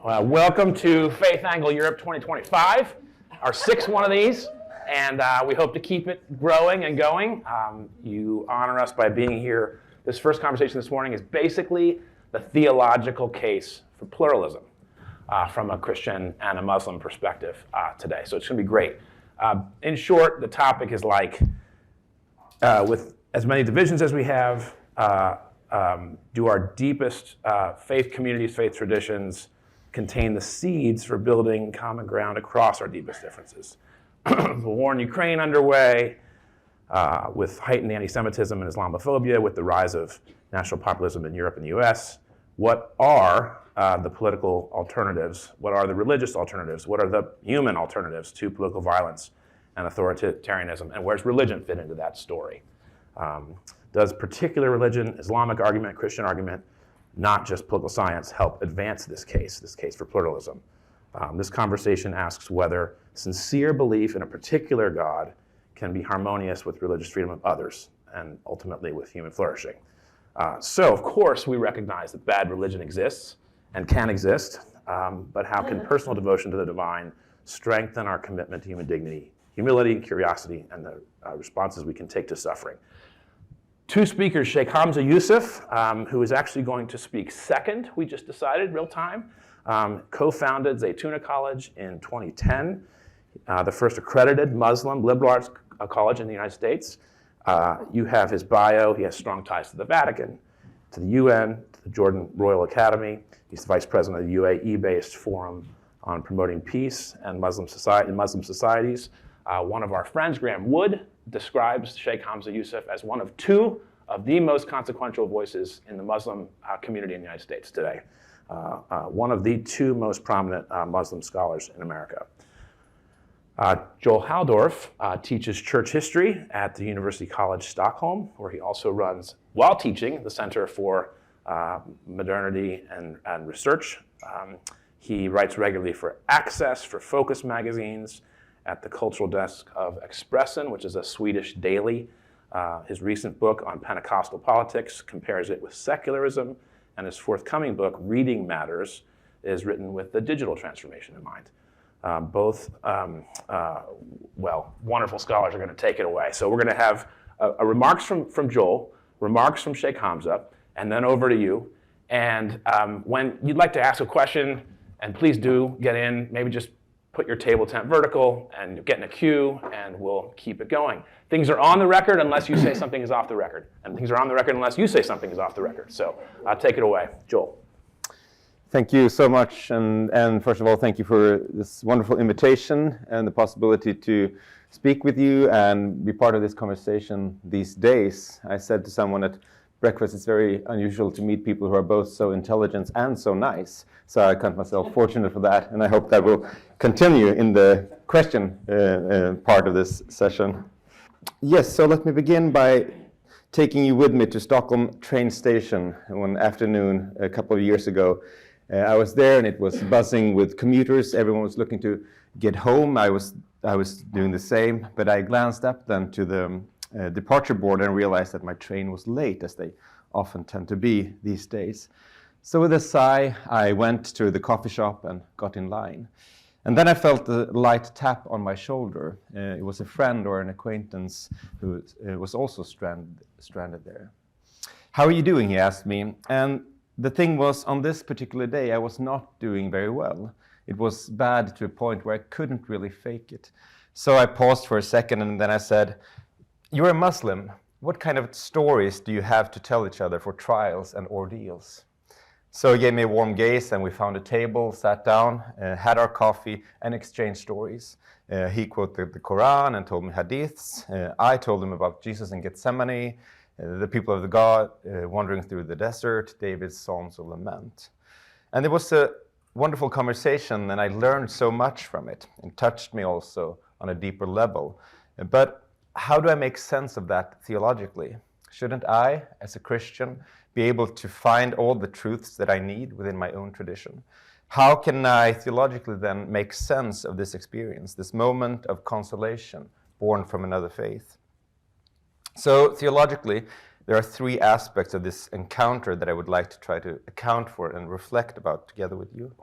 Welcome to Faith Angle Europe 2025, our sixth one of these, and we hope to keep it growing and going. You honor us by being here. This first conversation this morning is basically the theological case for pluralism from a Christian and a Muslim perspective today, so it's going to be great. In short, the topic is like, with as many divisions as we have, do our deepest faith communities, faith traditions, contain the seeds for building common ground across our deepest differences? The war in Ukraine underway, with heightened antisemitism and Islamophobia, with the rise of national populism in Europe and the US. What are the political alternatives? What are the religious alternatives? What are the human alternatives to political violence and authoritarianism? And where's religion fit into that story? Does particular religion, Islamic argument, Christian argument, not just political science, help advance this case for pluralism? This conversation asks whether sincere belief in a particular God can be harmonious with religious freedom of others and ultimately with human flourishing. So, of course, we recognize that bad religion exists and can exist, but how can personal devotion to the divine strengthen our commitment to human dignity, humility, curiosity, and the responses we can take to suffering? Two speakers, Shaykh Hamza Yusuf, who is actually going to speak second, we just decided, real time, co-founded Zaytuna College in 2010, the first accredited Muslim liberal arts college in the United States. You have his bio. He has strong ties to the Vatican, to the UN, to the Jordan Royal Academy. He's the vice president of the UAE-based Forum on Promoting Peace and Muslim societies. One of our friends, Graham Wood, describes Shaykh Hamza Yusuf as one of two of the most consequential voices in the Muslim community in the United States today. One of the two most prominent Muslim scholars in America. Joel Halldorf teaches church history at the University College Stockholm, where he also runs, while teaching, the Center for Modernity and Research. He writes regularly for Access, for Focus magazines, at the cultural desk of Expressen, which is a Swedish daily. His recent book on Pentecostal politics compares it with secularism, and his forthcoming book, Reading Matters, is written with the digital transformation in mind. Both wonderful scholars are going to take it away. So we're going to have remarks from Joel, remarks from Shaykh Hamza, and then over to you. And when you'd like to ask a question, and please do get in, maybe just put your table tent vertical and get in a queue, and we'll keep it going. Things are on the record unless you say something is off the record. And things are on the record unless you say something is off the record. So take it away, Joel. Thank you so much. And first of all, thank you for this wonderful invitation and the possibility to speak with you and be part of this conversation these days. I said to someone at breakfast, it's very unusual to meet people who are both so intelligent and so nice. So I count myself fortunate for that, and I hope that will continue in the question part of this session. Yes, so let me begin by taking you with me to Stockholm train station one afternoon a couple of years ago. I was there and it was buzzing with commuters. Everyone was looking to get home. I was doing the same, but I glanced up then to the departure board and realized that my train was late, as they often tend to be these days. So with a sigh, I went to the coffee shop and got in line. And then I felt a light tap on my shoulder. It was a friend or an acquaintance who was also stranded there. "How are you doing?" he asked me. And the thing was, on this particular day, I was not doing very well. It was bad to a point where I couldn't really fake it. So I paused for a second and then I said, "You're a Muslim. What kind of stories do you have to tell each other for trials and ordeals?" So he gave me a warm gaze and we found a table, sat down, had our coffee and exchanged stories. He quoted the Quran and told me hadiths. I told him about Jesus in Gethsemane, the people of the God wandering through the desert, David's Psalms of Lament. And it was a wonderful conversation and I learned so much from it and touched me also on a deeper level. But how do I make sense of that theologically? Shouldn't I, as a Christian, be able to find all the truths that I need within my own tradition? How can I theologically then make sense of this experience, this moment of consolation born from another faith? So theologically, there are three aspects of this encounter that I would like to try to account for and reflect about together with you.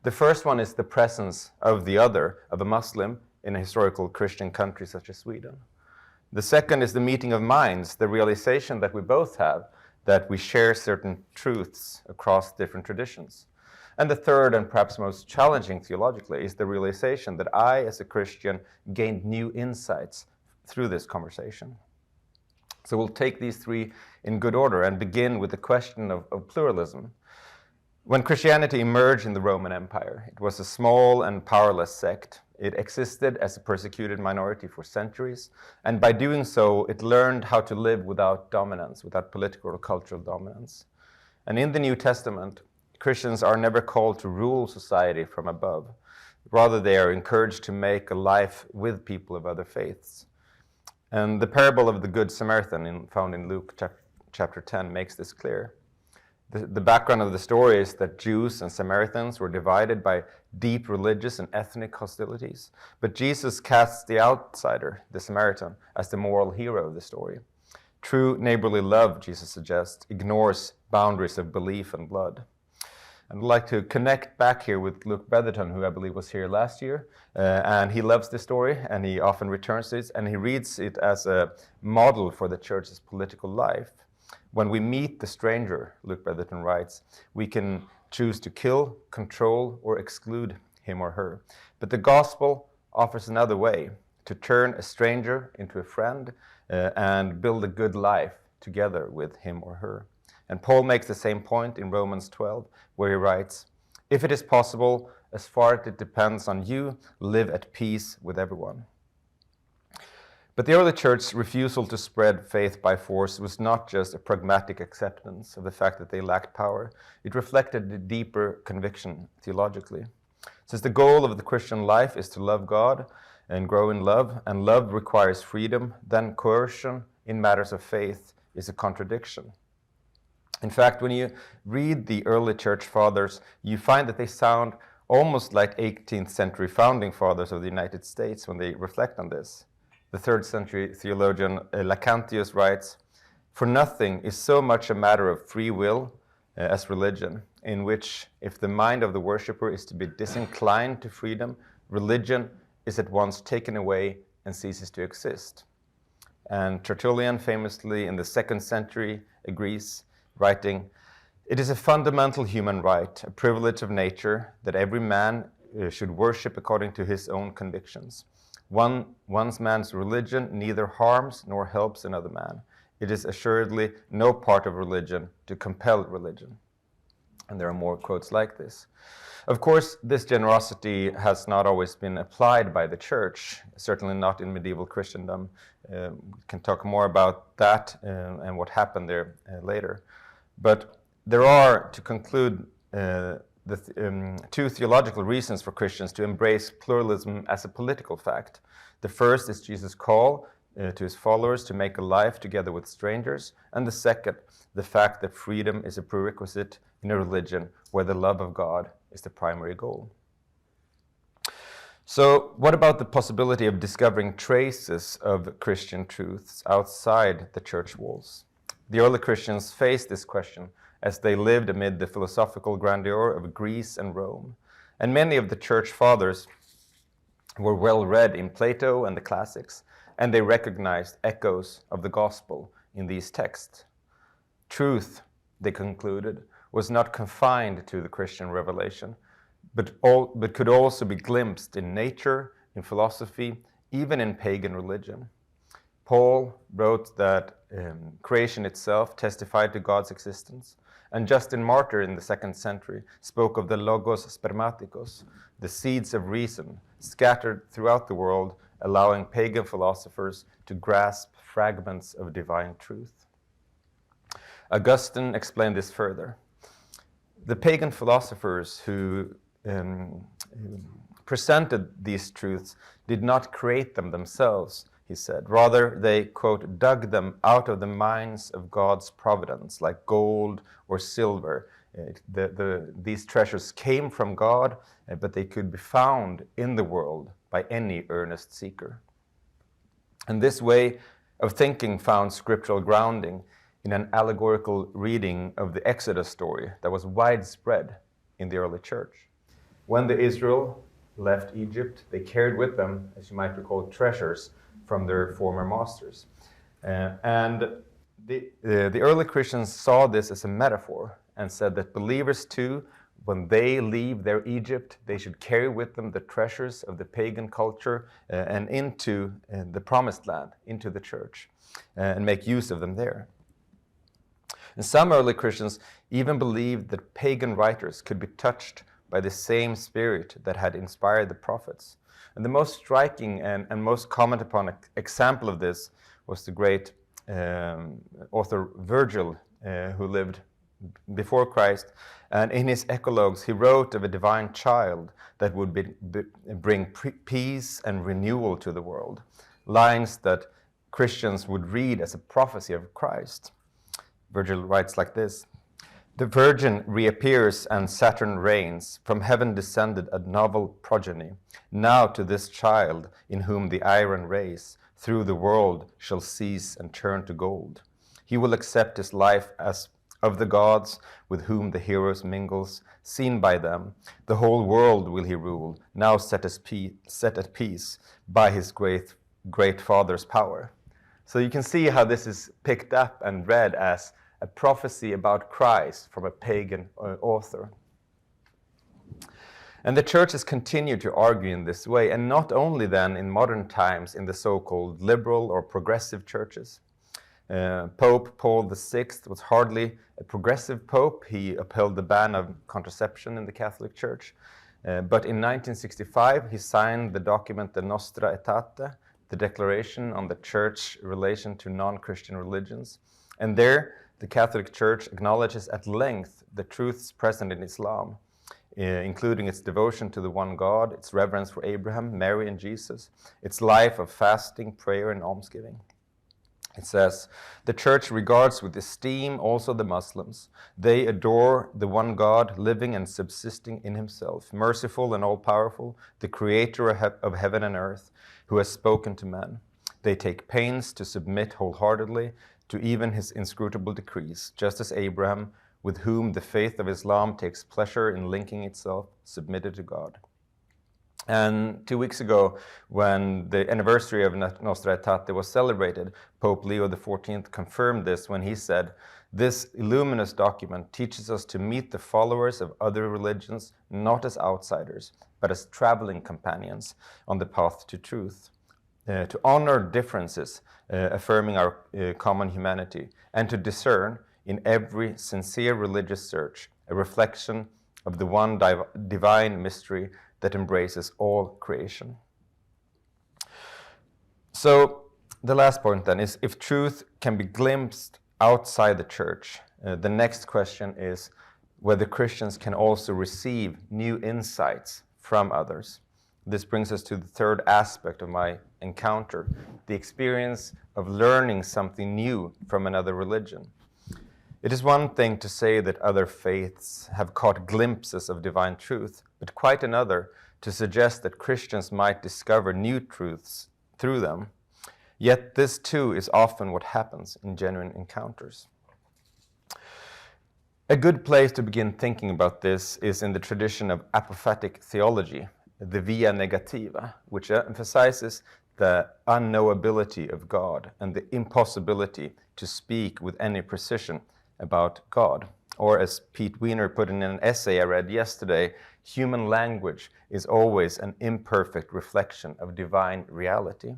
The first one is the presence of the other, of a Muslim, in a historical Christian country such as Sweden. The second is the meeting of minds, the realization that we both have, that we share certain truths across different traditions. And the third, and perhaps most challenging theologically, is the realization that I, as a Christian, gained new insights through this conversation. So we'll take these three in good order and begin with the question of pluralism. When Christianity emerged in the Roman Empire, it was a small and powerless sect. It existed as a persecuted minority for centuries, and by doing so, it learned how to live without dominance, without political or cultural dominance. And in the New Testament, Christians are never called to rule society from above. Rather, they are encouraged to make a life with people of other faiths. And the parable of the Good Samaritan found in Luke chapter 10 makes this clear. The background of the story is that Jews and Samaritans were divided by deep religious and ethnic hostilities. But Jesus casts the outsider, the Samaritan, as the moral hero of the story. True neighborly love, Jesus suggests, ignores boundaries of belief and blood. I'd like to connect back here with Luke Brotherton, who I believe was here last year, and he loves this story, and he often returns to it, and he reads it as a model for the church's political life. When we meet the stranger, Luke Brotherton writes, we can choose to kill, control, or exclude him or her. But the gospel offers another way, to turn a stranger into a friend and build a good life together with him or her. And Paul makes the same point in Romans 12, where he writes, if it is possible, as far as it depends on you, live at peace with everyone. But the early church's refusal to spread faith by force was not just a pragmatic acceptance of the fact that they lacked power. It reflected a deeper conviction theologically. Since the goal of the Christian life is to love God and grow in love, and love requires freedom, then coercion in matters of faith is a contradiction. In fact, when you read the early church fathers, you find that they sound almost like 18th century founding fathers of the United States when they reflect on this. The 3rd century theologian Lactantius writes, for nothing is so much a matter of free will as religion, in which if the mind of the worshipper is to be disinclined to freedom, religion is at once taken away and ceases to exist. And Tertullian famously in the 2nd century agrees, writing, it is a fundamental human right, a privilege of nature, that every man should worship according to his own convictions. One man's religion neither harms nor helps another man. It is assuredly no part of religion to compel religion. And there are more quotes like this. Of course, this generosity has not always been applied by the church, certainly not in medieval Christendom. We can talk more about that and what happened there later. But there are, to conclude, two theological reasons for Christians to embrace pluralism as a political fact. The first is Jesus' call to his followers to make a life together with strangers, and the second, the fact that freedom is a prerequisite in a religion where the love of God is the primary goal. So what about the possibility of discovering traces of Christian truths outside the church walls? The early Christians faced this question as they lived amid the philosophical grandeur of Greece and Rome. And many of the church fathers were well read in Plato and the classics, and they recognized echoes of the gospel in these texts. Truth, they concluded, was not confined to the Christian revelation, but could also be glimpsed in nature, in philosophy, even in pagan religion. Paul wrote that creation itself testified to God's existence, and Justin Martyr in the 2nd century spoke of the logos spermaticos, the seeds of reason scattered throughout the world, allowing pagan philosophers to grasp fragments of divine truth. Augustine explained this further. The pagan philosophers who presented these truths did not create them themselves, he said. Rather, they, quote, dug them out of the mines of God's providence, like gold or silver. These treasures came from God, but they could be found in the world by any earnest seeker. And this way of thinking found scriptural grounding in an allegorical reading of the Exodus story that was widespread in the early church. When the Israel left Egypt, they carried with them, as you might recall, treasures from their former masters. And the early Christians saw this as a metaphor and said that believers too, when they leave their Egypt, they should carry with them the treasures of the pagan culture and into the promised land, into the church, and make use of them there. And some early Christians even believed that pagan writers could be touched by the same spirit that had inspired the prophets. And the most striking and most commented upon example of this was the great author Virgil, who lived before Christ. And in his eclogues, he wrote of a divine child that would bring peace and renewal to the world, lines that Christians would read as a prophecy of Christ. Virgil writes like this: "The Virgin reappears and Saturn reigns, from heaven descended a novel progeny. Now to this child, in whom the iron race through the world shall cease and turn to gold. He will accept his life as of the gods, with whom the heroes mingles. Seen by them, the whole world will he rule, now set at peace by his great Father's power." So you can see how this is picked up and read as a prophecy about Christ from a pagan author. And the church has continued to argue in this way, and not only then in modern times in the so-called liberal or progressive churches. Pope Paul VI was hardly a progressive pope. He upheld the ban of contraception in the Catholic Church. But in 1965, he signed the document De Nostra Aetate, the Declaration on the Church relation to non-Christian religions. And there, the Catholic Church acknowledges at length the truths present in Islam, including its devotion to the one God, its reverence for Abraham, Mary, and Jesus, its life of fasting, prayer, and almsgiving. It says, "The Church regards with esteem also the Muslims. They adore the one God, living and subsisting in himself, merciful and all-powerful, the creator of heaven and earth, who has spoken to men. They take pains to submit wholeheartedly to even his inscrutable decrees, just as Abraham, with whom the faith of Islam takes pleasure in linking itself, submitted to God." And 2 weeks ago, when the anniversary of Nostra Aetate was celebrated, Pope Leo XIV confirmed this when he said, "This luminous document teaches us to meet the followers of other religions not as outsiders, but as traveling companions on the path to truth, to honor differences, affirming our common humanity, and to discern in every sincere religious search a reflection of the one divine mystery that embraces all creation." So the last point then is, if truth can be glimpsed outside the church, the next question is whether Christians can also receive new insights from others. This brings us to the third aspect of my encounter, the experience of learning something new from another religion. It is one thing to say that other faiths have caught glimpses of divine truth, but quite another to suggest that Christians might discover new truths through them. Yet this too is often what happens in genuine encounters. A good place to begin thinking about this is in the tradition of apophatic theology, the via negativa, which emphasizes the unknowability of God and the impossibility to speak with any precision about God. Or as Pete Wiener put in an essay I read yesterday, human language is always an imperfect reflection of divine reality.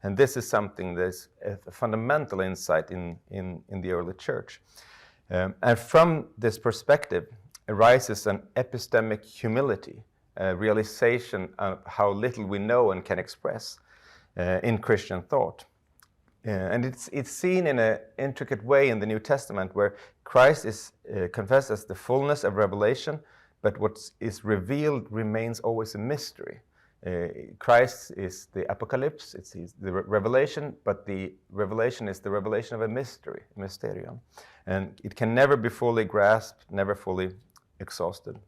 And this is something that is a fundamental insight in the early church. And from this perspective arises an epistemic humility, a realization of how little we know and can express in Christian thought. And it's seen in an intricate way in the New Testament, where Christ is confessed as the fullness of revelation, but what is revealed remains always a mystery. Christ is the apocalypse, it's the revelation, but the revelation is the revelation of a mystery, mysterium. And it can never be fully grasped, never fully exhausted.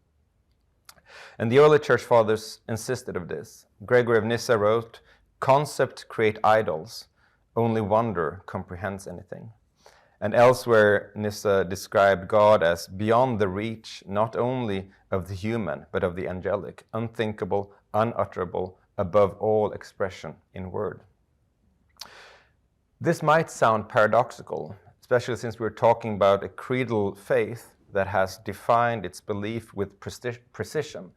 And the early church fathers insisted of this. Gregory of Nyssa wrote, "Concepts create idols. Only wonder comprehends anything." And elsewhere, Nissa described God as beyond the reach not only of the human, but of the angelic, unthinkable, unutterable, above all expression in word. This might sound paradoxical, especially since we're talking about a creedal faith that has defined its belief with precision,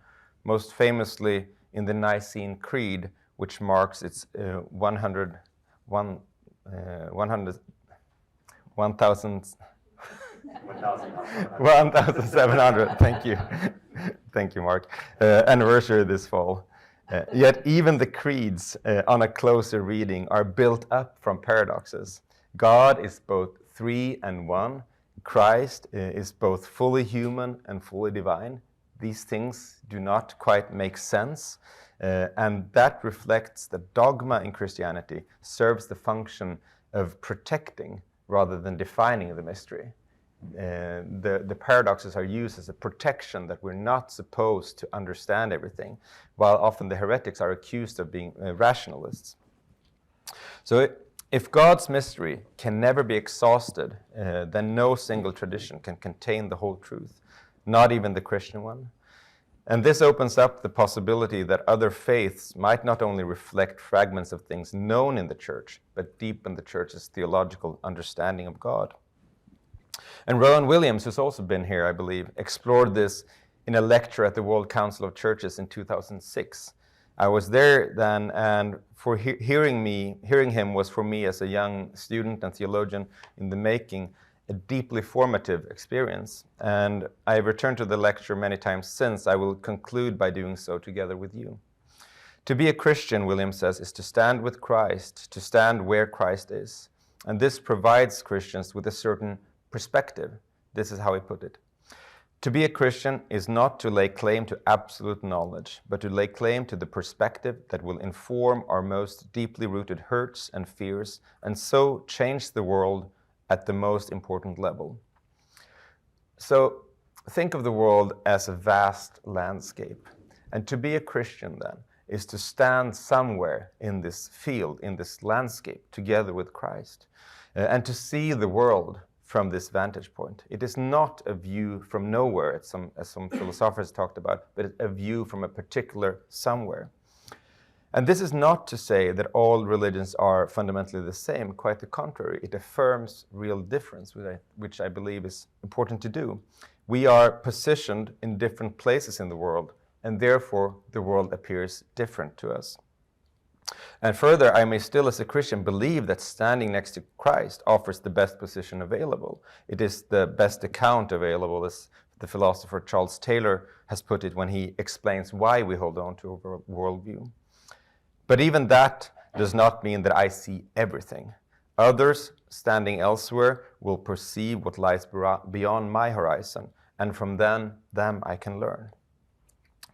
most famously in the Nicene Creed, which marks its 1,700, thank you. Thank you, Mark. Anniversary this fall. Yet even the creeds, on a closer reading, are built up from paradoxes. God is both three and one. Christ is both fully human and fully divine. These things do not quite make sense, and that reflects that dogma in Christianity serves the function of protecting rather than defining the mystery. The paradoxes are used as a protection that we're not supposed to understand everything, while often the heretics are accused of being rationalists. So if God's mystery can never be exhausted, then no single tradition can contain the whole truth, not even the Christian one. And this opens up the possibility that other faiths might not only reflect fragments of things known in the church, but deepen the church's theological understanding of God. And Rowan Williams, who's also been here, I believe, explored this in a lecture at the World Council of Churches in 2006. I was there then, and for hearing him was for me as a young student and theologian in the making a deeply formative experience. And I've returned to the lecture many times since. I will conclude by doing so together with you. To be a Christian, Williams says, is to stand with Christ, to stand where Christ is. And this provides Christians with a certain perspective. This is how he put it. To be a Christian is not to lay claim to absolute knowledge, but to lay claim to the perspective that will inform our most deeply rooted hurts and fears, and so change the world at the most important level. So think of the world as a vast landscape. And to be a Christian then is to stand somewhere in this field, in this landscape, together with Christ, and to see the world from this vantage point. It is not a view from nowhere, as some philosophers talked about, but a view from a particular somewhere. And this is not to say that all religions are fundamentally the same. Quite the contrary. It affirms real difference, which I believe is important to do. We are positioned in different places in the world, and therefore the world appears different to us. And further, I may still, as a Christian, believe that standing next to Christ offers the best position available. It is the best account available, as the philosopher Charles Taylor has put it when he explains why we hold on to a worldview. But even that does not mean that I see everything. Others, standing elsewhere, will perceive what lies beyond my horizon, and from them I can learn.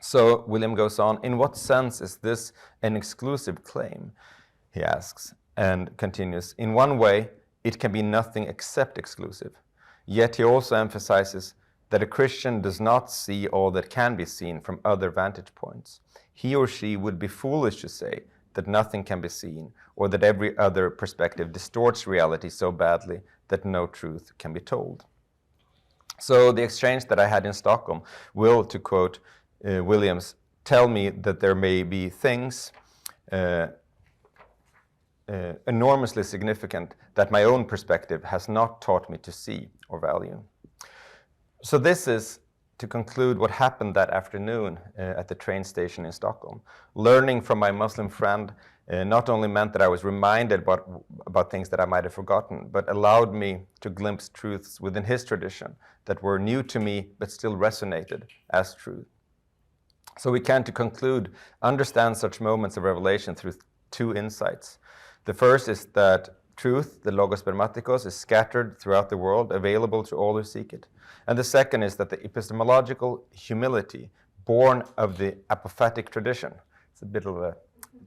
So William goes on, in what sense is this an exclusive claim? He asks, and continues, in one way, it can be nothing except exclusive. Yet he also emphasizes that a Christian does not see all that can be seen from other vantage points. He or she would be foolish to say that nothing can be seen, or that every other perspective distorts reality so badly that no truth can be told. So the exchange that I had in Stockholm will, to quote Williams, tell me that there may be things enormously significant that my own perspective has not taught me to see or value. So this is, to conclude, what happened that afternoon at the train station in Stockholm. Learning from my Muslim friend not only meant that I was reminded about things that I might have forgotten, but allowed me to glimpse truths within his tradition that were new to me but still resonated as truth. So we can, to conclude, understand such moments of revelation through two insights. The first is that truth, the logos spermatikos, is scattered throughout the world, available to all who seek it. And the second is that the epistemological humility born of the apophatic tradition, it's a bit of a,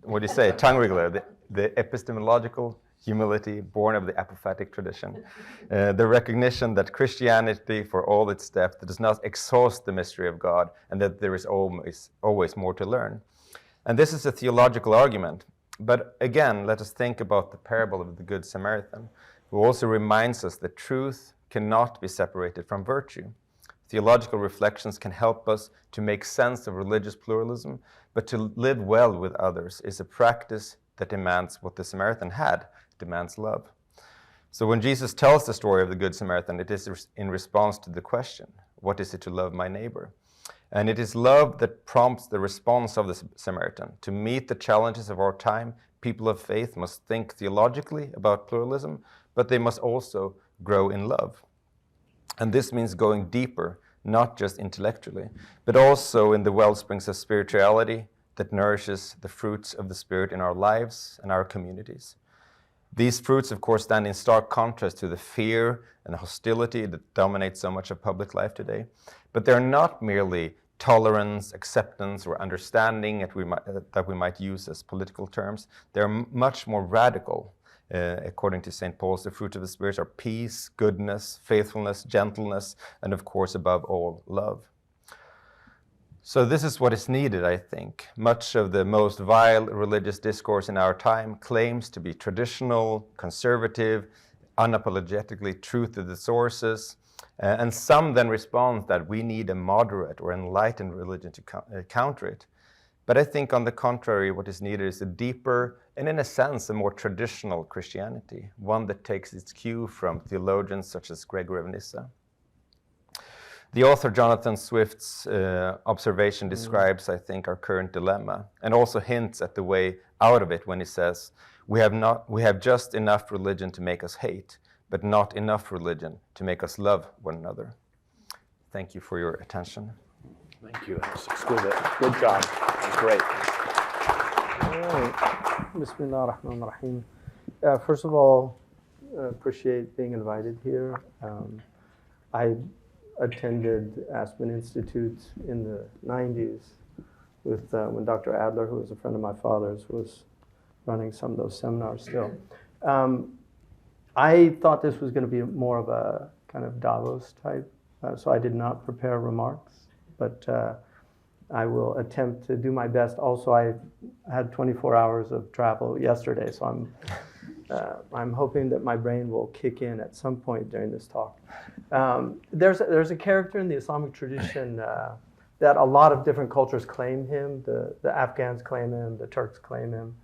what do you say, tongue wriggler, the epistemological humility born of the apophatic tradition, the recognition that Christianity, for all its depth, does not exhaust the mystery of God, and that there is always more to learn. And this is a theological argument. But again, let us think about the parable of the Good Samaritan. who also reminds us that truth cannot be separated from virtue. Theological reflections can help us to make sense of religious pluralism, but to live well with others is a practice that demands what the Samaritan had, demands love. So when Jesus tells the story of the Good Samaritan, it is in response to the question, what is it to love my neighbor? And it is love that prompts the response of the Samaritan. To meet the challenges of our time, people of faith must think theologically about pluralism, but they must also grow in love. And this means going deeper, not just intellectually, but also in the wellsprings of spirituality that nourishes the fruits of the Spirit in our lives and our communities. These fruits, of course, stand in stark contrast to the fear and the hostility that dominate so much of public life today. But they're not merely tolerance, acceptance, or understanding that we might use as political terms. They're much more radical. According to St. Paul's, the fruit of the Spirit are peace, goodness, faithfulness, gentleness, and of course, above all, love. So this is what is needed, I think. Much of the most vile religious discourse in our time claims to be traditional, conservative, unapologetically true to the sources, and some then respond that we need a moderate or enlightened religion to counter it. But I think on the contrary, what is needed is a deeper and in a sense a more traditional Christianity, one that takes its cue from theologians such as Gregory of Nyssa. The author Jonathan Swift's observation describes, I think, our current dilemma and also hints at the way out of it when he says, we have just enough religion to make us hate, but not enough religion to make us love one another. Thank you for your attention. Thank you. That was exquisite. Good job. That was great. All right. Bismillah ar-Rahman ar-Rahim. First of all, appreciate being invited here. I attended Aspen Institute in the 90s with when Dr. Adler, who was a friend of my father's, was running some of those seminars still. I thought this was going to be more of a kind of Davos type, so I did not prepare remarks, but I will attempt to do my best. Also, I had 24 hours of travel yesterday, so I'm hoping that my brain will kick in at some point during this talk. There's a character in the Islamic tradition that a lot of different cultures claim him. The Afghans claim him, the Turks claim him,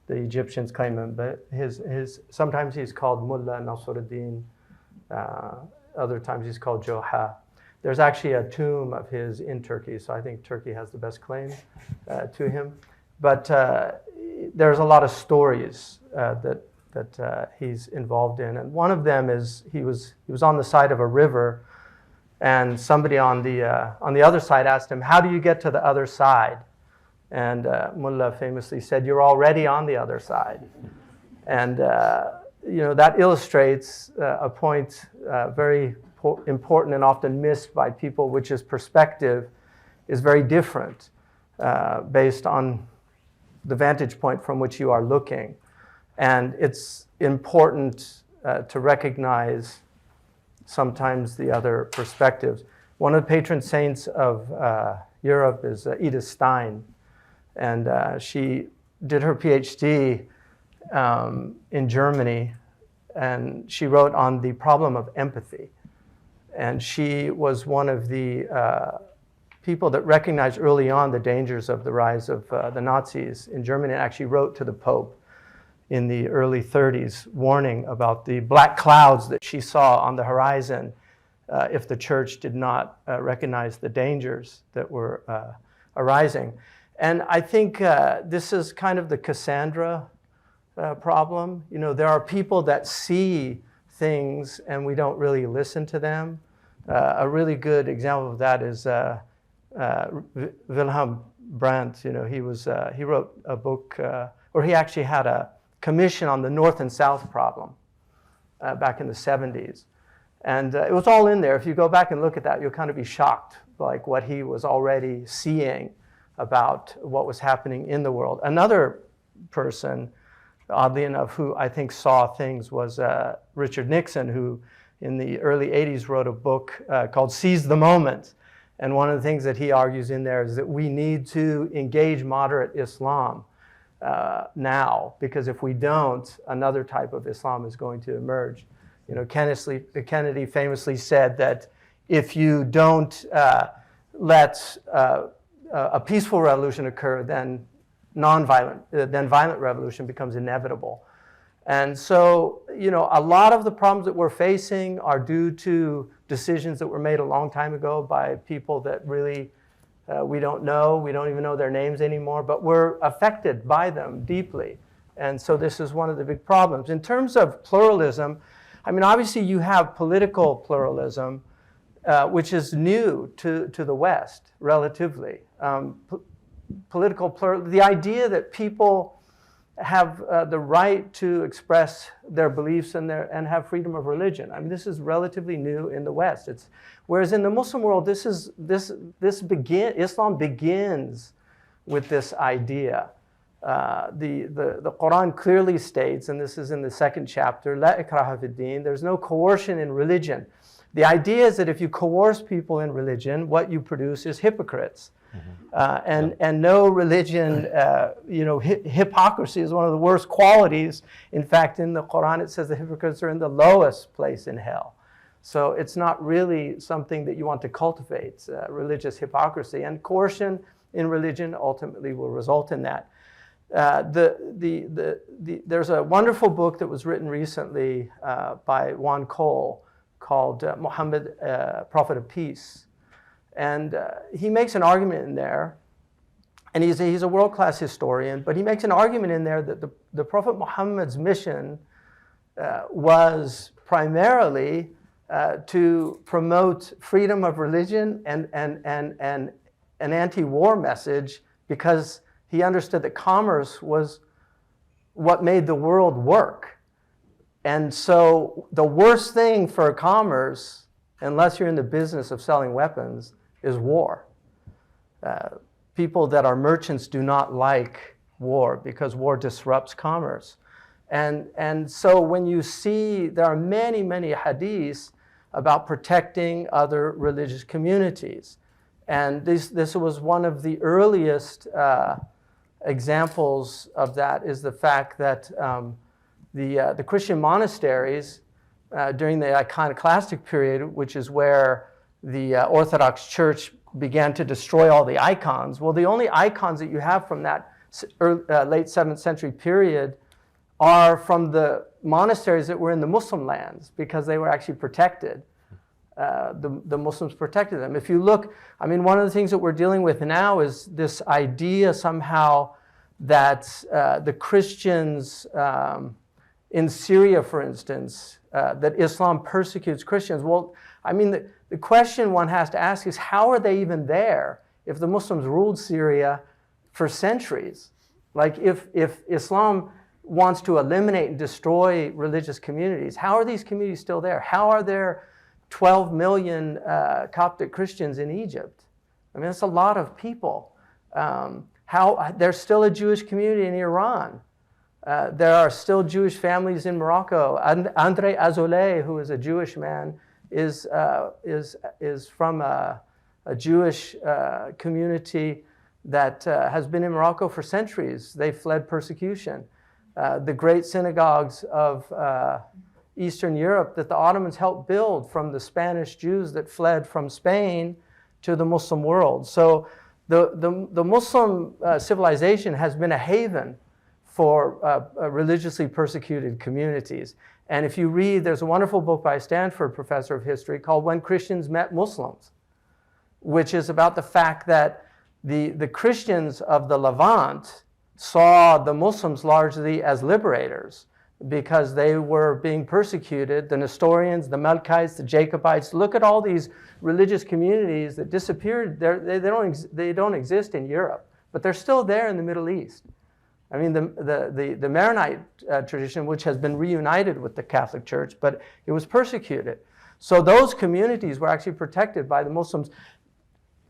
the Egyptians claim him, but sometimes he's called Mullah Nasruddin, other times he's called Joha. There's actually a tomb of his in Turkey, so I think Turkey has the best claim to him. But there's a lot of stories that he's involved in, and one of them is he was on the side of a river, and somebody on the other side asked him, "How do you get to the other side?" And Mullah famously said, "You're already on the other side." And that illustrates a point very important and often missed by people, which is perspective is very different based on the vantage point from which you are looking. And it's important to recognize sometimes the other perspectives. One of the patron saints of Europe is Edith Stein, and she did her PhD in Germany, and she wrote on the problem of empathy. And she was one of the people that recognized early on the dangers of the rise of the Nazis in Germany, and actually wrote to the Pope in the early 30s, warning about the black clouds that she saw on the horizon if the church did not recognize the dangers that were arising. And I think this is kind of the Cassandra problem. There are people that see things and we don't really listen to them. A really good example of that is Wilhelm Brandt. He wrote a book, or he actually had a commission on the North and South problem back in the 70s. And it was all in there. If you go back and look at that, you'll kind of be shocked, like what he was already seeing about what was happening in the world. Another person, oddly enough, who I think saw things was Richard Nixon, who in the early 80s wrote a book called Seize the Moment. And one of the things that he argues in there is that we need to engage moderate Islam now, because if we don't, another type of Islam is going to emerge. Kennedy famously said that if you don't let a peaceful revolution occur, then violent revolution becomes inevitable. And so, a lot of the problems that we're facing are due to decisions that were made a long time ago by people that really we don't know. We don't even know their names anymore, but we're affected by them deeply. And so this is one of the big problems. In terms of pluralism, obviously you have political pluralism, which is new to the West, relatively. The idea that people have the right to express their beliefs and have freedom of religion. This is relatively new in the West. Whereas in the Muslim world, Islam begins with this idea. The Quran clearly states, and this is in the 2nd chapter, La ikraha fid din, there's no coercion in religion. The idea is that if you coerce people in religion, what you produce is hypocrites. And no religion, hypocrisy is one of the worst qualities. In fact, in the Quran, it says the hypocrites are in the lowest place in hell. So it's not really something that you want to cultivate, religious hypocrisy. And coercion in religion ultimately will result in that. There's a wonderful book that was written recently by Juan Cole called Muhammad, Prophet of Peace. And he makes an argument in there, and he's a world-class historian, but he makes an argument in there that the Prophet Muhammad's mission was primarily to promote freedom of religion and an anti-war message, because he understood that commerce was what made the world work. And so the worst thing for commerce, unless you're in the business of selling weapons, is war. People that are merchants do not like war because war disrupts commerce. And so when you see, there are many, many hadiths about protecting other religious communities. And this was one of the earliest examples of that, is the fact that the Christian monasteries during the iconoclastic period, which is where the Orthodox Church began to destroy all the icons. Well, the only icons that you have from that late 7th century period are from the monasteries that were in the Muslim lands, because they were actually protected. The Muslims protected them. If you look, one of the things that we're dealing with now is this idea somehow that the Christians in Syria, for instance, that Islam persecutes Christians. Well, the question one has to ask is, how are they even there if the Muslims ruled Syria for centuries? Like, if Islam wants to eliminate and destroy religious communities, how are these communities still there? How are there 12 million Coptic Christians in Egypt? That's a lot of people. There's still a Jewish community in Iran. There are still Jewish families in Morocco. André Azoulay, who is a Jewish man, is from a Jewish community that has been in Morocco for centuries. They fled persecution. The great synagogues of Eastern Europe that the Ottomans helped build from the Spanish Jews that fled from Spain to the Muslim world. So the Muslim civilization has been a haven for religiously persecuted communities. And if you read, there's a wonderful book by a Stanford professor of history called When Christians Met Muslims, which is about the fact that the Christians of the Levant saw the Muslims largely as liberators because they were being persecuted. The Nestorians, the Melkites, the Jacobites. Look at all these religious communities that disappeared. They don't exist in Europe, but they're still there in the Middle East. The Maronite tradition, which has been reunited with the Catholic Church, but it was persecuted. So those communities were actually protected by the Muslims,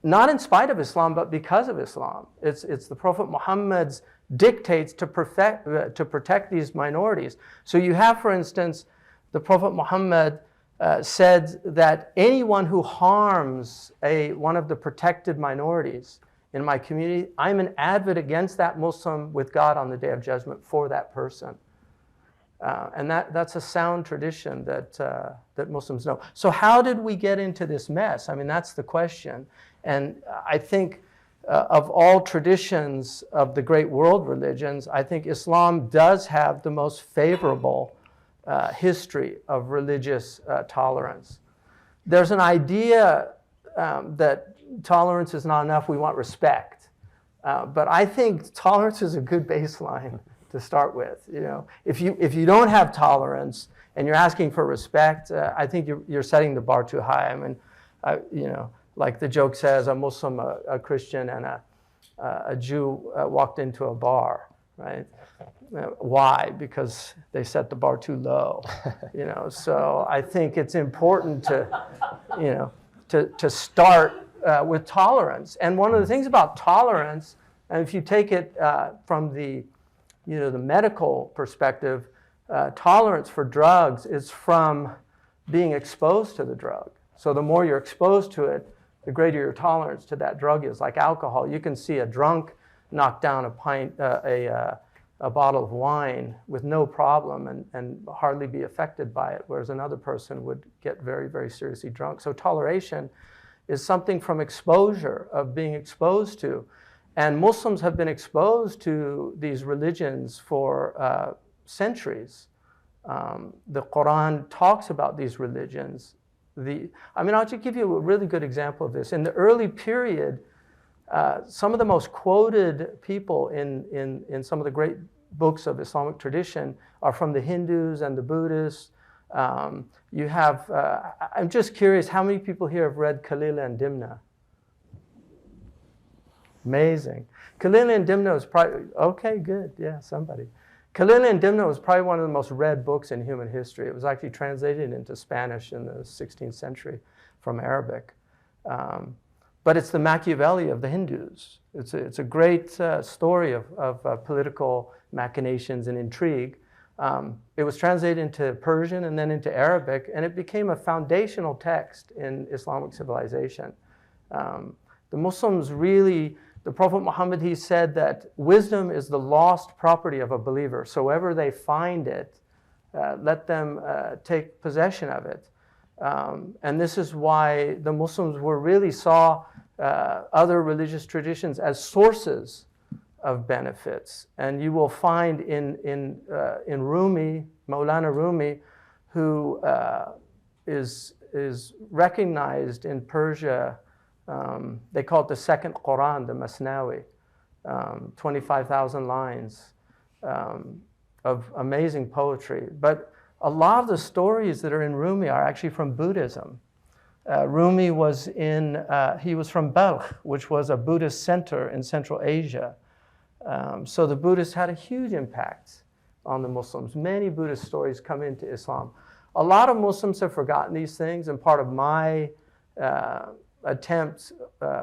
not in spite of Islam, but because of Islam. It's the Prophet Muhammad's dictates to protect these minorities. So you have, for instance, the Prophet Muhammad said that anyone who harms one of the protected minorities in my community, I'm an advocate against that Muslim with God on the Day of Judgment for that person. And that's a sound tradition that Muslims know. So how did we get into this mess? I mean, that's the question. And I think of all traditions of the great world religions, I think Islam does have the most favorable history of religious tolerance. There's an idea that tolerance is not enough, we want respect. But I think tolerance is a good baseline to start with. You know, if you don't have tolerance and you're asking for respect, I think you're setting the bar too high. I mean, you know, like the joke says, a Muslim, a Christian, and a Jew walked into a bar, right? Why? Because they set the bar too low, you know. So I think it's important to, you know, to start with tolerance. And one of the things about tolerance, and if you take it from the, you know, the medical perspective, tolerance for drugs is from being exposed to the drug. So the more you're exposed to it, the greater your tolerance to that drug is. Like alcohol, you can see a drunk knock down a bottle of wine with no problem and hardly be affected by it, whereas another person would get very, very seriously drunk. So toleration is something from exposure, of being exposed to. And Muslims have been exposed to these religions for centuries. The Quran talks about these religions. I mean, I'll just give you a really good example of this. In the early period, some of the most quoted people in some of the great books of Islamic tradition are from the Hindus and the Buddhists. You have, I'm just curious, how many people here have read Khalil and Dimna? Amazing. Khalil and Dimna was probably, okay, good, yeah, somebody. Khalil and Dimna was probably one of the most read books in human history. It was actually translated into Spanish in the 16th century from Arabic. But it's the Machiavelli of the Hindus. It's a great story of political machinations and intrigue. It was translated into Persian and then into Arabic, and it became a foundational text in Islamic civilization. The Muslims really, the Prophet Muhammad, he said that wisdom is the lost property of a believer. So wherever they find it, let them take possession of it. And this is why the Muslims really saw other religious traditions as sources of benefits. And you will find in Rumi, Maulana Rumi, who is recognized in Persia. They call it the second Quran, the Masnawi, 25,000 lines of amazing poetry. But a lot of the stories that are in Rumi are actually from Buddhism. Rumi was he was from Balkh, which was a Buddhist center in Central Asia. So the Buddhists had a huge impact on the Muslims. Many Buddhist stories come into Islam. A lot of Muslims have forgotten these things, and part of my attempt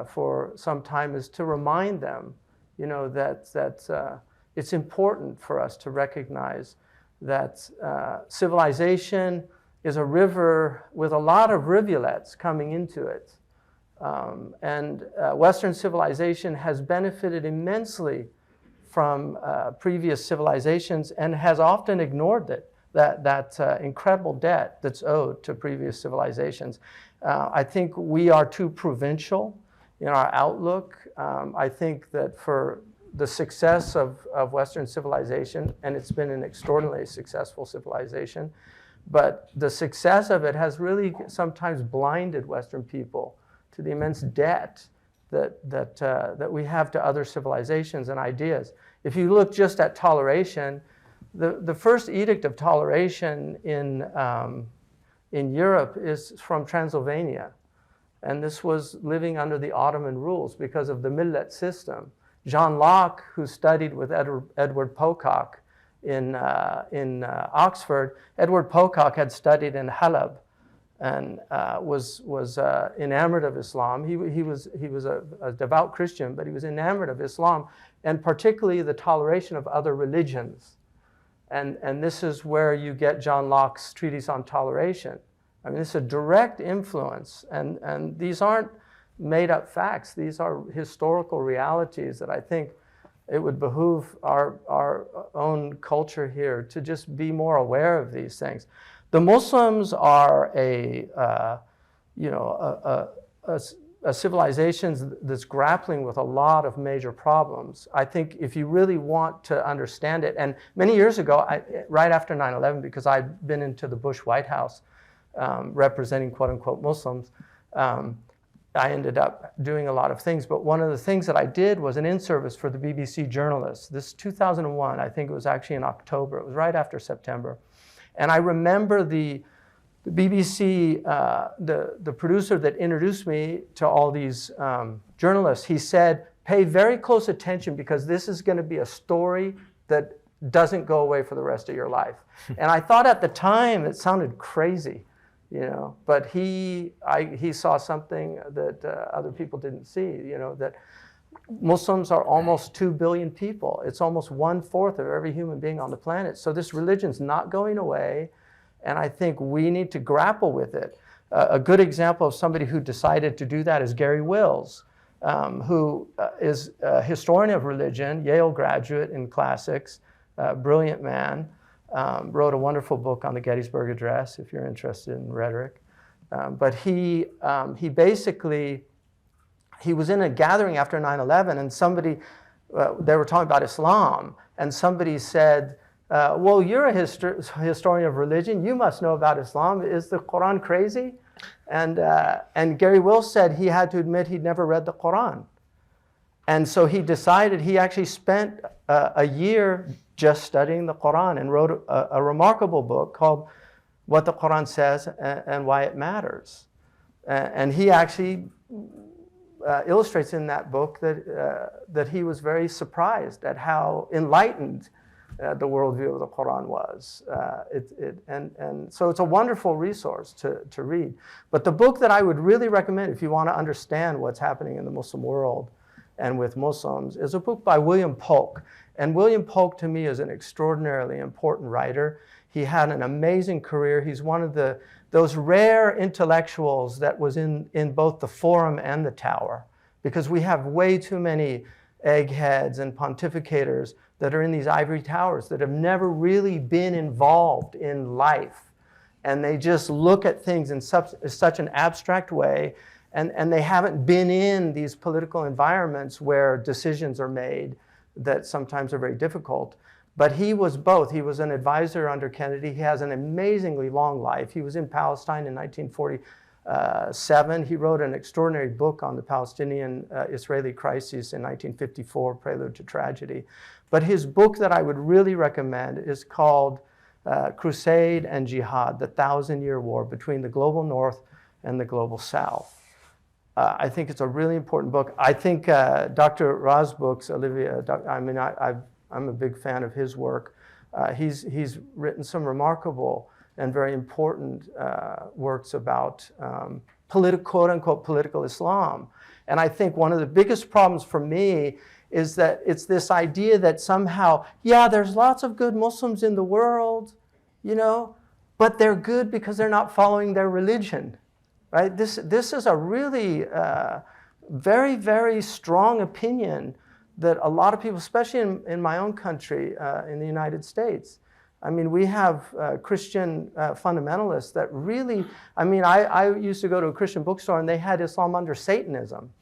for some time is to remind them, you know, that it's important for us to recognize that civilization is a river with a lot of rivulets coming into it. And Western civilization has benefited immensely from previous civilizations and has often ignored that incredible debt that's owed to previous civilizations. I think we are too provincial in our outlook. I think that for the success of Western civilization, and it's been an extraordinarily successful civilization, but the success of it has really sometimes blinded Western people to the immense debt that we have to other civilizations and ideas. If you look just at toleration, the first edict of toleration in Europe is from Transylvania. And this was living under the Ottoman rules because of the millet system. John Locke, who studied with Edward Pocock in Oxford, Edward Pocock had studied in Halab and was enamored of Islam. He was a devout Christian, but he was enamored of Islam, and particularly the toleration of other religions. And this is where you get John Locke's treatise on toleration. I mean, it's a direct influence, and these aren't made up facts. These are historical realities that I think it would behoove our own culture here to just be more aware of these things. The Muslims are a civilization that's grappling with a lot of major problems. I think if you really want to understand it, and many years ago, right after 9/11, because I'd been into the Bush White House representing quote unquote Muslims, I ended up doing a lot of things, but one of the things that I did was an in-service for the BBC journalists. This 2001, I think it was actually in October, it was right after September. And I remember the BBC, the producer that introduced me to all these journalists, he said, pay very close attention because this is going to be a story that doesn't go away for the rest of your life. And I thought at the time it sounded crazy, you know, but he saw something that other people didn't see, you know, that Muslims are almost 2 billion people. It's almost 1/4 of every human being on the planet. So this religion's not going away, and I think we need to grapple with it. A good example of somebody who decided to do that is Gary Wills, who is a historian of religion, Yale graduate in classics, brilliant man. Wrote a wonderful book on the Gettysburg Address, if you're interested in rhetoric. But he basically, he was in a gathering after 9/11, and somebody, they were talking about Islam, and somebody said, well, you're a historian of religion, you must know about Islam. Is the Quran crazy? And Gary Wills said he had to admit he'd never read the Quran. And so he decided, he actually spent a year just studying the Quran and wrote a remarkable book called What the Quran Says and Why It Matters. And he actually illustrates in that book that he was very surprised at how enlightened the worldview of the Quran was. And so it's a wonderful resource to read. But the book that I would really recommend if you want to understand what's happening in the Muslim world and with Muslims is a book by William Polk. And William Polk, to me, is an extraordinarily important writer. He had an amazing career. He's one of those rare intellectuals that was in both the Forum and the Tower, because we have way too many eggheads and pontificators that are in these ivory towers that have never really been involved in life. And they just look at things in such an abstract way, and they haven't been in these political environments where decisions are made that sometimes are very difficult. But he was both. He was an advisor under Kennedy. He has an amazingly long life. He was in Palestine in 1947. He wrote an extraordinary book on the Palestinian-Israeli crisis in 1954, Prelude to Tragedy. But his book that I would really recommend is called Crusade and Jihad, the 1,000-Year War between the global North and the global South. I think it's a really important book. I think Dr. Ra's books, Olivia, I'm a big fan of his work. He's written some remarkable and very important works about quote-unquote political Islam. And I think one of the biggest problems for me is that it's this idea that somehow, yeah, there's lots of good Muslims in the world, you know, but they're good because they're not following their religion. Right? This is a really very, very strong opinion that a lot of people, especially in my own country, in the United States, I mean, we have Christian fundamentalists that really, I mean, I used to go to a Christian bookstore and they had Islam under Satanism.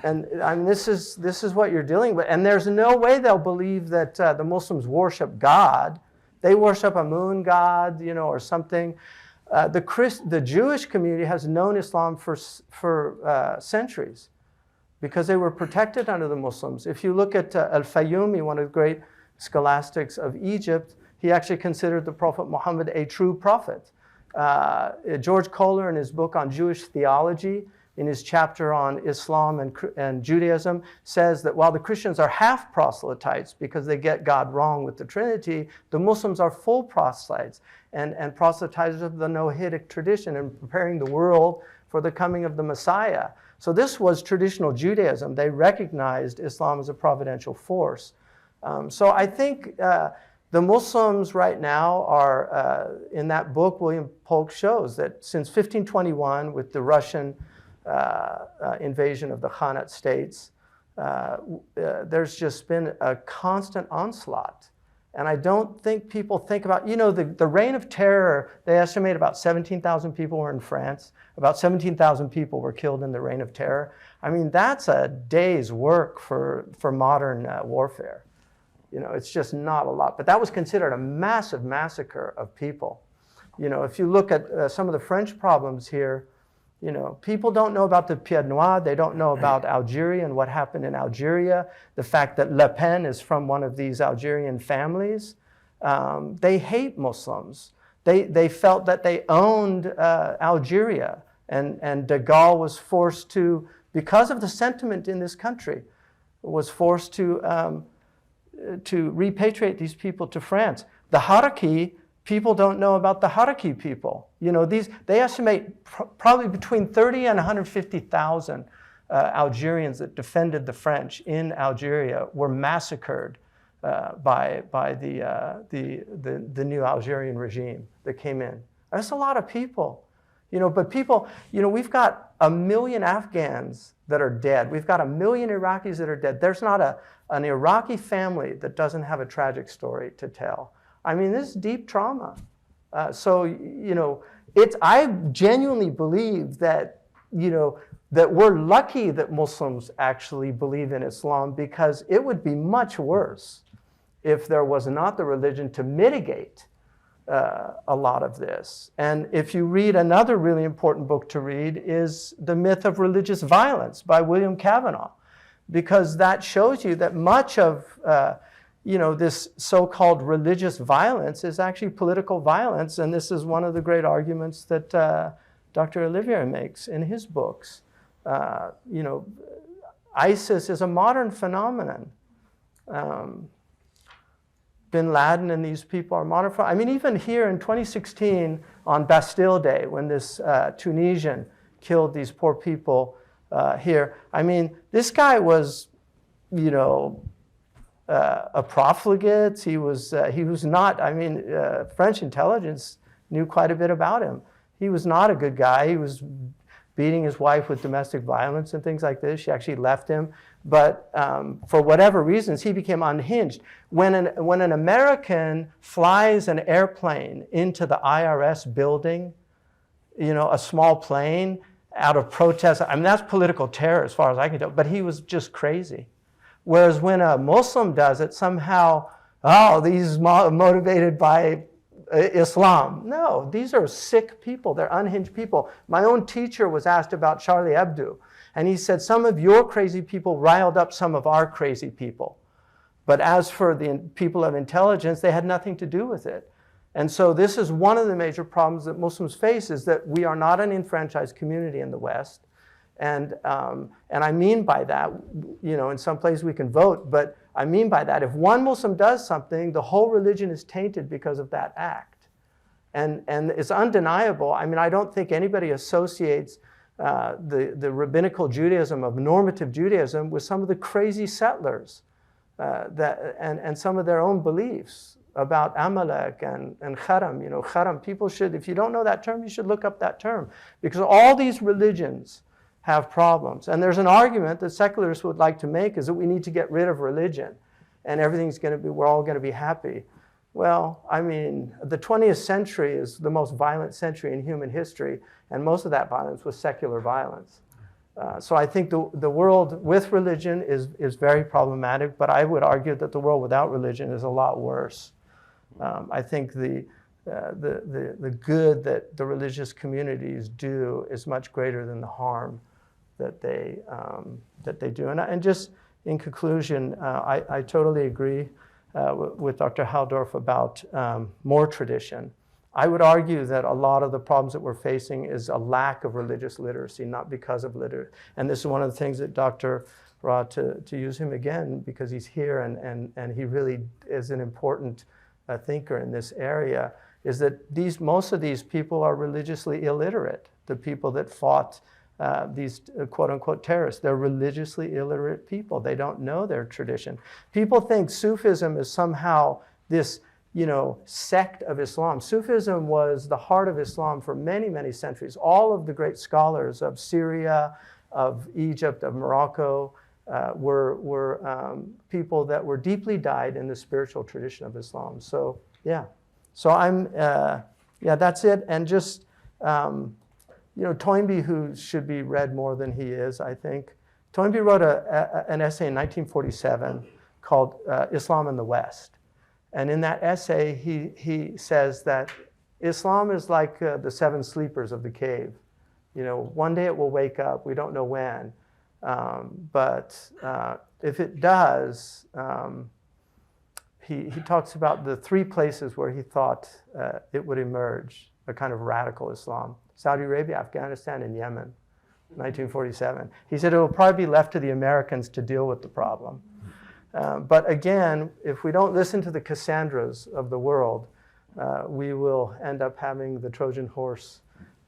And I mean, this is what you're dealing with. And there's no way they'll believe that the Muslims worship God. They worship a moon god, you know, or something. The Jewish community has known Islam for centuries because they were protected under the Muslims. If you look at Al-Fayyumi, one of the great scholastics of Egypt, he actually considered the Prophet Muhammad a true prophet. George Kohler, in his book on Jewish theology, in his chapter on Islam and Judaism, says that while the Christians are half proselytes because they get God wrong with the Trinity, the Muslims are full proselytes and proselytizers of the Noahidic tradition and preparing the world for the coming of the Messiah. So this was traditional Judaism. They recognized Islam as a providential force. So I think the Muslims right now are, in that book, William Polk shows that since 1521, with the Russian invasion of the Khanate states, there's just been a constant onslaught. And I don't think people think about, the reign of terror, they estimate about 17,000 people were in France. About 17,000 people were killed in the reign of terror. I mean, that's a day's work for modern warfare. It's just not a lot. But that was considered a massive massacre of people. If you look at some of the French problems here, people don't know about the Pied Noir. They don't know about Algeria and what happened in Algeria. The fact that Le Pen is from one of these Algerian families. They hate Muslims. They felt that they owned Algeria. And de Gaulle was forced to, because of the sentiment in this country, was forced to repatriate these people to France. The Haraki, people don't know about the Haraki people. They estimate probably between 30 and 150,000 Algerians that defended the French in Algeria were massacred by the new Algerian regime that came in. That's a lot of people. But people, we've got 1 million Afghans that are dead. We've got 1 million Iraqis that are dead. There's not an Iraqi family that doesn't have a tragic story to tell. I mean, this is deep trauma. I genuinely believe that, that we're lucky that Muslims actually believe in Islam, because it would be much worse if there was not the religion to mitigate a lot of this. And if you read, another really important book to read is The Myth of Religious Violence by William Kavanaugh, because that shows you that much of this so-called religious violence is actually political violence. And this is one of the great arguments that Dr. Olivier makes in his books. ISIS is a modern phenomenon. Bin Laden and these people are modern. I mean, even here in 2016 on Bastille Day, when this Tunisian killed these poor people here, I mean, this guy was, a profligate. He was not, French intelligence knew quite a bit about him. He was not a good guy. He was beating his wife with domestic violence and things like this. She actually left him. But for whatever reasons, he became unhinged. When an American flies an airplane into the IRS building, a small plane, out of protest, that's political terror as far as I can tell, but he was just crazy. Whereas when a Muslim does it, somehow, these motivated by Islam. No, these are sick people. They're unhinged people. My own teacher was asked about Charlie Hebdo, and he said, some of your crazy people riled up some of our crazy people. But as for the people of intelligence, they had nothing to do with it. And so this is one of the major problems that Muslims face, is that we are not an enfranchised community in the West. And I mean by that, in some places we can vote, but I mean by that, if one Muslim does something, the whole religion is tainted because of that act. And it's undeniable. I don't think anybody associates the rabbinical Judaism of normative Judaism with some of the crazy settlers and some of their own beliefs about Amalek and Haram. Haram, people should, if you don't know that term, you should look up that term, because all these religions have problems. And there's an argument that secularists would like to make, is that we need to get rid of religion and we're all going to be happy. Well, the 20th century is the most violent century in human history, and most of that violence was secular violence. So I think the world with religion is very problematic, but I would argue that the world without religion is a lot worse. I think the good that the religious communities do is much greater than the harm that they do. And just in conclusion, I totally agree with Dr. Halldorf about more tradition. I would argue that a lot of the problems that we're facing is a lack of religious literacy, not because of literacy. And this is one of the things that Dr. Ra, to use him again, because he's here and he really is an important thinker in this area, is that most of these people are religiously illiterate. The people that fought these quote-unquote terrorists, they're religiously illiterate people. They don't know their tradition. People think Sufism is somehow this sect of Islam. Sufism was the heart of Islam for many, many centuries. All of the great scholars of Syria, of Egypt, of Morocco, were people that were deeply dyed in the spiritual tradition of Islam. So yeah, so that's it. And just Toynbee, who should be read more than he is, I think. Toynbee wrote an essay in 1947 called Islam in the West. And in that essay, he says that Islam is like the seven sleepers of the cave. One day it will wake up. We don't know when. But if it does, he talks about the three places where he thought it would emerge, a kind of radical Islam. Saudi Arabia, Afghanistan, and Yemen, 1947. He said it will probably be left to the Americans to deal with the problem. But again, if we don't listen to the Cassandras of the world, we will end up having the Trojan horse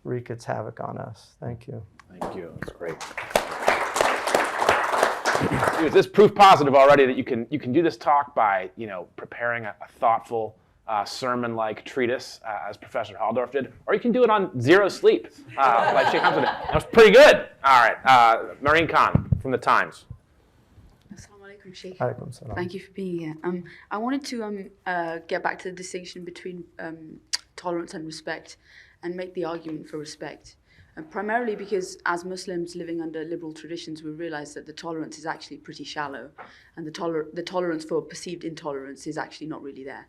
wreak its havoc on us. Thank you. Thank you. That's great. Is this proof positive already that you can do this talk by preparing a thoughtful sermon-like treatise as Professor Halldorf did, or you can do it on zero sleep like Shaykh Hamza did. That was pretty good. All right, Marine Khan from the Times. Assalamu alaikum, Shaykh. Alaikum salam. Thank you for being here. I wanted to get back to the distinction between tolerance and respect, and make the argument for respect. Primarily because as Muslims living under liberal traditions, we realize that the tolerance is actually pretty shallow, and the tolerance for perceived intolerance is actually not really there.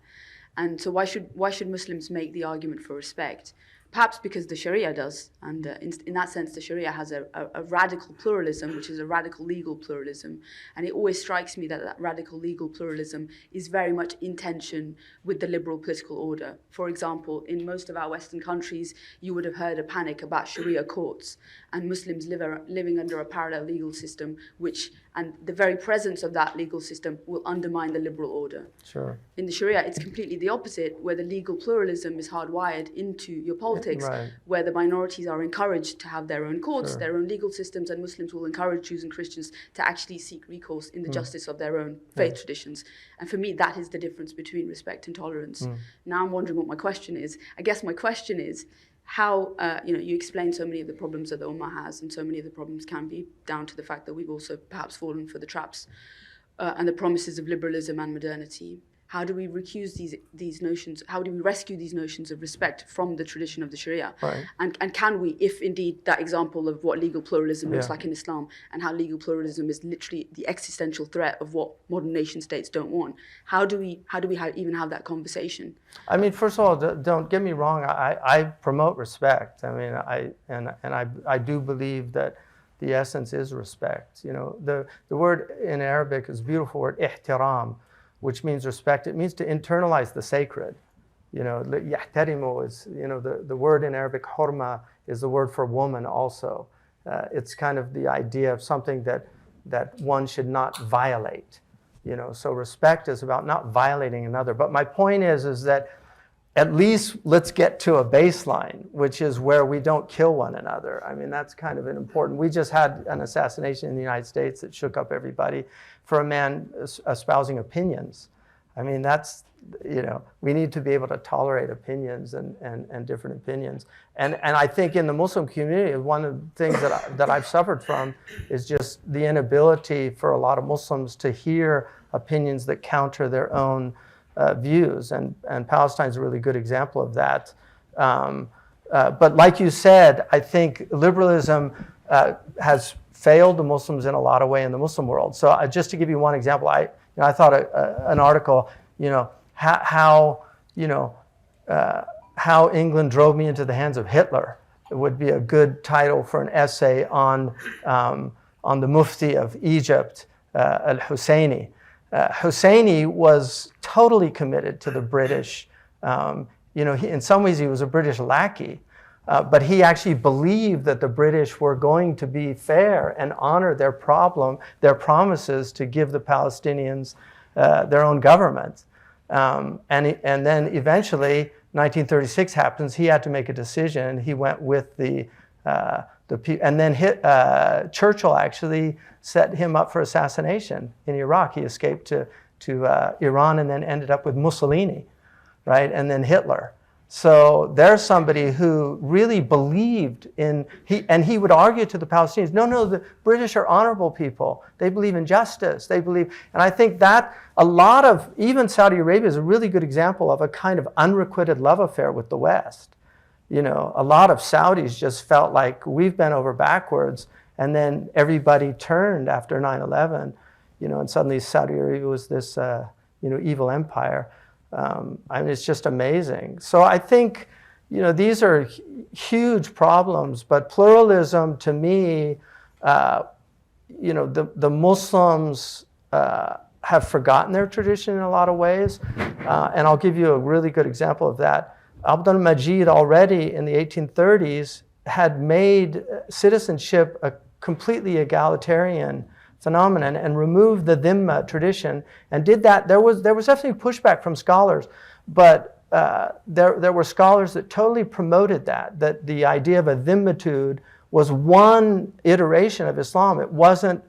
And so why should Muslims make the argument for respect? Perhaps because the Sharia does, and in that sense the Sharia has a radical pluralism, which is a radical legal pluralism, and it always strikes me that radical legal pluralism is very much in tension with the liberal political order. For example, in most of our Western countries, you would have heard a panic about Sharia courts, and Muslims living under a parallel legal system, and the very presence of that legal system will undermine the liberal order. Sure. In the Sharia, it's completely the opposite, where the legal pluralism is hardwired into your politics, right. Where the minorities are encouraged to have their own courts, Sure. their own legal systems, and Muslims will encourage Jews and Christians to actually seek recourse in the justice of their own faith traditions. And for me, that is the difference between respect and tolerance. Now I'm wondering what my question is. I guess my question is, how, you explain so many of the problems that the Ummah has, and so many of the problems can be down to the fact that we've also perhaps fallen for the traps and the promises of liberalism and modernity. How do we recuse these notions? How do we rescue these notions of respect from the tradition of the Sharia? Right. And can we, if indeed that example of what legal pluralism looks Yeah. like in Islam, and how legal pluralism is literally the existential threat of what modern nation states don't want, how do we even have that conversation? I mean, first of all, don't get me wrong. I promote respect. I mean, I do believe that the essence is respect. The word in Arabic is a beautiful word, ihtiram, which means respect. It means to internalize the sacred. Yahtarimu is, the word in Arabic, hurma, is the word for woman also. It's kind of the idea of something that one should not violate. So respect is about not violating another. But my point is that at least let's get to a baseline, which is where we don't kill one another. I mean, that's kind of an important. We just had an assassination in the United States that shook up everybody for a man espousing opinions. I mean, that's, we need to be able to tolerate opinions and different opinions. And I think in the Muslim community, one of the things that I've suffered from is just the inability for a lot of Muslims to hear opinions that counter their own views, and Palestine's a really good example of that. But like you said, I think liberalism has failed the Muslims in a lot of ways in the Muslim world. So just to give you one example, I thought an article, how England drove me into the hands of Hitler. It would be a good title for an essay on the Mufti of Egypt, al-Husseini. Husseini was totally committed to the British. In some ways he was a British lackey, but he actually believed that the British were going to be fair and honor their promises to give the Palestinians their own government. And then eventually, 1936 happens. He had to make a decision. He went with and then Churchill actually set him up for assassination in Iraq. He escaped to Iran and then ended up with Mussolini, right? And then Hitler. So there's somebody who really believed in, he would argue to the Palestinians, no, the British are honorable people. They believe in justice. They believe, and I think that a lot of, even Saudi Arabia is a really good example of a kind of unrequited love affair with the West. You know, a lot of Saudis just felt like we've bent over backwards, and then everybody turned after 9/11, you know, and suddenly Saudi Arabia was this, you know, evil empire. I mean, it's just amazing. So I think, you know, these are huge problems, but pluralism to me, you know, the Muslims have forgotten their tradition in a lot of ways. And I'll give you a really good example of that. Abd al-Majid already in the 1830s had made citizenship a completely egalitarian phenomenon and removed the dhimma tradition and did that. There was definitely pushback from scholars, but there were scholars that totally promoted that the idea of a dhimmitude was one iteration of Islam. It wasn't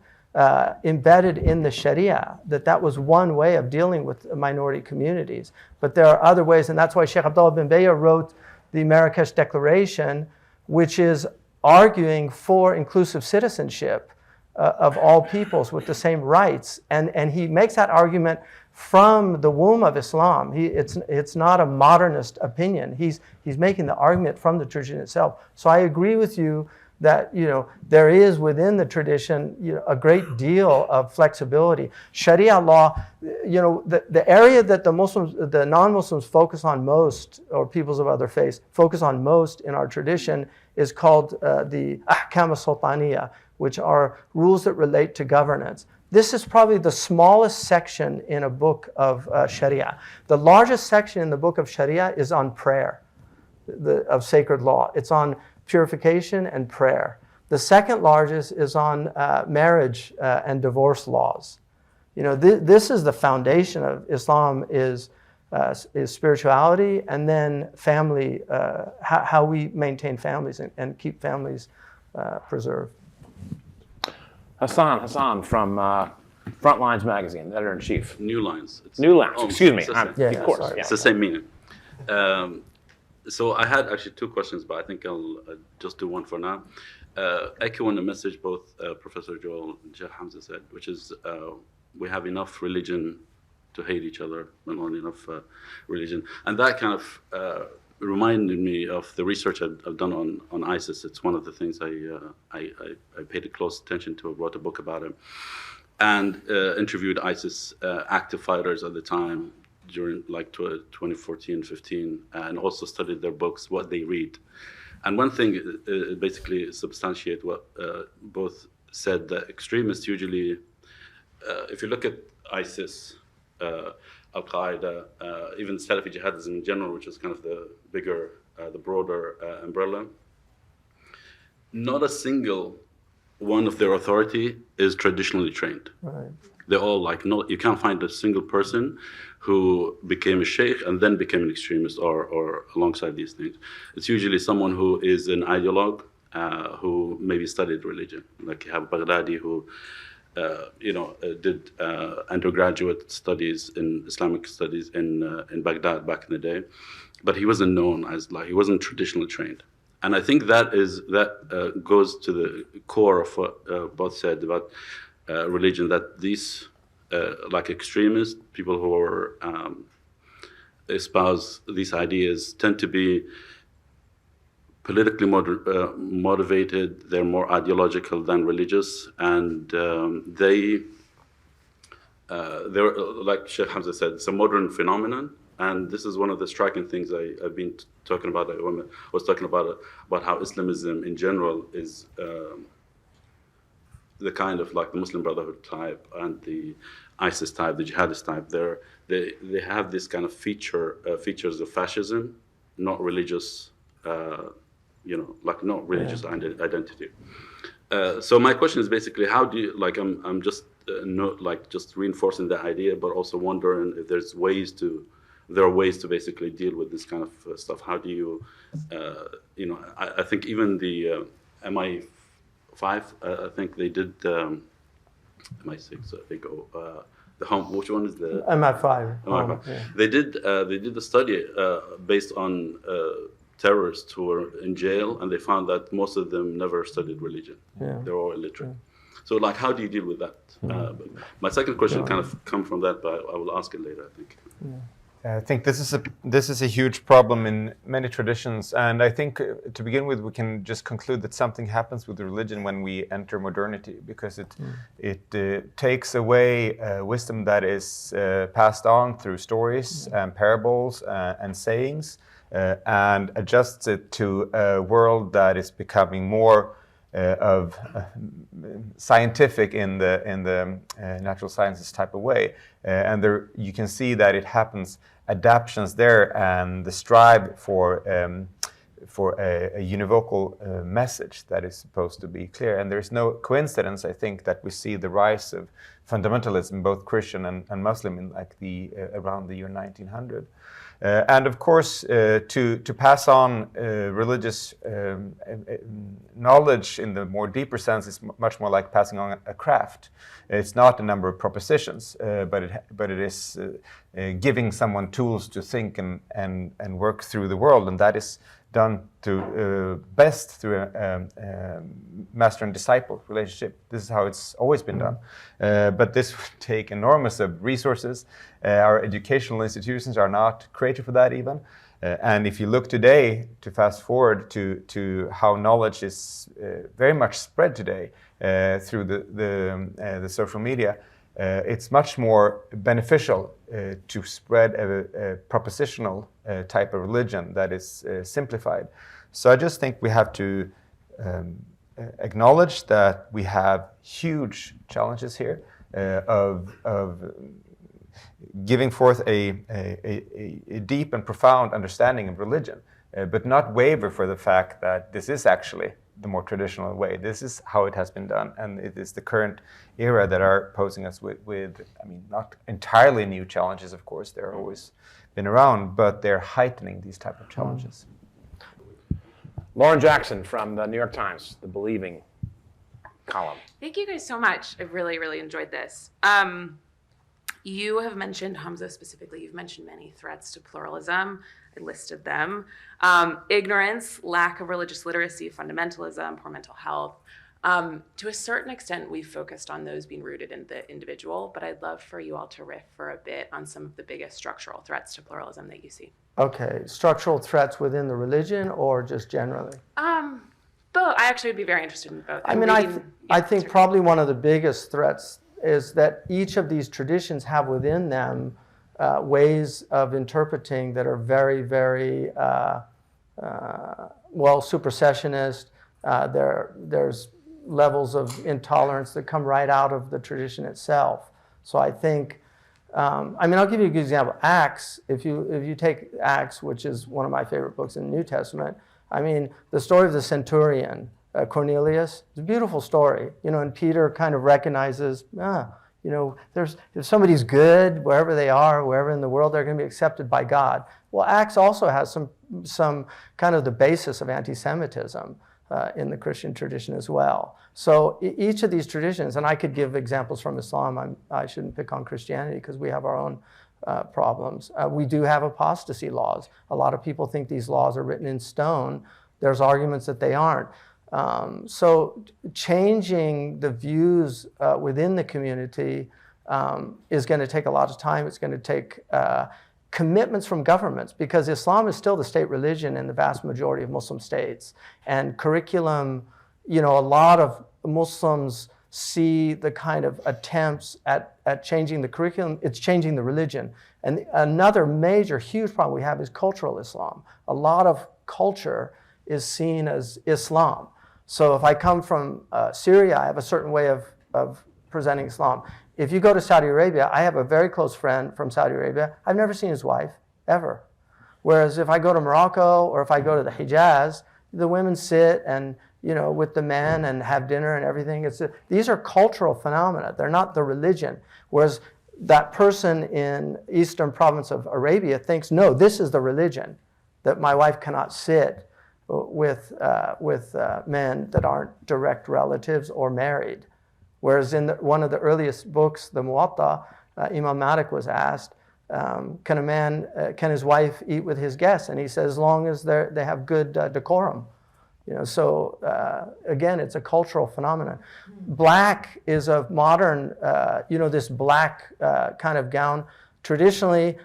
embedded in the Sharia, that was one way of dealing with minority communities. But there are other ways, and that's why Sheikh Abdullah bin Bayyah wrote the Marrakesh Declaration, which is arguing for inclusive citizenship of all peoples with the same rights. And he makes that argument from the womb of Islam. It's not a modernist opinion. He's making the argument from the tradition itself. So I agree with you that, you know, there is within the tradition, you know, a great deal of flexibility. Sharia law, you know, the area that the non-Muslims focus on most, or peoples of other faiths focus on most in our tradition, is called the ahkam al-sultaniya, which are rules that relate to governance. This is probably the smallest section in a book of Sharia. The largest section in the book of Sharia is on prayer, of sacred law. It's on purification and prayer. The second largest is on marriage and divorce laws. You know, this is the foundation of Islam, is spirituality, and then family, how we maintain families and keep families preserved. Hassan from Frontlines Magazine, editor-in-chief. New Lines. New Lines, excuse me. Of course. Yeah. It's the same meaning. So I had actually two questions, but I think I'll just do one for now. Echoing a message both Professor Joel and Sheikh Hamza said, which is we have enough religion to hate each other, but not enough religion. And that kind of reminded me of the research I've done on ISIS. It's one of the things I paid close attention to. I wrote a book about it and interviewed ISIS active fighters at the time during like 2014, 15, and also studied their books, what they read. And one thing basically substantiate what both said, that extremists usually, if you look at ISIS, Al-Qaeda, even Salafi jihadism in general, which is kind of the bigger, the broader umbrella, not a single one of their authority is traditionally trained. Right. They're all like, you can't find a single person who became a sheikh and then became an extremist or alongside these things. It's usually someone who is an ideologue who maybe studied religion. Like you have Baghdadi who did undergraduate studies in Islamic studies in Baghdad back in the day, but he wasn't known as, like, he wasn't traditionally trained. And I think that goes to the core of what both said about religion, that these like extremists, people who are espouse these ideas, tend to be politically motivated. They're more ideological than religious, and they're like Sheikh Hamza said, it's a modern phenomenon. And this is one of the striking things I've been talking about. I was talking about how Islamism in general is the kind of like the Muslim Brotherhood type and the ISIS type, the jihadist type. They have this kind of features of fascism, not religious, not religious identity. So my question is basically, how do you, like, I'm just just reinforcing the idea, but also wondering if there are ways to basically deal with this kind of stuff. How do you, I think even the MI5, I think they did, MI6, I think, The home. Which one is the? MI5. MI5. Yeah. They did a study based on terrorists who were in jail, and they found that most of them never studied religion. Yeah. They were all illiterate. So, like, how do you deal with that? My second question kind of comes from that, but I will ask it later, I think. I think this is a huge problem in many traditions, and I think to begin with we can just conclude that something happens with religion when we enter modernity, because it takes away wisdom that is passed on through stories and parables and sayings, and adjusts it to a world that is becoming more of scientific in the natural sciences type of way, and there you can see that it happens adaptations there, and the strive for a univocal message that is supposed to be clear. And there's no coincidence, I think, that we see the rise of fundamentalism, both Christian and Muslim, in like around the year 1900. And of course, to pass on religious knowledge in the more deeper sense is much more like passing on a craft. It's not a number of propositions, but it is giving someone tools to think and work through the world, and that is done best through a master and disciple relationship. This is how it's always been done. But this would take enormous resources. Our educational institutions are not created for that even. And if you look today, to fast forward to how knowledge is very much spread today through the social media, it's much more beneficial to spread a propositional type of religion that is simplified. So I just think we have to acknowledge that we have huge challenges here of giving forth a deep and profound understanding of religion, but not waver for the fact that this is actually the more traditional way. This is how it has been done, and it is the current era that are posing us with I mean, not entirely new challenges, of course, they're always been around, but they're heightening these type of challenges. Lauren Jackson from the New York Times, the Believing column. Thank you guys so much. I really, really enjoyed this. You have mentioned, Hamza specifically, you've mentioned many threats to pluralism. I listed them. Ignorance, lack of religious literacy, fundamentalism, poor mental health. To a certain extent, we've focused on those being rooted in the individual, but I'd love for you all to riff for a bit on some of the biggest structural threats to pluralism that you see. Okay, structural threats within the religion or just generally? Both. I actually would be very interested in both. I mean, I think probably one of the biggest threats is that each of these traditions have within them ways of interpreting that are very, very, supersessionist. There's levels of intolerance that come right out of the tradition itself. So I think, I'll give you a good example. Acts, if you take Acts, which is one of my favorite books in the New Testament, I mean, the story of the centurion, Cornelius, it's a beautiful story, and Peter kind of recognizes, if somebody's good, wherever they are, wherever in the world, they're going to be accepted by God. Well, Acts also has some kind of the basis of antisemitism in the Christian tradition as well. So each of these traditions, and I could give examples from Islam, I shouldn't pick on Christianity because we have our own problems. We do have apostasy laws. A lot of people think these laws are written in stone. There's arguments that they aren't. So changing the views within the community is going to take a lot of time. It's going to take commitments from governments, because Islam is still the state religion in the vast majority of Muslim states. And curriculum, a lot of Muslims see the kind of attempts at changing the curriculum. It's changing the religion. And another major, huge problem we have is cultural Islam. A lot of culture is seen as Islam. So if I come from Syria, I have a certain way of presenting Islam. If you go to Saudi Arabia, I have a very close friend from Saudi Arabia. I've never seen his wife, ever. Whereas if I go to Morocco or if I go to the Hijaz, the women sit and, with the men and have dinner and everything. These are cultural phenomena. They're not the religion. Whereas that person in eastern province of Arabia thinks, no, this is the religion, that my wife cannot sit with men that aren't direct relatives or married. Whereas in one of the earliest books, the Muwatta, Imam Malik was asked, can his wife eat with his guests? And he said, as long as they have good decorum. So again, it's a cultural phenomenon. Black is a modern, this black kind of gown. Traditionally,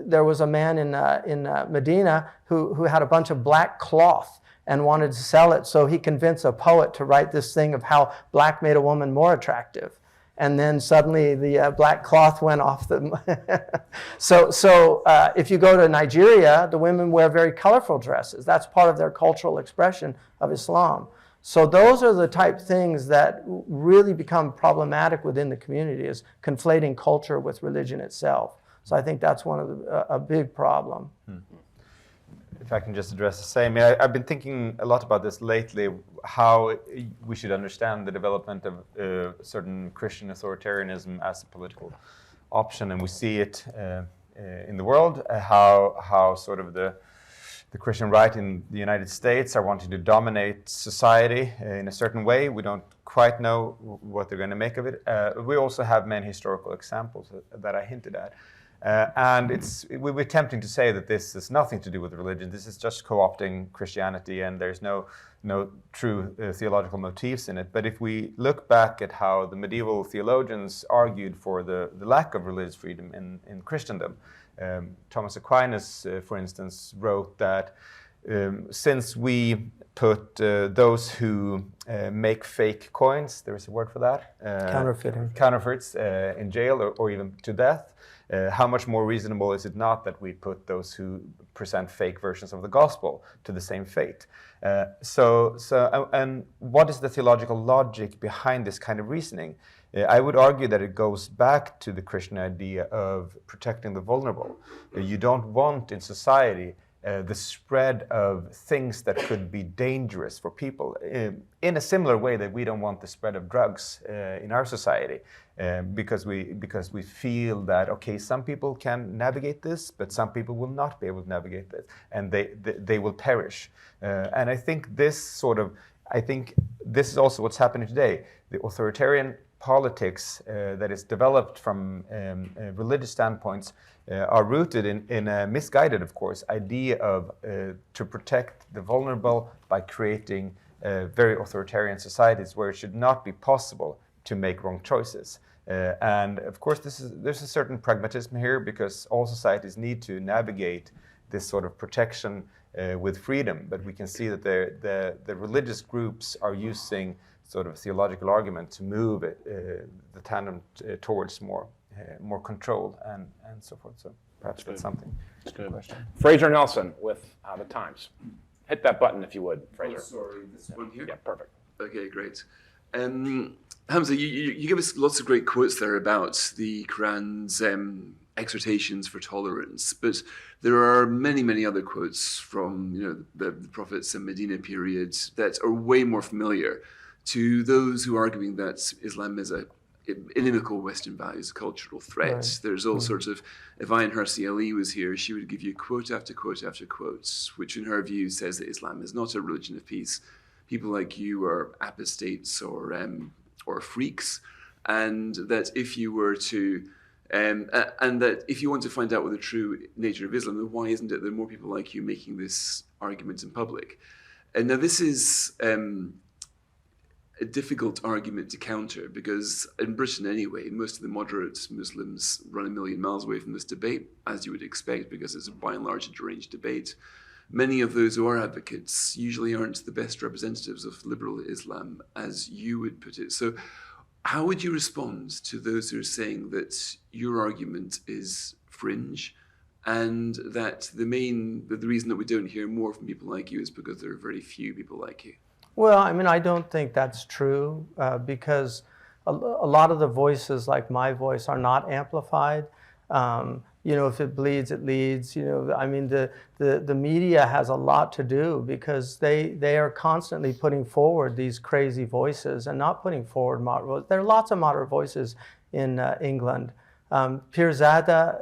there was a man in Medina who had a bunch of black cloth and wanted to sell it, so he convinced a poet to write this thing of how black made a woman more attractive. And then suddenly the black cloth went off the... So if you go to Nigeria, the women wear very colorful dresses. That's part of their cultural expression of Islam. So those are the type things that really become problematic within the community, is conflating culture with religion itself. So I think that's one of a big problem. If I can just address the same, I've been thinking a lot about this lately, how we should understand the development of certain Christian authoritarianism as a political option, and we see it in the world, how sort of the Christian right in the United States are wanting to dominate society in a certain way. We don't quite know what they're going to make of it. We also have many historical examples that I hinted at. And we're tempting to say that this has nothing to do with religion. This is just co-opting Christianity, and there's no true theological motifs in it. But if we look back at how the medieval theologians argued for the lack of religious freedom in Christendom, Thomas Aquinas, for instance, wrote that since we put those who make fake coins, there is a word for that, counterfeits, in jail or even to death, how much more reasonable is it not that we put those who present fake versions of the gospel to the same fate? And what is the theological logic behind this kind of reasoning? I would argue that it goes back to the Christian idea of protecting the vulnerable. You don't want in society the spread of things that could be dangerous for people, in a similar way that we don't want the spread of drugs in our society, because we feel that, okay, some people can navigate this, but some people will not be able to navigate this, and they will perish. And I think this is also what's happening today. The authoritarian politics that is developed from religious standpoints are rooted in a misguided, of course, idea of to protect the vulnerable by creating very authoritarian societies where it should not be possible to make wrong choices. And of course, there's a certain pragmatism here, because all societies need to navigate this sort of protection with freedom. But we can see that the religious groups are using sort of theological argument to move the tandem towards more control and so forth. So perhaps that's something. That's good. Fraser Nelson with the Times. Hit that button if you would, Fraser. Oh, sorry, this one here? Yeah, perfect. Okay, great. Hamza, you give us lots of great quotes there about the Quran's exhortations for tolerance, but there are many, many other quotes from the Prophet's Medina period that are way more familiar to those who are arguing that Islam is a inimical Western values, a cultural threat. Right. There's all sorts of, if Ayan Hirsi Ali was here, she would give you quote after quote after quote, which in her view says that Islam is not a religion of peace. People like you are apostates or freaks, and that if you were to, and that if you want to find out what the true nature of Islam, then why isn't it there are more people like you making this argument in public? And now this is a difficult argument to counter, because in Britain anyway, most of the moderate Muslims run a million miles away from this debate, as you would expect, because it's by and large a deranged debate. Many of those who are advocates usually aren't the best representatives of liberal Islam, as you would put it. So how would you respond to those who are saying that your argument is fringe, and that the reason that we don't hear more from people like you is because there are very few people like you? Well, I mean, I don't think that's true, because a lot of the voices, like my voice, are not amplified. If it bleeds, it leads. I mean, the media has a lot to do, because they are constantly putting forward these crazy voices and not putting forward moderate. There are lots of moderate voices in England. Pirzada,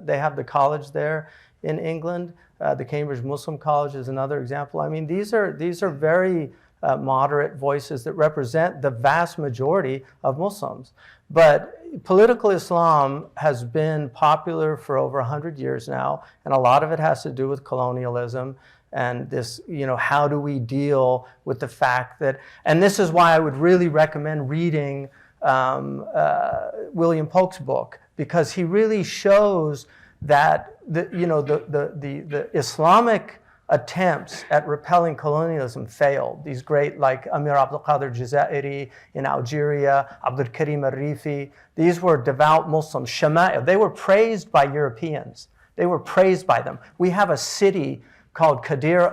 they have the college there in England. The Cambridge Muslim College is another example. I mean, these are very moderate voices that represent the vast majority of Muslims. But political Islam has been popular for over 100 years now, and a lot of it has to do with colonialism and this, how do we deal with the fact that, and this is why I would really recommend reading William Polk's book, because he really shows that the Islamic attempts at repelling colonialism failed. These great, like Amir Abdul Qadir Jazairi in Algeria, Abdul Karim al-Rifi, these were devout Muslims, Shama'il. They were praised by Europeans. They were praised by them. We have a city called Kadir,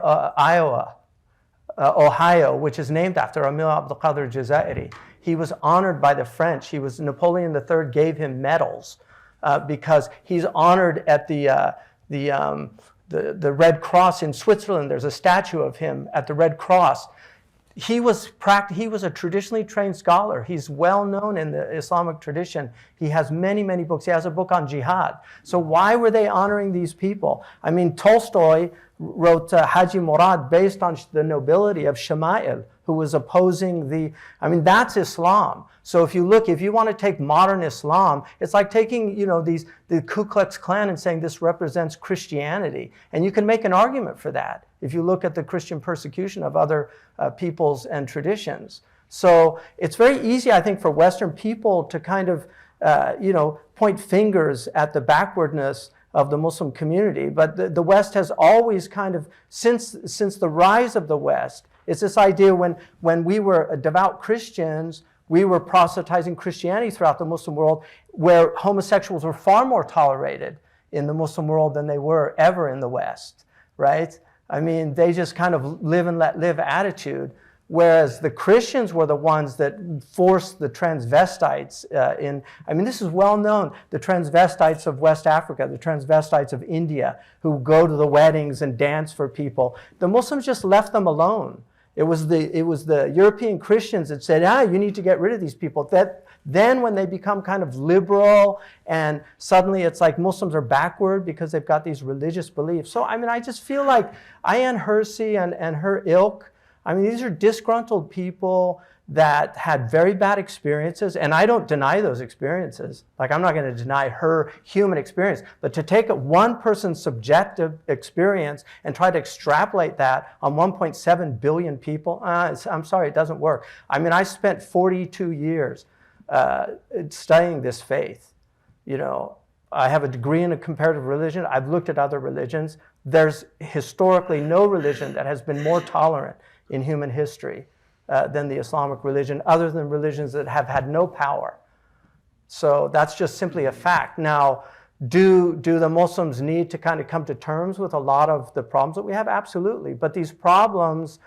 Ohio, which is named after Amir Abdul Qadir Jazairi. He was honored by the French. Napoleon III gave him medals because he's honored at the Red Cross in Switzerland. There's a statue of him at the Red Cross. He was a traditionally trained scholar. He's well known in the Islamic tradition. He has many, many books. He has a book on jihad. So why were they honoring these people? I mean, Tolstoy wrote Haji Murad based on the nobility of Shama'il, who was opposing that's Islam. So if you want to take modern Islam, it's like taking, the Ku Klux Klan and saying this represents Christianity. And you can make an argument for that if you look at the Christian persecution of other peoples and traditions. So it's very easy, I think, for Western people to kind of, point fingers at the backwardness of the Muslim community. But the West has always kind of, since the rise of the West, it's this idea when we were devout Christians, we were proselytizing Christianity throughout the Muslim world, where homosexuals were far more tolerated in the Muslim world than they were ever in the West, right? I mean, they just kind of live and let live attitude, whereas the Christians were the ones that forced the transvestites this is well known, the transvestites of West Africa, the transvestites of India, who go to the weddings and dance for people. The Muslims just left them alone. It was the European Christians that said, you need to get rid of these people. Then when they become kind of liberal and suddenly it's like Muslims are backward because they've got these religious beliefs. So, I just feel like Ayaan Hirsi and her ilk, these are disgruntled people that had very bad experiences, and I don't deny those experiences. Like, I'm not going to deny her human experience, but to take one person's subjective experience and try to extrapolate that on 1.7 billion people, I'm sorry, it doesn't work. I spent 42 years studying this faith. I have a degree in a comparative religion. I've looked at other religions. There's historically no religion that has been more tolerant in human history than the Islamic religion, other than religions that have had no power. So that's just simply a fact. Now, do the Muslims need to kind of come to terms with a lot of the problems that we have? Absolutely. But these problems,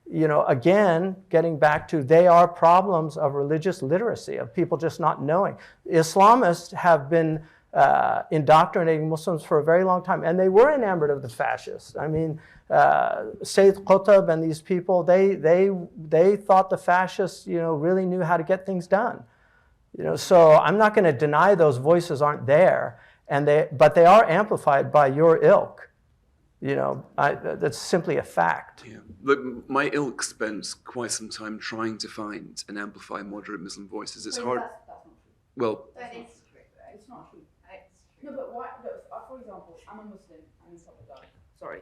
again, getting back to, they are problems of religious literacy, of people just not knowing. Islamists have been indoctrinating Muslims for a very long time, and they were enamored of the fascists. Sayyid Qutb and these people, they thought the fascists, really knew how to get things done. So I'm not going to deny those voices aren't there, but they are amplified by your ilk. That's simply a fact. Yeah. Look, my ilk spent quite some time trying to find and amplify moderate Muslim voices. It's hard. That's not true. Well, That is true. It's not true. No, but why? Look, for example, I'm a Muslim. I'm in Stockholm. Sorry.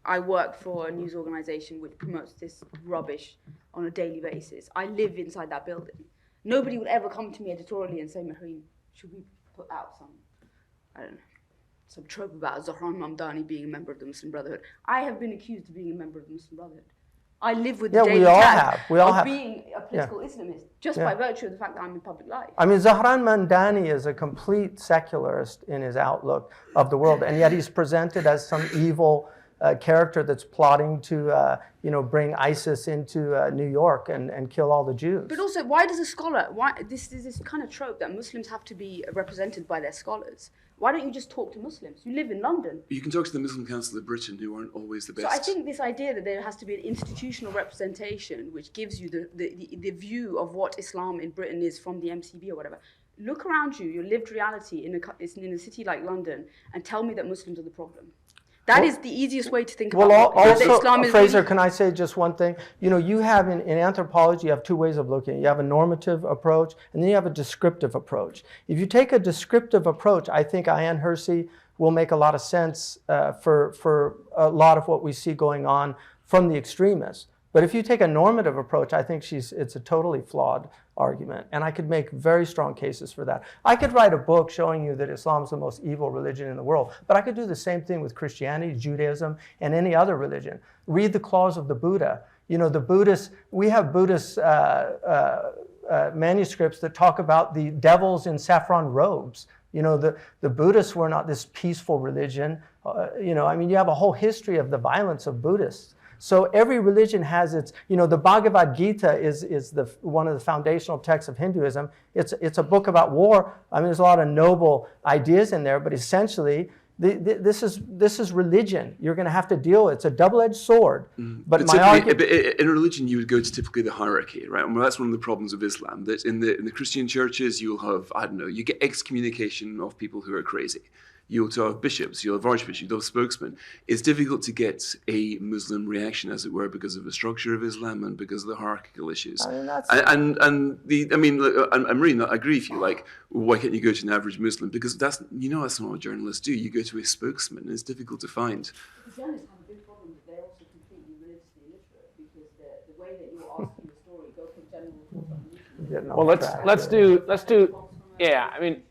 I work for a news organization which promotes this rubbish on a daily basis. I live inside that building. Nobody would ever come to me editorially and say, Mahreen, should we put out some trope about Zahran Mamdani being a member of the Muslim Brotherhood? I have been accused of being a member of the Muslim Brotherhood. I live with the daily tag of being a political Islamist, just by virtue of the fact that I'm in public life. Zahran Mamdani is a complete secularist in his outlook of the world, and yet he's presented as some evil character that's plotting to, bring ISIS into New York and kill all the Jews. But also, why does a scholar? This is this kind of trope that Muslims have to be represented by their scholars? Why don't you just talk to Muslims? You live in London. You can talk to the Muslim Council of Britain, who aren't always the best. So I think this idea that there has to be an institutional representation which gives you the view of what Islam in Britain is from the MCB or whatever. Look around you, your lived reality in a city like London, and tell me that Muslims are the problem. That is the easiest way to think Well, about it. Whether also, Islam is Fraser, really- can I say just one thing? You know, you have in anthropology, you have two ways of looking. You have a normative approach, and then you have a descriptive approach. If you take a descriptive approach, I think Ayaan Hirsi will make a lot of sense for a lot of what we see going on from the extremists. But if you take a normative approach, I think it's a totally flawed argument. And I could make very strong cases for that. I could write a book showing you that Islam is the most evil religion in the world, but I could do the same thing with Christianity, Judaism, and any other religion. Read the Claws of the Buddha. You know, the Buddhists, we have Buddhist manuscripts that talk about the devils in saffron robes. You know, the Buddhists were not this peaceful religion. You know, I mean, you have a whole history of the violence of Buddhists. So every religion has its, you know, the Bhagavad Gita is one of the foundational texts of Hinduism. It's a book about war. I mean, there's a lot of noble ideas in there, but essentially, this is religion. You're going to have to deal with it. It's a double-edged sword. But my argument, in a religion, you would go to typically the hierarchy, right? Well, that's one of the problems of Islam. That in the Christian churches, you'll have, I don't know, you get excommunication of people who are crazy. You'll have bishops, you'll have archbishops, you'll have spokesmen. It's difficult to get a Muslim reaction, as it were, because of the structure of Islam and because of the hierarchical issues. I mean, that's... I'm really not, I agree with you. Like, why can't you go to an average Muslim? Because that's not what journalists do. You go to a spokesman, and it's difficult to find. The journalists have a big problem that they're also completely religiously illiterate, because the way that you're asking the story goes from general Well, let's do. Yeah, I mean,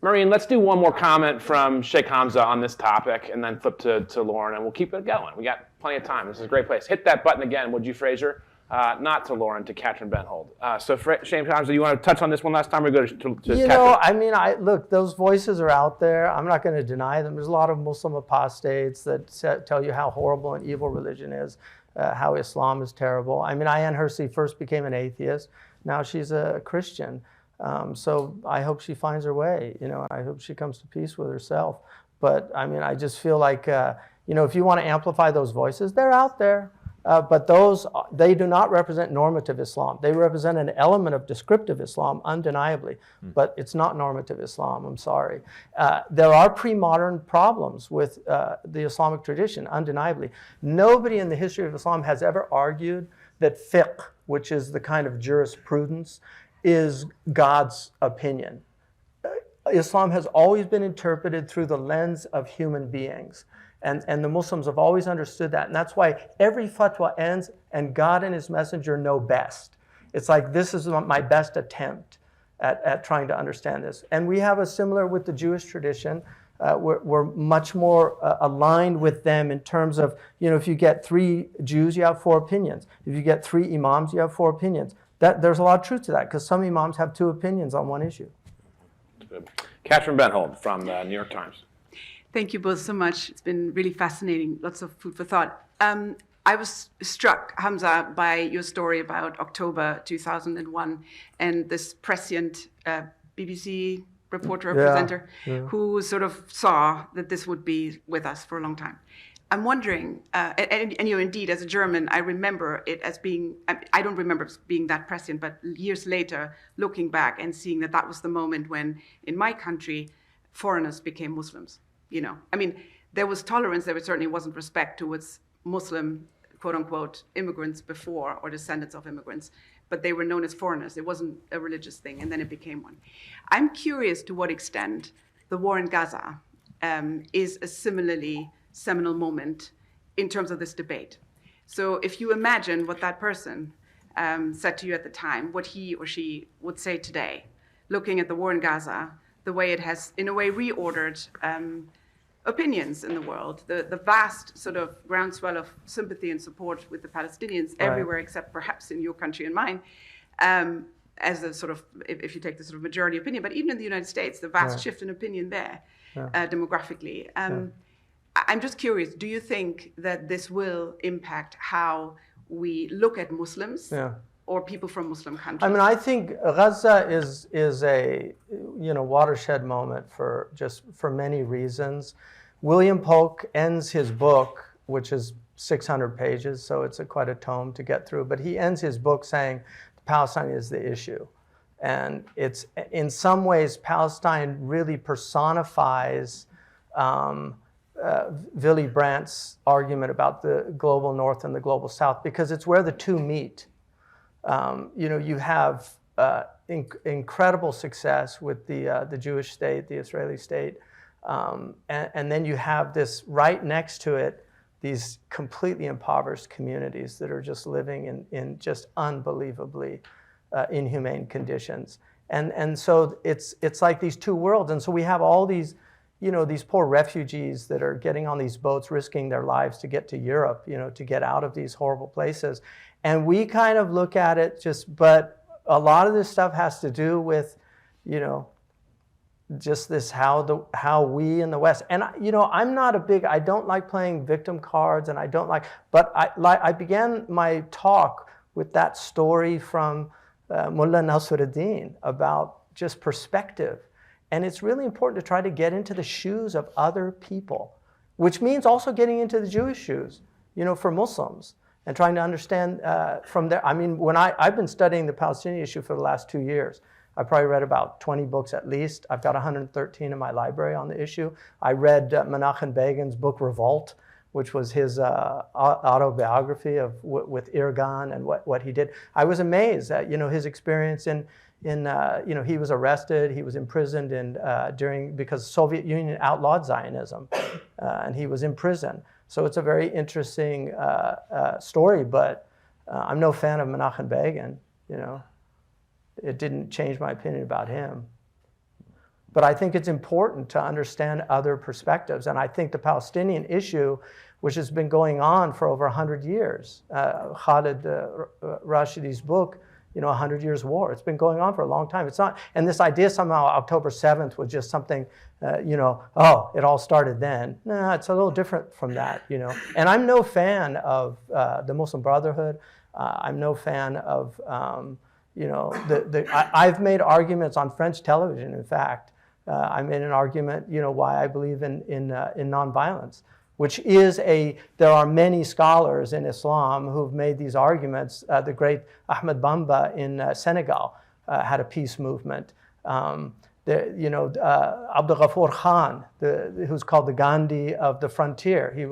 Maureen, let's do one more comment from Shaykh Hamza on this topic, and then flip to Lauren, and we'll keep it going. We got plenty of time. This is a great place. Hit that button again, would you, Fraser? Not to Lauren, to Catherine Benhold. So, Shaykh Hamza, you want to touch on this one last time, or go to You Catherine? know, I mean, look, those voices are out there. I'm not going to deny them. There's a lot of Muslim apostates that tell you how horrible and evil religion is, how Islam is terrible. I mean, Ayaan Hirsi first became an atheist. Now she's a Christian. So I hope she finds her way. You know, I hope she comes to peace with herself. But I mean, I just feel like, you know, if you want to amplify those voices, they're out there. But they do not represent normative Islam. They represent an element of descriptive Islam, undeniably. But it's not normative Islam, I'm sorry. There are pre-modern problems with the Islamic tradition, undeniably. Nobody in the history of Islam has ever argued that fiqh, which is the kind of jurisprudence, is God's opinion. Islam has always been interpreted through the lens of human beings. And the Muslims have always understood that. And that's why every fatwa ends, and God and his messenger know best. It's like, this is my best attempt at trying to understand this. And we have a similar with the Jewish tradition. We're much more aligned with them in terms of, you know, if you get 3 Jews, you have 4 opinions. If you get 3 imams, you have 4 opinions. There's a lot of truth to that, because some imams have 2 opinions on one issue. Good. Catherine Benhold from the New York Times. Thank you both so much. It's been really fascinating. Lots of food for thought. I was struck, Hamza, by your story about October 2001 and this prescient BBC reporter or presenter who sort of saw that this would be with us for a long time. I'm wondering, and you know, indeed, as a German, I remember it as being, I don't remember it being that prescient, but years later, looking back and seeing that that was the moment when, in my country, foreigners became Muslims. You know, I mean, there was tolerance, there certainly wasn't respect towards Muslim, quote unquote, immigrants before, or descendants of immigrants, but they were known as foreigners. It wasn't a religious thing, and then it became one. I'm curious to what extent the war in Gaza is a similarly seminal moment in terms of this debate. So if you imagine what that person said to you at the time, what he or she would say today, looking at the war in Gaza, the way it has, in a way, reordered opinions in the world, the vast sort of groundswell of sympathy and support with the Palestinians everywhere except perhaps in your country and mine, as a sort of, if you take the sort of majority opinion, but even in the United States, the vast shift in opinion there, demographically. I'm just curious, do you think that this will impact how we look at Muslims or people from Muslim countries? I mean, I think Gaza is a, you know, watershed moment for many reasons. William Polk ends his book, which is 600 pages, so it's quite a tome to get through, but he ends his book saying Palestine is the issue. And it's, in some ways, Palestine really personifies Willy Brandt's argument about the global North and the global South, because it's where the two meet. You have incredible success with the Jewish state, the Israeli state, and then you have this right next to it, these completely impoverished communities that are just living in just unbelievably inhumane conditions. And so it's like these two worlds. And so we have all these, these poor refugees that are getting on these boats, risking their lives to get to Europe, to get out of these horrible places. And we kind of look at it but a lot of this stuff has to do with, just this how we in the West, and I'm not I don't like playing victim cards, and I don't but I began my talk with that story from Mullah Nasruddin about just perspective. And it's really important to try to get into the shoes of other people, which means also getting into the Jewish shoes, for Muslims, and trying to understand from there. I mean, when I've been studying the Palestinian issue for the last 2 years, I probably read about 20 books at least. I've got 113 in my library on the issue. I read Menachem Begin's book Revolt, which was his autobiography with Irgun and what he did. I was amazed at his experience in he was arrested, he was imprisoned because the Soviet Union outlawed Zionism, and he was in prison. So it's a very interesting story, but I'm no fan of Menachem Begin. It didn't change my opinion about him. But I think it's important to understand other perspectives. And I think the Palestinian issue, which has been going on for over 100 years, Khalid Rashidi's book, 100 Years War, it's been going on for a long time. It's not, and this idea somehow October 7th was just something, it all started then. No, it's a little different from that, And I'm no fan of the Muslim Brotherhood. I'm no fan of, I've made arguments on French television, in fact. I made an argument, why I believe in nonviolence, which is there are many scholars in Islam who've made these arguments. The great Ahmed Bamba in Senegal had a peace movement. Abdul Ghaffur Khan, who's called the Gandhi of the frontier, he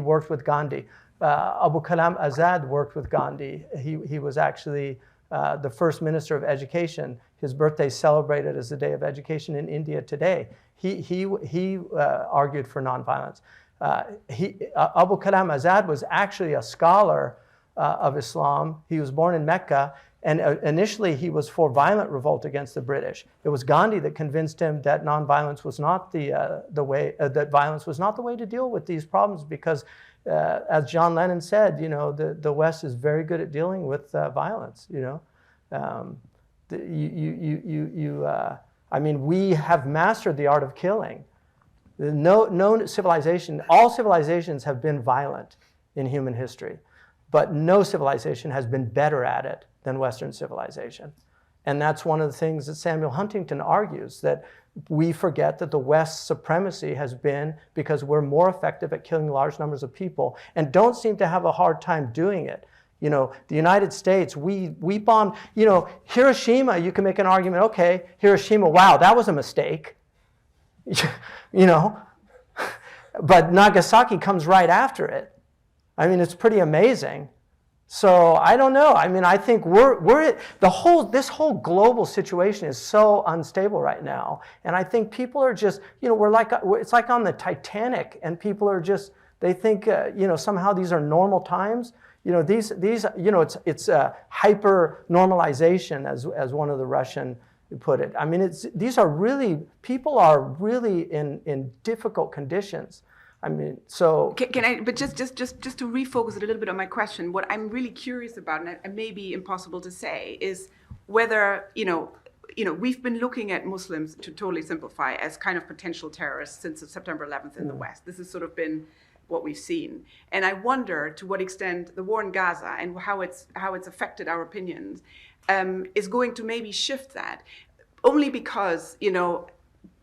worked with Gandhi. Abu Kalam Azad worked with Gandhi. He was actually the first minister of education. His birthday is celebrated as the Day of Education in India today. He argued for nonviolence. Abu Kalam Azad was actually a scholar of Islam. He was born in Mecca, and initially he was for violent revolt against the British. It was Gandhi that convinced him that nonviolence was not the way. That violence was not the way to deal with these problems, because as John Lennon said, the West is very good at dealing with violence. We have mastered the art of killing. No civilization, all civilizations have been violent in human history, but no civilization has been better at it than Western civilization. And that's one of the things that Samuel Huntington argues, that we forget that the West's supremacy has been because we're more effective at killing large numbers of people and don't seem to have a hard time doing it. The United States, we bombed, Hiroshima, you can make an argument, okay, Hiroshima, wow, that was a mistake. But Nagasaki comes right after it. It's pretty amazing. So I don't know. I think this whole global situation is so unstable right now, and I think people are just, it's like on the Titanic, and people are just, they think, somehow these are normal times. It's hyper normalization, as one of the Russian put it. People are really in difficult conditions. Can I? But just to refocus it a little bit on my question, what I'm really curious about, and it may be impossible to say, is whether we've been looking at Muslims, to totally simplify, as kind of potential terrorists since September 11th in the West. This has sort of been what we've seen, and I wonder to what extent the war in Gaza and how it's affected our opinions is going to maybe shift that, only because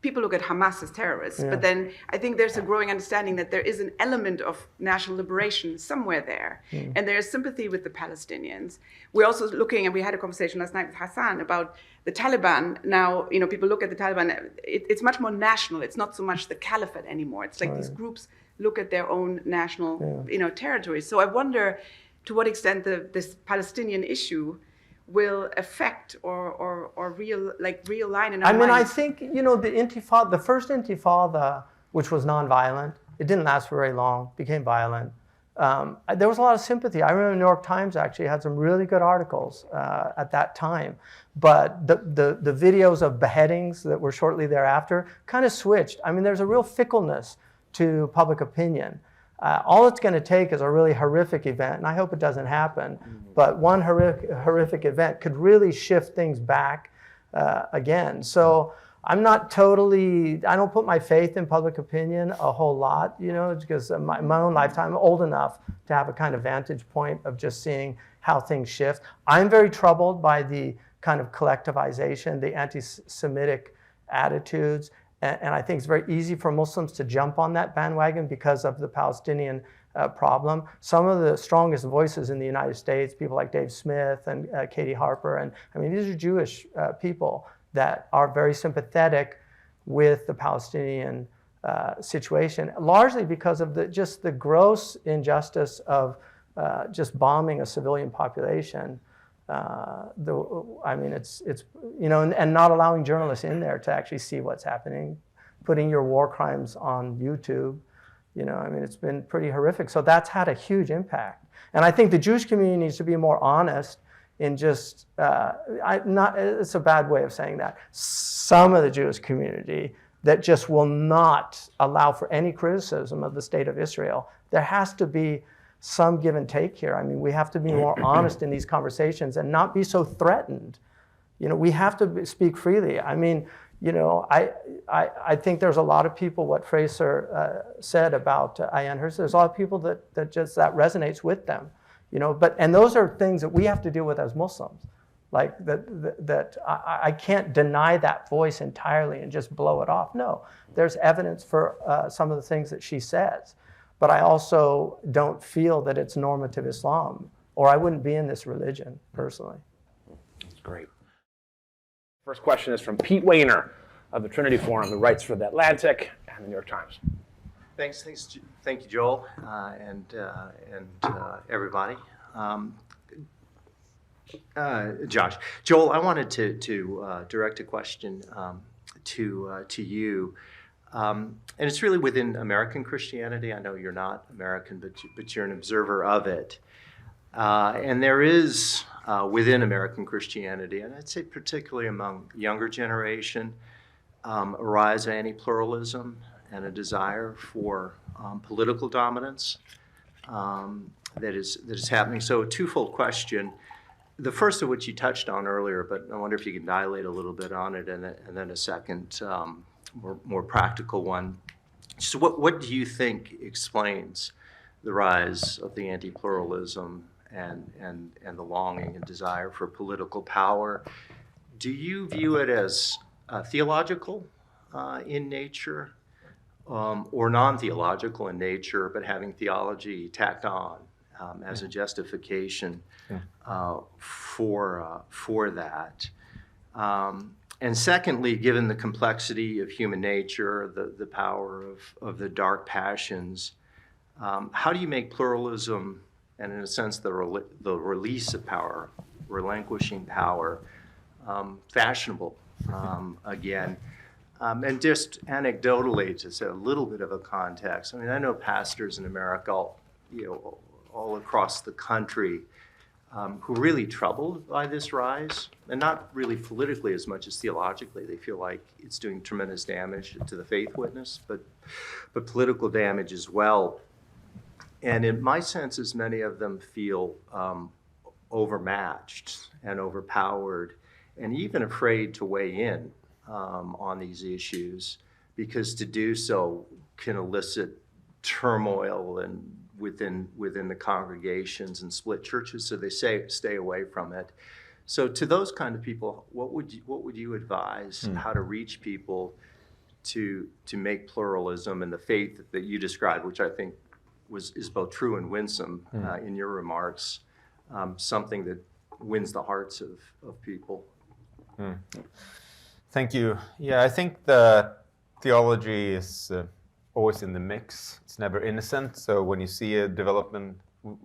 people look at Hamas as terrorists, but then I think there's a growing understanding that there is an element of national liberation somewhere there. And there's sympathy with the Palestinians. We're also looking, and we had a conversation last night with Hassan about the Taliban. Now, you know, people look at the Taliban, it's much more national. It's not so much the caliphate anymore. It's like these groups look at their own national, you know, territories. So I wonder to what extent this Palestinian issue will affect or realign in our I mean, I minds. think, you know, the first Intifada, which was nonviolent, it didn't last for very long, became violent. There was a lot of sympathy. I remember the New York Times actually had some really good articles at that time. But the videos of beheadings that were shortly thereafter kind of switched. I mean, there's a real fickleness to public opinion. All it's going to take is a really horrific event, and I hope it doesn't happen, but one horrific event could really shift things back again. So I'm not totally, I don't put my faith in public opinion a whole lot, you know, because my own lifetime, I'm old enough to have a kind of vantage point of just seeing how things shift. I'm very troubled by the kind of collectivization, the anti-Semitic attitudes. And I think it's very easy for Muslims to jump on that bandwagon because of the Palestinian problem. Some of the strongest voices in the United States, people like Dave Smith and Katie Harper, and I mean, these are Jewish people that are very sympathetic with the Palestinian situation, largely because of just the gross injustice of just bombing a civilian population. I mean, it's you know, and not allowing journalists in there to actually see what's happening, putting your war crimes on YouTube, you know, I mean, it's been pretty horrific. So that's had a huge impact. And I think the Jewish community needs to be more honest in just, it's a bad way of saying that, some of the Jewish community that just will not allow for any criticism of the state of Israel. There has to be some give and take here. I mean, we have to be more honest in these conversations and not be so threatened. You know, we have to speak freely. I mean, you know, I think there's a lot of people, what Fraser said about Ayan Hirst, there's a lot of people that just, that resonates with them, you know, and those are things that we have to deal with as Muslims. Like that I can't deny that voice entirely and just blow it off. No, there's evidence for some of the things that she says. But I also don't feel that it's normative Islam, or I wouldn't be in this religion, personally. That's great. First question is from Pete Wayner of the Trinity Forum, who writes for The Atlantic and the New York Times. Thank you, Joel, and everybody. Josh, Joel, I wanted to direct a question to you. And it's really within American Christianity. I know you're not American, but you're an observer of it. And there is, within American Christianity, and I'd say particularly among younger generation, a rise of anti-pluralism and a desire for political dominance that is happening. So a twofold question. The first of which you touched on earlier, but I wonder if you can dilate a little bit on it, and then a second more practical one. So what do you think explains the rise of the anti-pluralism and the longing and desire for political power? Do you view it as theological in nature, or non-theological in nature, but having theology tacked on as a justification for that? And secondly, given the complexity of human nature, the power of the dark passions, how do you make pluralism, and in a sense the release of power, relinquishing power, fashionable again? And just anecdotally, to set a little bit of a context, I mean, I know pastors in America, all across the country, who are really troubled by this rise, and not really politically as much as theologically. They feel like it's doing tremendous damage to the faith witness, but political damage as well. And in my sense is many of them feel overmatched and overpowered, and even afraid to weigh in on these issues, because to do so can elicit turmoil and within the congregations and split churches, so they stay away from it. So to those kind of people, what would you advise how to reach people to make pluralism and the faith that you described, which I think is both true and winsome in your remarks, something that wins the hearts of people. Thank you. Yeah, I think the theology is always in the mix. It's never innocent. So when you see a development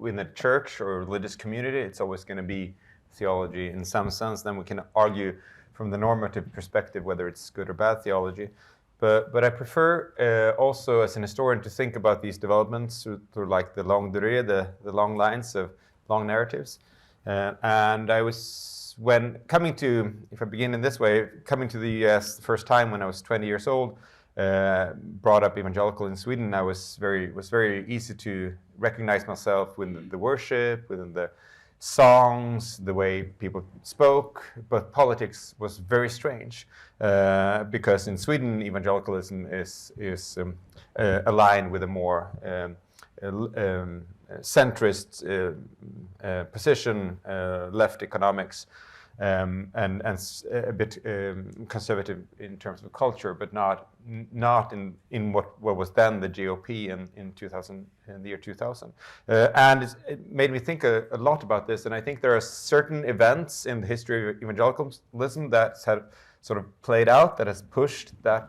in a church or a religious community, it's always going to be theology in some sense. Then we can argue from the normative perspective whether it's good or bad theology. But I prefer also as an historian to think about these developments through like the longue durée, the long lines of long narratives. And I was, when coming to, if I begin in this way, coming to the US the first time when I was 20 years old, brought up evangelical in Sweden, I was very easy to recognize myself within the worship, within the songs, the way people spoke, but politics was very strange because in Sweden evangelicalism is aligned with a more centrist position, left economics, and a bit conservative in terms of culture, but not in what was then the GOP in the year 2000. And it made me think a lot about this, and I think there are certain events in the history of evangelicalism that have sort of played out, that has pushed that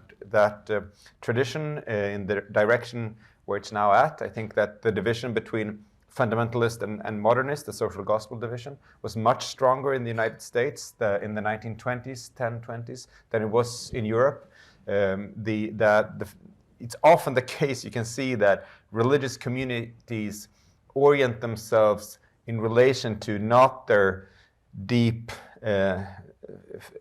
tradition in the direction where it's now at. I think that the division between fundamentalist and modernist, the social gospel division, was much stronger in the United States in the 1920s, 1020s, than it was in Europe. It's often the case, you can see that religious communities orient themselves in relation to not their deep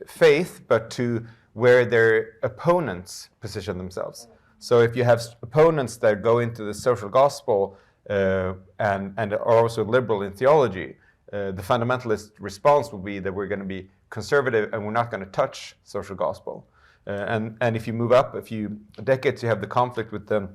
faith, but to where their opponents position themselves. So if you have opponents that go into the social gospel and are also liberal in theology, the fundamentalist response will be that we're going to be conservative and we're not going to touch social gospel. And if you move up a few decades, you have the conflict with the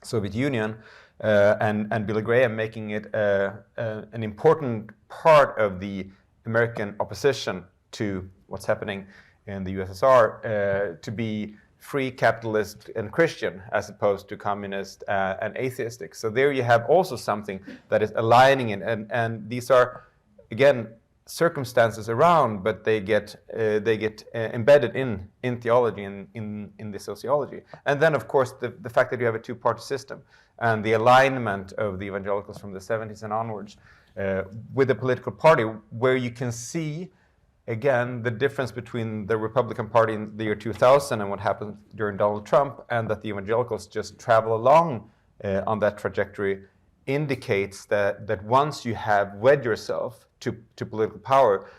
Soviet Union and Billy Graham making it an important part of the American opposition to what's happening in the USSR to be free, capitalist, and Christian, as opposed to communist and atheistic. So there you have also something that is aligning in, and these are, again, circumstances around, but they get embedded in theology and in the sociology. And then, of course, the fact that you have a two-party system and the alignment of the evangelicals from the 70s and onwards with the political party, where you can see, again, the difference between the Republican Party in the year 2000 and what happened during Donald Trump, and that the evangelicals just travel along on that trajectory, indicates that once you have wed yourself to political power,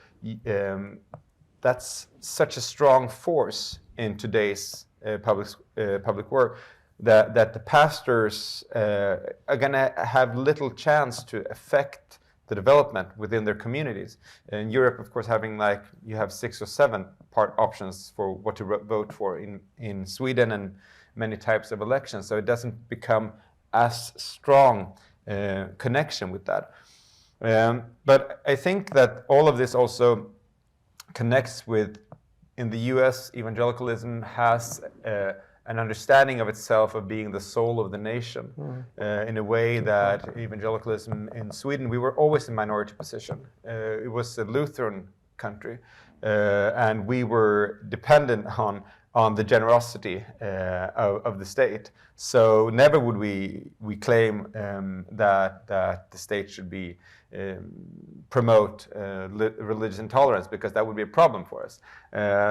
that's such a strong force in today's public work that the pastors are going to have little chance to affect the development within their communities. In Europe, of course, you have 6 or 7 options for what to vote for in Sweden and many types of elections. So it doesn't become as strong connection with that. But I think that all of this also connects with, in the US, evangelicalism has an understanding of itself of being the soul of the nation in a way that evangelicalism in Sweden, we were always in minority position. It was a Lutheran country, and we were dependent on the generosity of the state. So never would we claim that the state should be promote religious intolerance, because that would be a problem for us.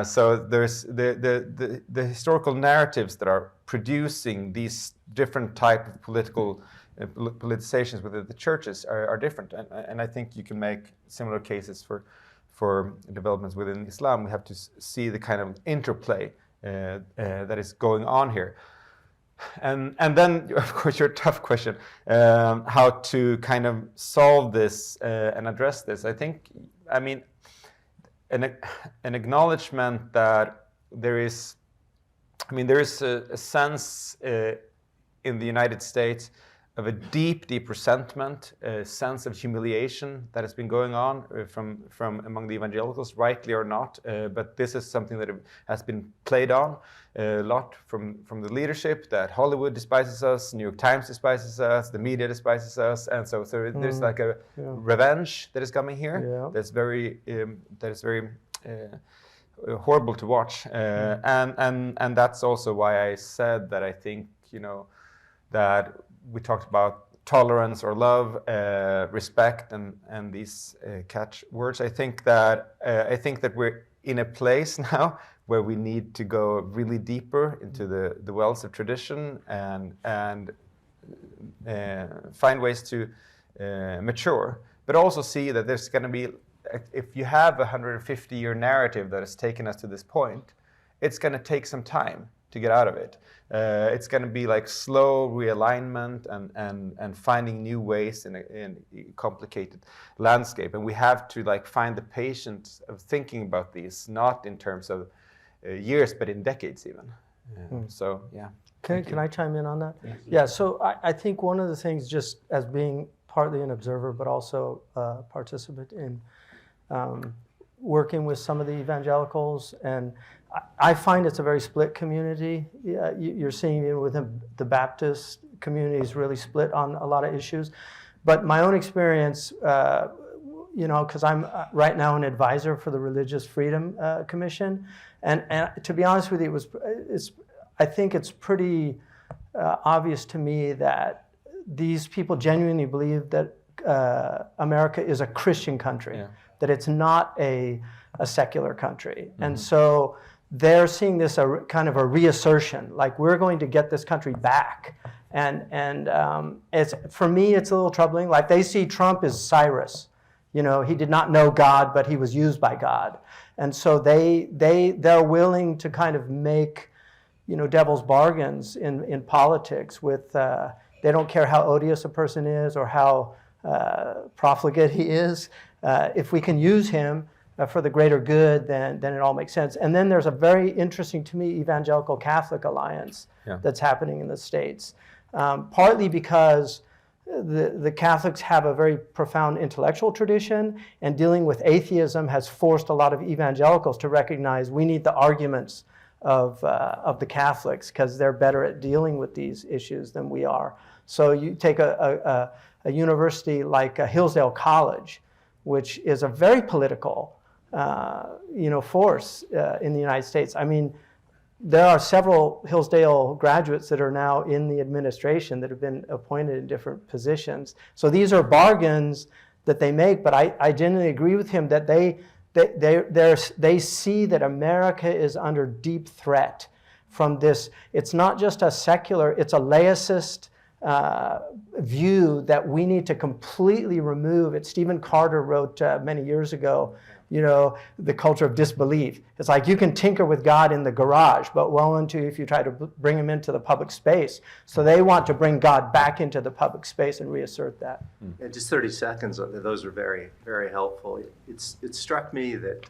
So there's the historical narratives that are producing these different type of political politizations within the churches are different, and I think you can make similar cases for developments within Islam. We have to see the kind of interplay that is going on here. And then, of course, your tough question, how to kind of solve this and address this. I mean, an acknowledgement that there is a sense in the United States a deep, deep resentment, a sense of humiliation that has been going on from among the evangelicals, rightly or not. But this is something that has been played on a lot from the leadership, that Hollywood despises us, New York Times despises us, the media despises us, and so there's like a revenge that is coming here. That's very horrible to watch, and that's also why I said that I think, you know, that we talked about tolerance or love, respect, and these catchwords. I think that we're in a place now where we need to go really deeper into the wells of tradition and find ways to mature, but also see that there's going to be, if you have a 150-year narrative that has taken us to this point, it's going to take some time to get out of it. It's going to be like slow realignment and finding new ways in a complicated landscape. And we have to like find the patience of thinking about these, not in terms of years, but in decades even. So, yeah. Can I chime in on that? Yeah, so I think one of the things, just as being partly an observer, but also a participant in working with some of the evangelicals, and I find it's a very split community. You're seeing it within the Baptist community is really split on a lot of issues. But my own experience, you know, because I'm right now an advisor for the Religious Freedom Commission, and to be honest with you, I think it's pretty obvious to me that these people genuinely believe that America is a Christian country, that it's not a secular country. And so they're seeing this kind of a reassertion, like we're going to get this country back. And it's, for me, it's a little troubling. Like they see Trump as Cyrus. You know, he did not know God, but he was used by God. And so they're willing to kind of make, you know, devil's bargains in politics with, they don't care how odious a person is or how profligate he is. If we can use him for the greater good, then it all makes sense. And then there's a very interesting, to me, evangelical Catholic alliance that's happening in the States. Partly because the Catholics have a very profound intellectual tradition, and dealing with atheism has forced a lot of evangelicals to recognize we need the arguments of the Catholics because they're better at dealing with these issues than we are. So you take a university like Hillsdale College, which is a very political force in the United States. I mean, there are several Hillsdale graduates that are now in the administration that have been appointed in different positions. So these are bargains that they make, but I genuinely agree with him that they see that America is under deep threat from this. It's not just a secular, it's a laicist view that we need to completely remove. Stephen Carter wrote many years ago, you know, the culture of disbelief. It's like you can tinker with God in the garage, but woe unto you if you try to bring him into the public space. So they want to bring God back into the public space and reassert that. Yeah, just 30 seconds. Those are very, very helpful. It struck me that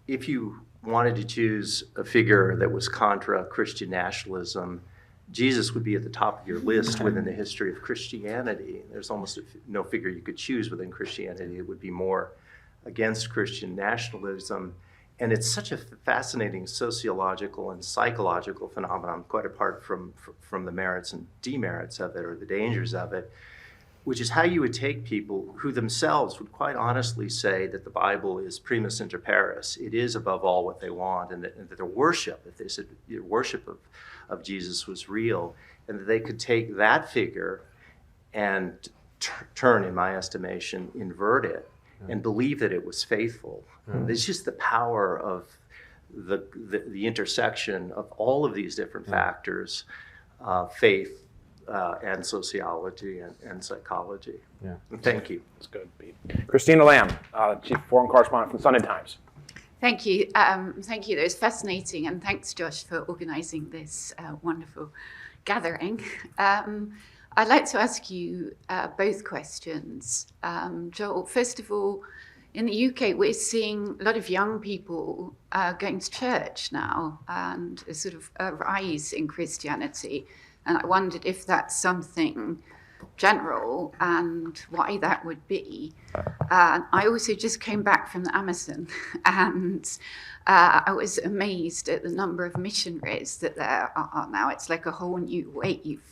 if you wanted to choose a figure that was contra Christian nationalism, Jesus would be at the top of your list within the history of Christianity. There's almost no figure you could choose within Christianity. It would be more against Christian nationalism. And it's such a fascinating sociological and psychological phenomenon, quite apart from the merits and demerits of it or the dangers of it, which is how you would take people who themselves would quite honestly say that the Bible is primus inter pares. It is above all what they want, and that their worship, if they said your worship of Jesus was real, and that they could take that figure and turn, in my estimation, invert it, and believe that it was faithful. It's just the power of the intersection of all of these different factors, faith and sociology and psychology. Yeah. Thank you. That's good, Pete. Christina Lamb, Chief Foreign Correspondent from Sunday Times. Thank you. Thank you. That was fascinating. And thanks, Josh, for organizing this wonderful gathering. I'd like to ask you both questions. Joel, first of all, in the UK, we're seeing a lot of young people going to church now and a sort of a rise in Christianity. And I wondered if that's something general and why that would be. I also just came back from the Amazon and I was amazed at the number of missionaries that there are now. It's like a whole new wave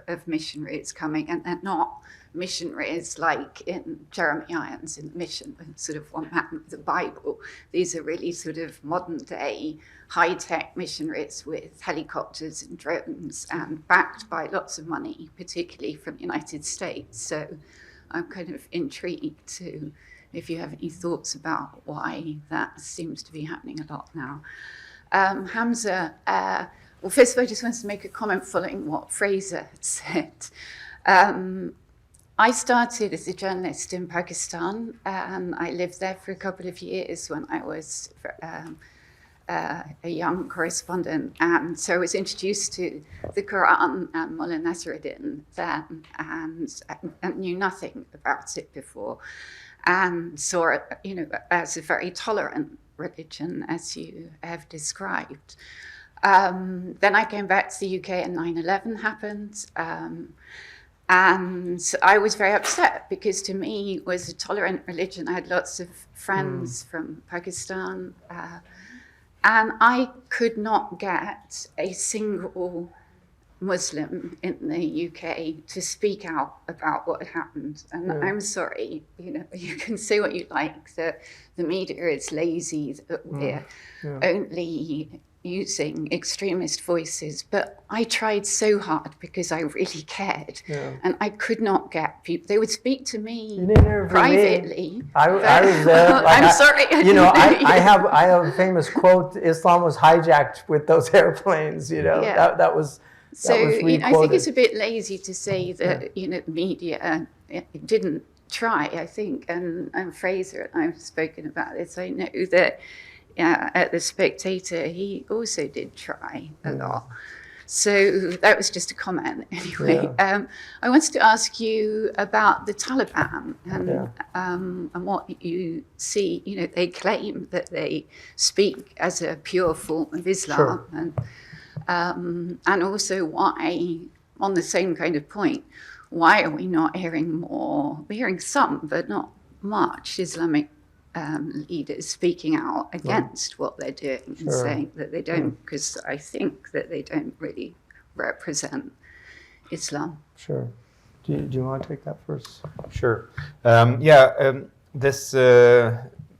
of missionaries coming, and they're not missionaries like in Jeremy Irons in the Mission, sort of one man with the Bible. These are really sort of modern day high-tech missionaries with helicopters and drones and backed by lots of money, particularly from the United States. So I'm kind of intrigued to, if you have any thoughts about why that seems to be happening a lot now. Hamza, well, first of all, I just wanted to make a comment following what Fraser said. I started as a journalist in Pakistan, and I lived there for a couple of years when I was a young correspondent. And so I was introduced to the Quran and Mullah Nasruddin then, and knew nothing about it before, and saw it, as a very tolerant religion, as you have described. Then I came back to the UK and 9/11 happened. And I was very upset because to me it was a tolerant religion. I had lots of friends from Pakistan, and I could not get a single Muslim in the UK to speak out about what had happened. And I'm sorry, you can say what you like, that the media is lazy, that we're only using extremist voices, but I tried so hard because I really cared, and I could not get people. They would speak to me privately. I was there. I'm sorry. I have a famous quote: "Islam was hijacked with those airplanes." That was. So that was I think it's a bit lazy to say that the media didn't try. I think, and Fraser and I've spoken about this. I know that. At The Spectator, he also did try a lot. So that was just a comment anyway. I wanted to ask you about the Taliban and what you see. They claim that they speak as a pure form of Islam, and also why, on the same kind of point, why are we not hearing more? We're hearing some, but not much Islamic leaders speaking out against what they're doing and saying that they don't, because I think that they don't really represent Islam. Sure. Do you want to take that first? Sure. This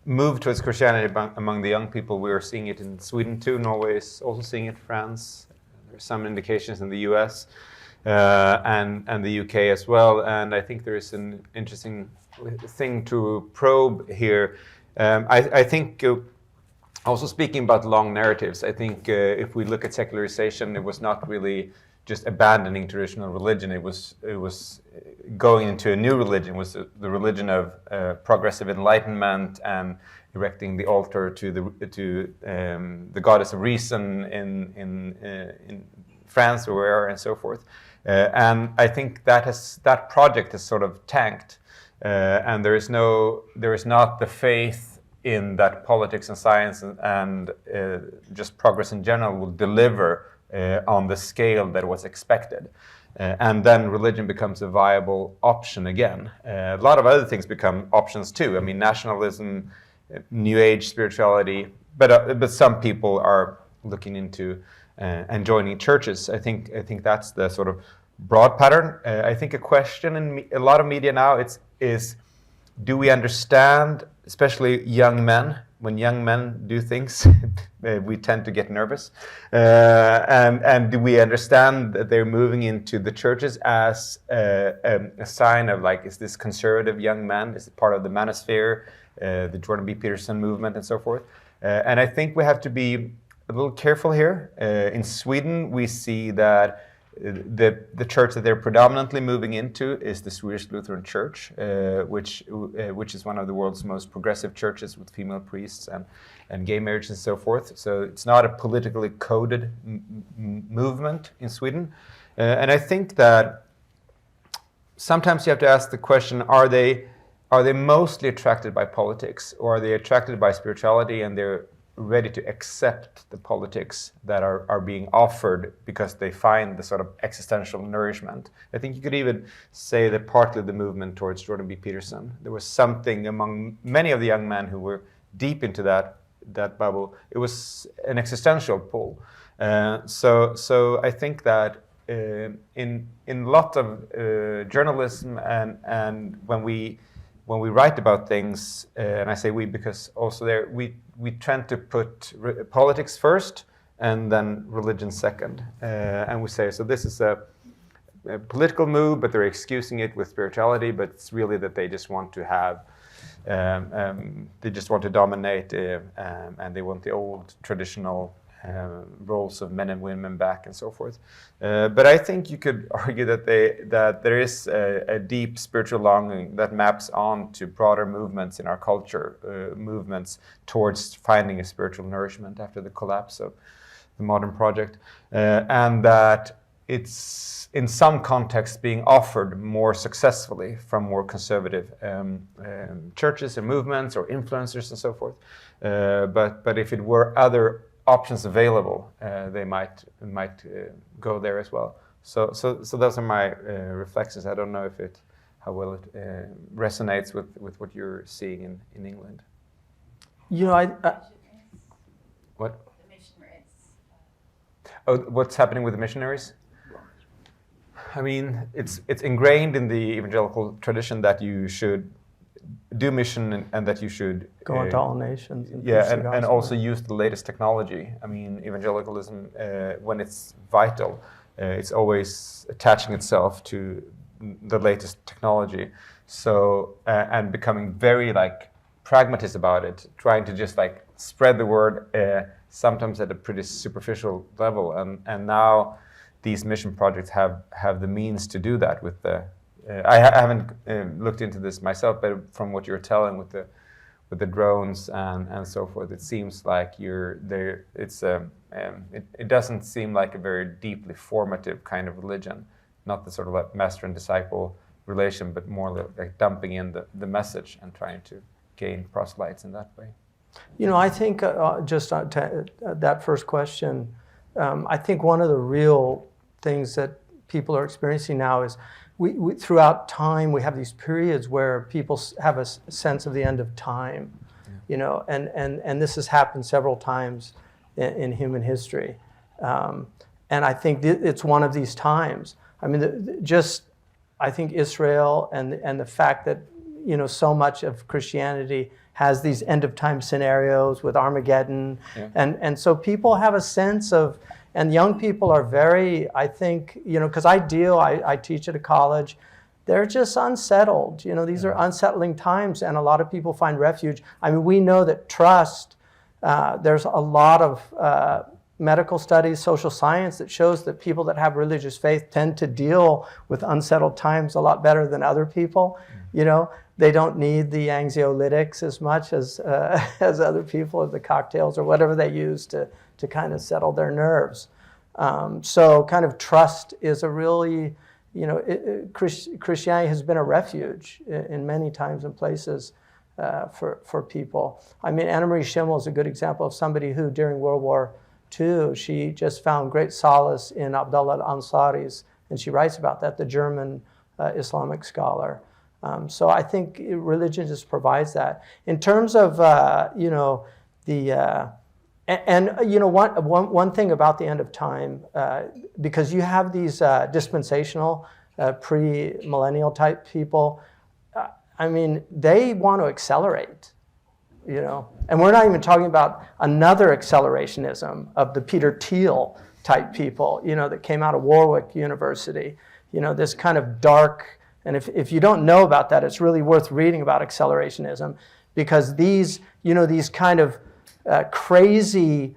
move towards Christianity among the young people, we are seeing it in Sweden too. Norway is also seeing it. France. There are some indications in the US and the UK as well. And I think there is an interesting thing to probe here. I think also speaking about long narratives, I think if we look at secularization, it was not really just abandoning traditional religion. It was going into a new religion. It was the religion of progressive enlightenment and erecting the altar to the goddess of reason in France or where and so forth. And I think that project has sort of tanked. And there is not the faith in that politics and science and just progress in general will deliver on the scale that was expected. And then religion becomes a viable option again. A lot of other things become options too. I mean, nationalism, New Age spirituality, but some people are looking into and joining churches. I think that's the sort of broad pattern. I think a question in a lot of media now is do we understand, especially young men, when young men do things, we tend to get nervous. And do we understand that they're moving into the churches as a sign of, like, is this conservative young man? Is it part of the manosphere, the Jordan B. Peterson movement and so forth? And I think we have to be a little careful here. In Sweden, we see that the church that they're predominantly moving into is the Swedish Lutheran Church, which is one of the world's most progressive churches with female priests and gay marriage and so forth. So it's not a politically coded movement in Sweden. And I think that sometimes you have to ask the question, are they mostly attracted by politics, or are they attracted by spirituality and they're ready to accept the politics that are being offered because they find the sort of existential nourishment. I think you could even say that partly the movement towards Jordan B. Peterson, there was something among many of the young men who were deep into that bubble. It was an existential pull. So I think that in a lot of journalism and when we write about things, and I say we because also there we tend to put politics first and then religion second, and we say so this is a political move, but they're excusing it with spirituality, but it's really that they just want to have they just want to dominate, and they want the old traditional roles of men and women back and so forth. But I think you could argue that there is a deep spiritual longing that maps on to broader movements in our culture, movements towards finding a spiritual nourishment after the collapse of the modern project, and that it's in some contexts being offered more successfully from more conservative churches and movements or influencers and so forth. But if it were other options available, they might go there as well. So those are my reflections. I don't know how well it resonates with what you're seeing in England. You know, I what? The missionaries. Oh, what's happening with the missionaries? I mean, it's ingrained in the evangelical tradition that you should do mission and that you should go into all nations. And also use the latest technology. I mean, evangelicalism, when it's vital, it's always attaching itself to the latest technology. So and becoming very pragmatist about it, trying to just spread the word, sometimes at a pretty superficial level. And now these mission projects have the means to do that with the. I haven't looked into this myself, but from what you're telling with the drones and so forth, it seems like you're there. It doesn't seem like a very deeply formative kind of religion, not the sort of master and disciple relation, but more like dumping in the message and trying to gain proselytes in that way. You know, I think just to that first question, I think one of the real things that people are experiencing now is we throughout time we have these periods where people have a sense of the end of time, you know, and this has happened several times in human history, and I think it's one of these times. I mean, I think Israel and the fact that, you know, so much of Christianity has these end of time scenarios with Armageddon, and so people have a sense of. And young people are very, I think, you know, because I teach at a college, they're just unsettled. You know, these are unsettling times, and a lot of people find refuge. I mean, we know that trust, there's a lot of medical studies, social science that shows that people that have religious faith tend to deal with unsettled times a lot better than other people. You know, they don't need the anxiolytics as much as other people, or the cocktails or whatever they use to kind of settle their nerves. So kind of trust is a really, you know, Christianity has been a refuge in many times and places for people. I mean, Anna Marie Schimmel is a good example of somebody who during World War II, she just found great solace in Abdullah al-Ansari's, and she writes about that, the German Islamic scholar. So I think religion just provides that. In terms of, you know, and you know, one thing about the end of time, because you have these dispensational, pre-millennial type people, I mean, they want to accelerate, you know. And we're not even talking about another accelerationism of the Peter Thiel type people, you know, that came out of Warwick University, you know, this kind of dark, and if you don't know about that, it's really worth reading about accelerationism, because these, you know, these kind of crazy,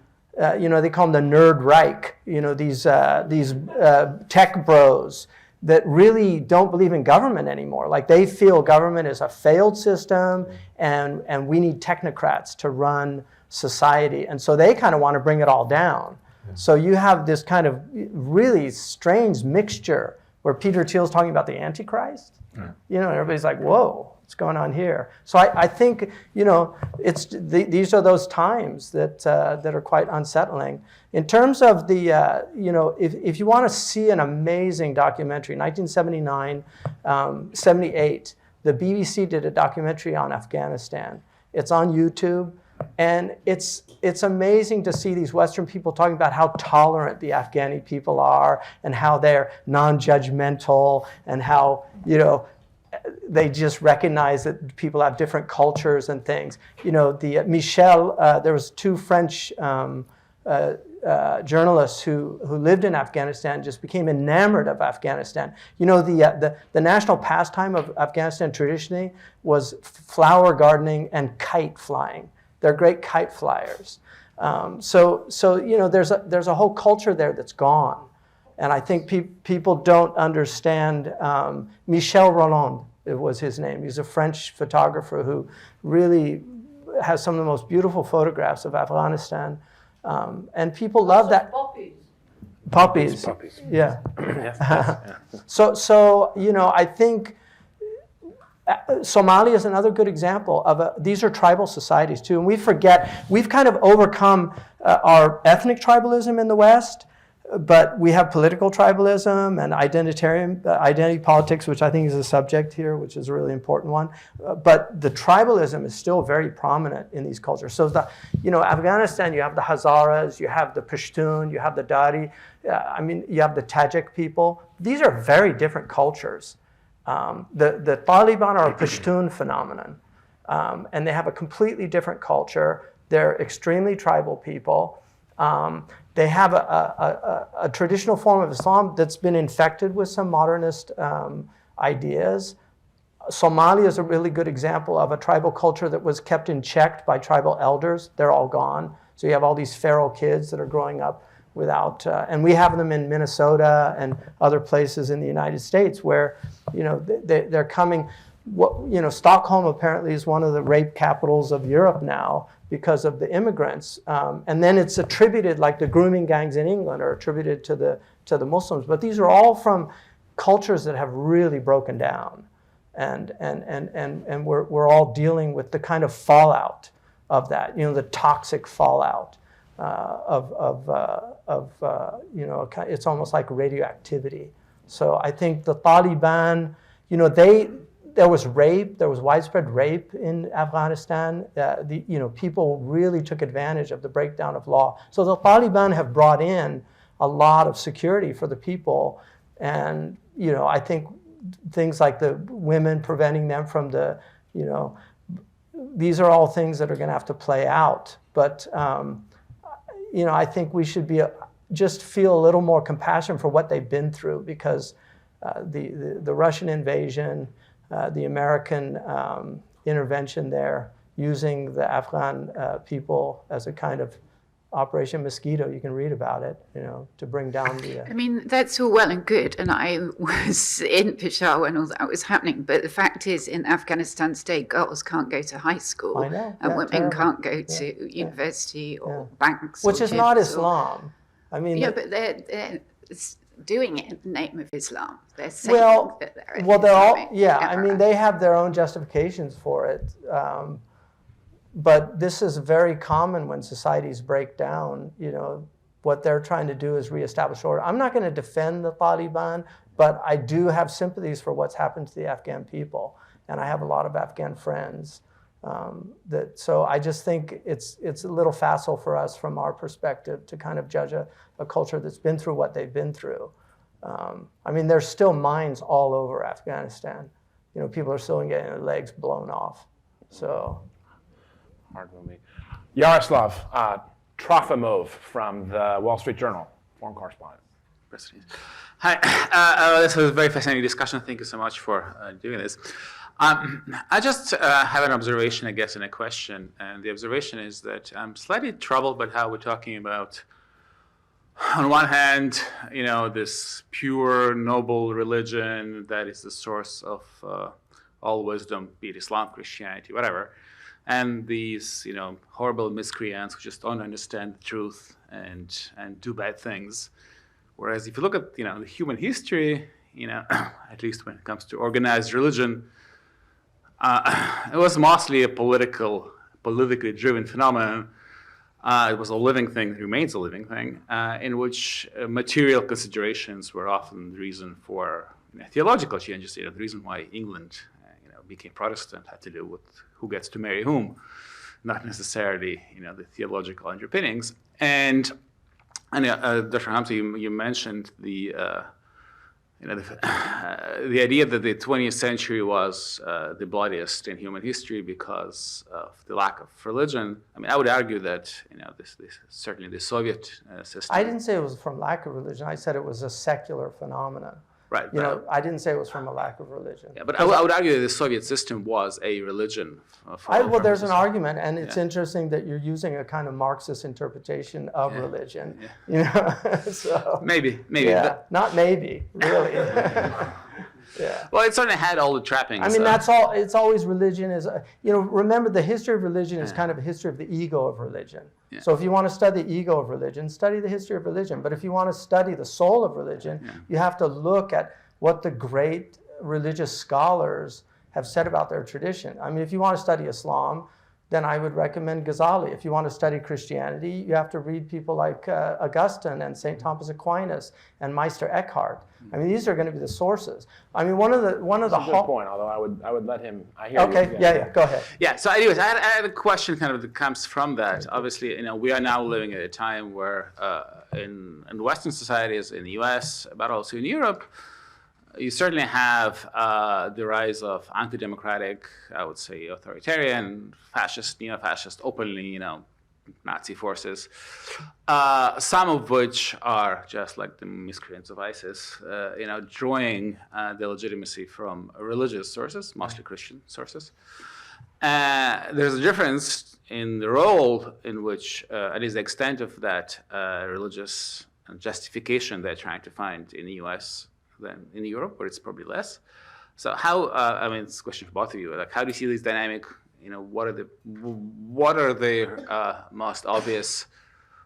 you know, they call them the nerd Reich, you know, these tech bros that really don't believe in government anymore. Like, they feel government is a failed system, and we need technocrats to run society. And so they kind of want to bring it all down. So you have this kind of really strange mixture where Peter Thiel's talking about the Antichrist, you know, and everybody's like, whoa, What's going on here? So I think, these are those times that are quite unsettling. In terms of the, if you want to see an amazing documentary, 1979, 78, the BBC did a documentary on Afghanistan. It's on YouTube. And it's amazing to see these Western people talking about how tolerant the Afghani people are and how they're non-judgmental and how, they just recognize that people have different cultures and things. Michel, there was two French journalists who lived in Afghanistan, just became enamored of Afghanistan. The national pastime of Afghanistan traditionally was flower gardening and kite flying. They're great kite flyers. So there's a whole culture there that's gone. And I think people don't understand. Michel Rolland, it was his name. He's a French photographer who really has some of the most beautiful photographs of Afghanistan. And people love that. Poppies. Yeah. So I think Somalia is another good example of these are tribal societies too. And we forget, we've kind of overcome our ethnic tribalism in the West, but we have political tribalism and identity politics, which I think is a subject here, which is a really important one. But the tribalism is still very prominent in these cultures. So Afghanistan, you have the Hazaras, you have the Pashtun, you have the Dari, you have the Tajik people. These are very different cultures. The Taliban are a Pashtun phenomenon, and they have a completely different culture. They're extremely tribal people. They have a traditional form of Islam that's been infected with some modernist ideas. Somalia is a really good example of a tribal culture that was kept in check by tribal elders. They're all gone. So you have all these feral kids that are growing up without, and we have them in Minnesota and other places in the United States where, they're coming. Stockholm apparently is one of the rape capitals of Europe now because of the immigrants. And then it's attributed, like the grooming gangs in England are attributed to the Muslims. But these are all from cultures that have really broken down. And we're all dealing with the kind of fallout of that, the toxic fallout it's almost like radioactivity. So I think the Taliban, there was rape, there was widespread rape in Afghanistan. People really took advantage of the breakdown of law. So the Taliban have brought in a lot of security for the people. And, I think things like the women preventing them from these are all things that are going to have to play out. But, I think we should just feel a little more compassion for what they've been through because the Russian invasion, the American intervention there, using the Afghan people as a kind of Operation Mosquito, you can read about it, to bring down the... That's all well and good, and I was in Peshawar when all that was happening, but the fact is, in Afghanistan today, girls can't go to high school, and women can't go to university or banks. Which is not Islam. But they're doing it in the name of Islam. They're saying that they're they're all, they have their own justifications for it. But this is very common when societies break down. What they're trying to do is reestablish order. I'm not going to defend the Taliban, but I do have sympathies for what's happened to the Afghan people. And I have a lot of Afghan friends. So I just think it's a little facile for us from our perspective to kind of judge a culture that's been through what they've been through. There's still mines all over Afghanistan. People are still getting their legs blown off. So... Hard movie. Yaroslav Trofimov from the Wall Street Journal, foreign correspondent. Hi, this was a very fascinating discussion. Thank you so much for doing this. I just have an observation, I guess, and a question. And the observation is that I'm slightly troubled by how we're talking about, on one hand, this pure, noble religion that is the source of all wisdom, be it Islam, Christianity, whatever. And these, horrible miscreants who just don't understand the truth and do bad things. Whereas if you look at, the human history, at least when it comes to organized religion, it was mostly a politically driven phenomenon. It was a living thing, it remains a living thing, in which material considerations were often the reason for theological changes. The reason why England became Protestant had to do with who gets to marry whom, not necessarily the theological underpinnings. And Dr. Hamza, you mentioned the idea that the 20th century was the bloodiest in human history because of the lack of religion. I mean, I would argue that this certainly the Soviet system. I didn't say it was from lack of religion. I said it was a secular phenomenon. Right. I didn't say it was from a lack of religion. Yeah, but I would argue that the Soviet system was a religion. Well, there's an argument, and it's interesting that you're using a kind of Marxist interpretation of religion. Yeah. So, maybe. Yeah, not maybe, really. Yeah. Well, it certainly had all the trappings. I mean, that's all. It's always religion is. Remember the history of religion is kind of a history of the ego of religion. Yeah. So if you want to study the ego of religion, study the history of religion. But if you want to study the soul of religion, you have to look at what the great religious scholars have said about their tradition. I mean, if you want to study Islam, then I would recommend Ghazali. If you want to study Christianity, you have to read people like Augustine and St. Thomas Aquinas and Meister Eckhart. I mean, these are going to be the sources. I mean, one of the That's a good point. Although I would let him. I hear okay. You. Yeah. Go ahead. Yeah. So, anyways, I had a question kind of that comes from that. Obviously, we are now living at a time where in Western societies, in the U.S., but also in Europe, you certainly have the rise of anti-democratic, I would say, authoritarian, fascist, neo-fascist, openly, Nazi forces, some of which are just like the miscreants of ISIS, drawing their legitimacy from religious sources, mostly Christian sources. There's a difference in the role in which, at least the extent of that religious justification they're trying to find in the U.S. than in Europe, where it's probably less. So how? It's a question for both of you. Like, how do you see this dynamic? What are the most obvious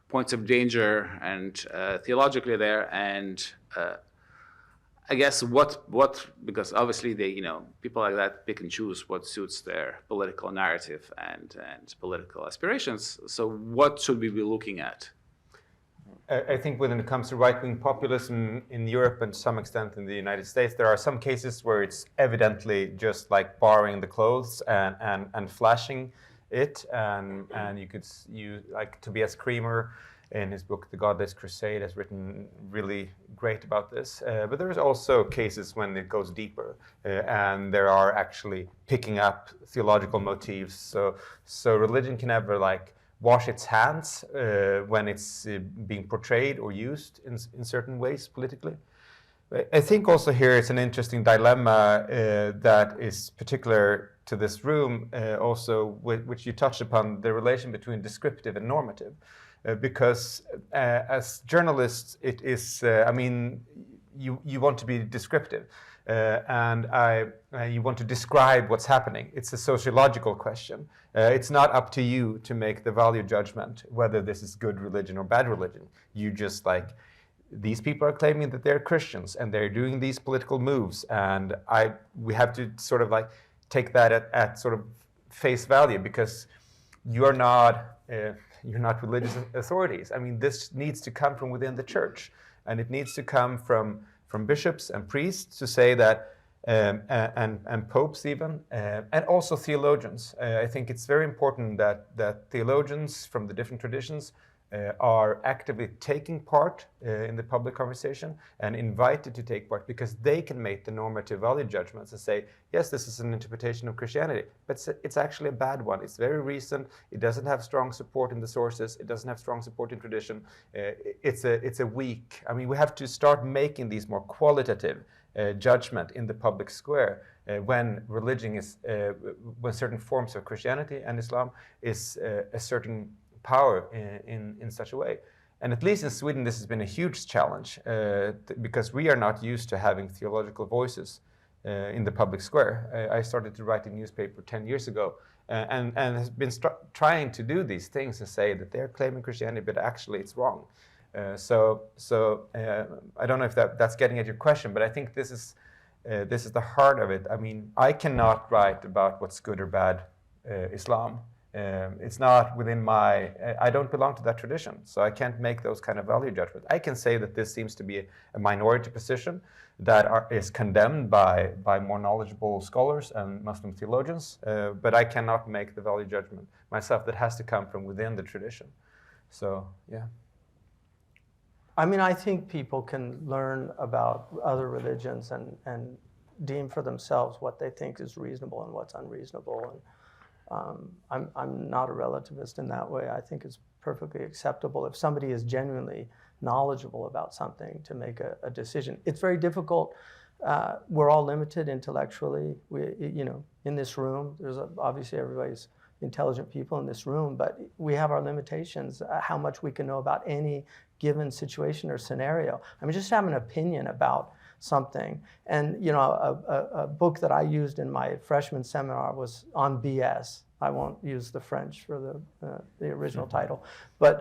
points of danger and theologically there? And I guess because obviously they, people like that pick and choose what suits their political narrative and political aspirations. So what should we be looking at? I think when it comes to right-wing populism in Europe and to some extent in the United States, there are some cases where it's evidently just like borrowing the clothes and flashing it. And like Tobias Creamer in his book, The Godless Crusade, has written really great about this. But there's also cases when it goes deeper and there are actually picking up theological motifs. So religion can never wash its hands when it's being portrayed or used in certain ways politically. I think also here it's an interesting dilemma that is particular to this room, also which you touched upon, the relation between descriptive and normative. Because as journalists, it is, you want to be descriptive. And you want to describe what's happening. It's a sociological question. It's not up to you to make the value judgment whether this is good religion or bad religion. You just these people are claiming that they're Christians and they're doing these political moves, and we have to sort of take that at sort of face value, because you're not religious authorities. I mean, this needs to come from within the church, and it needs to come from bishops and priests to say that, and popes even, and also theologians. I think it's very important that theologians from the different traditions are actively taking part in the public conversation and invited to take part, because they can make the normative value judgments and say, yes, this is an interpretation of Christianity, but it's actually a bad one. It's very recent. It doesn't have strong support in the sources. It doesn't have strong support in tradition. It's a weak. I mean, we have to start making these more qualitative judgment in the public square when religion is, when certain forms of Christianity and Islam is asserting power in such a way. And at least in Sweden, this has been a huge challenge because we are not used to having theological voices in the public square. I started to write a newspaper 10 years ago and has been trying to do these things and say that they're claiming Christianity, but actually it's wrong. So I don't know if that's getting at your question, but I think this is this is the heart of it. I mean, I cannot write about what's good or bad Islam. It's not within my, I don't belong to that tradition, so I can't make those kind of value judgments. I can say that this seems to be a minority position that is condemned by more knowledgeable scholars and Muslim theologians, but I cannot make the value judgment myself. That has to come from within the tradition. So, yeah. I mean, I think people can learn about other religions and deem for themselves what they think is reasonable and what's unreasonable. And I'm not a relativist in that way. I think it's perfectly acceptable if somebody is genuinely knowledgeable about something to make a decision. It's very difficult. We're all limited intellectually. In this room, there's obviously everybody's intelligent people in this room, but we have our limitations, how much we can know about any given situation or scenario. I mean, just have an opinion about something. And a book that I used in my freshman seminar was on BS. I won't use the French for the original title, but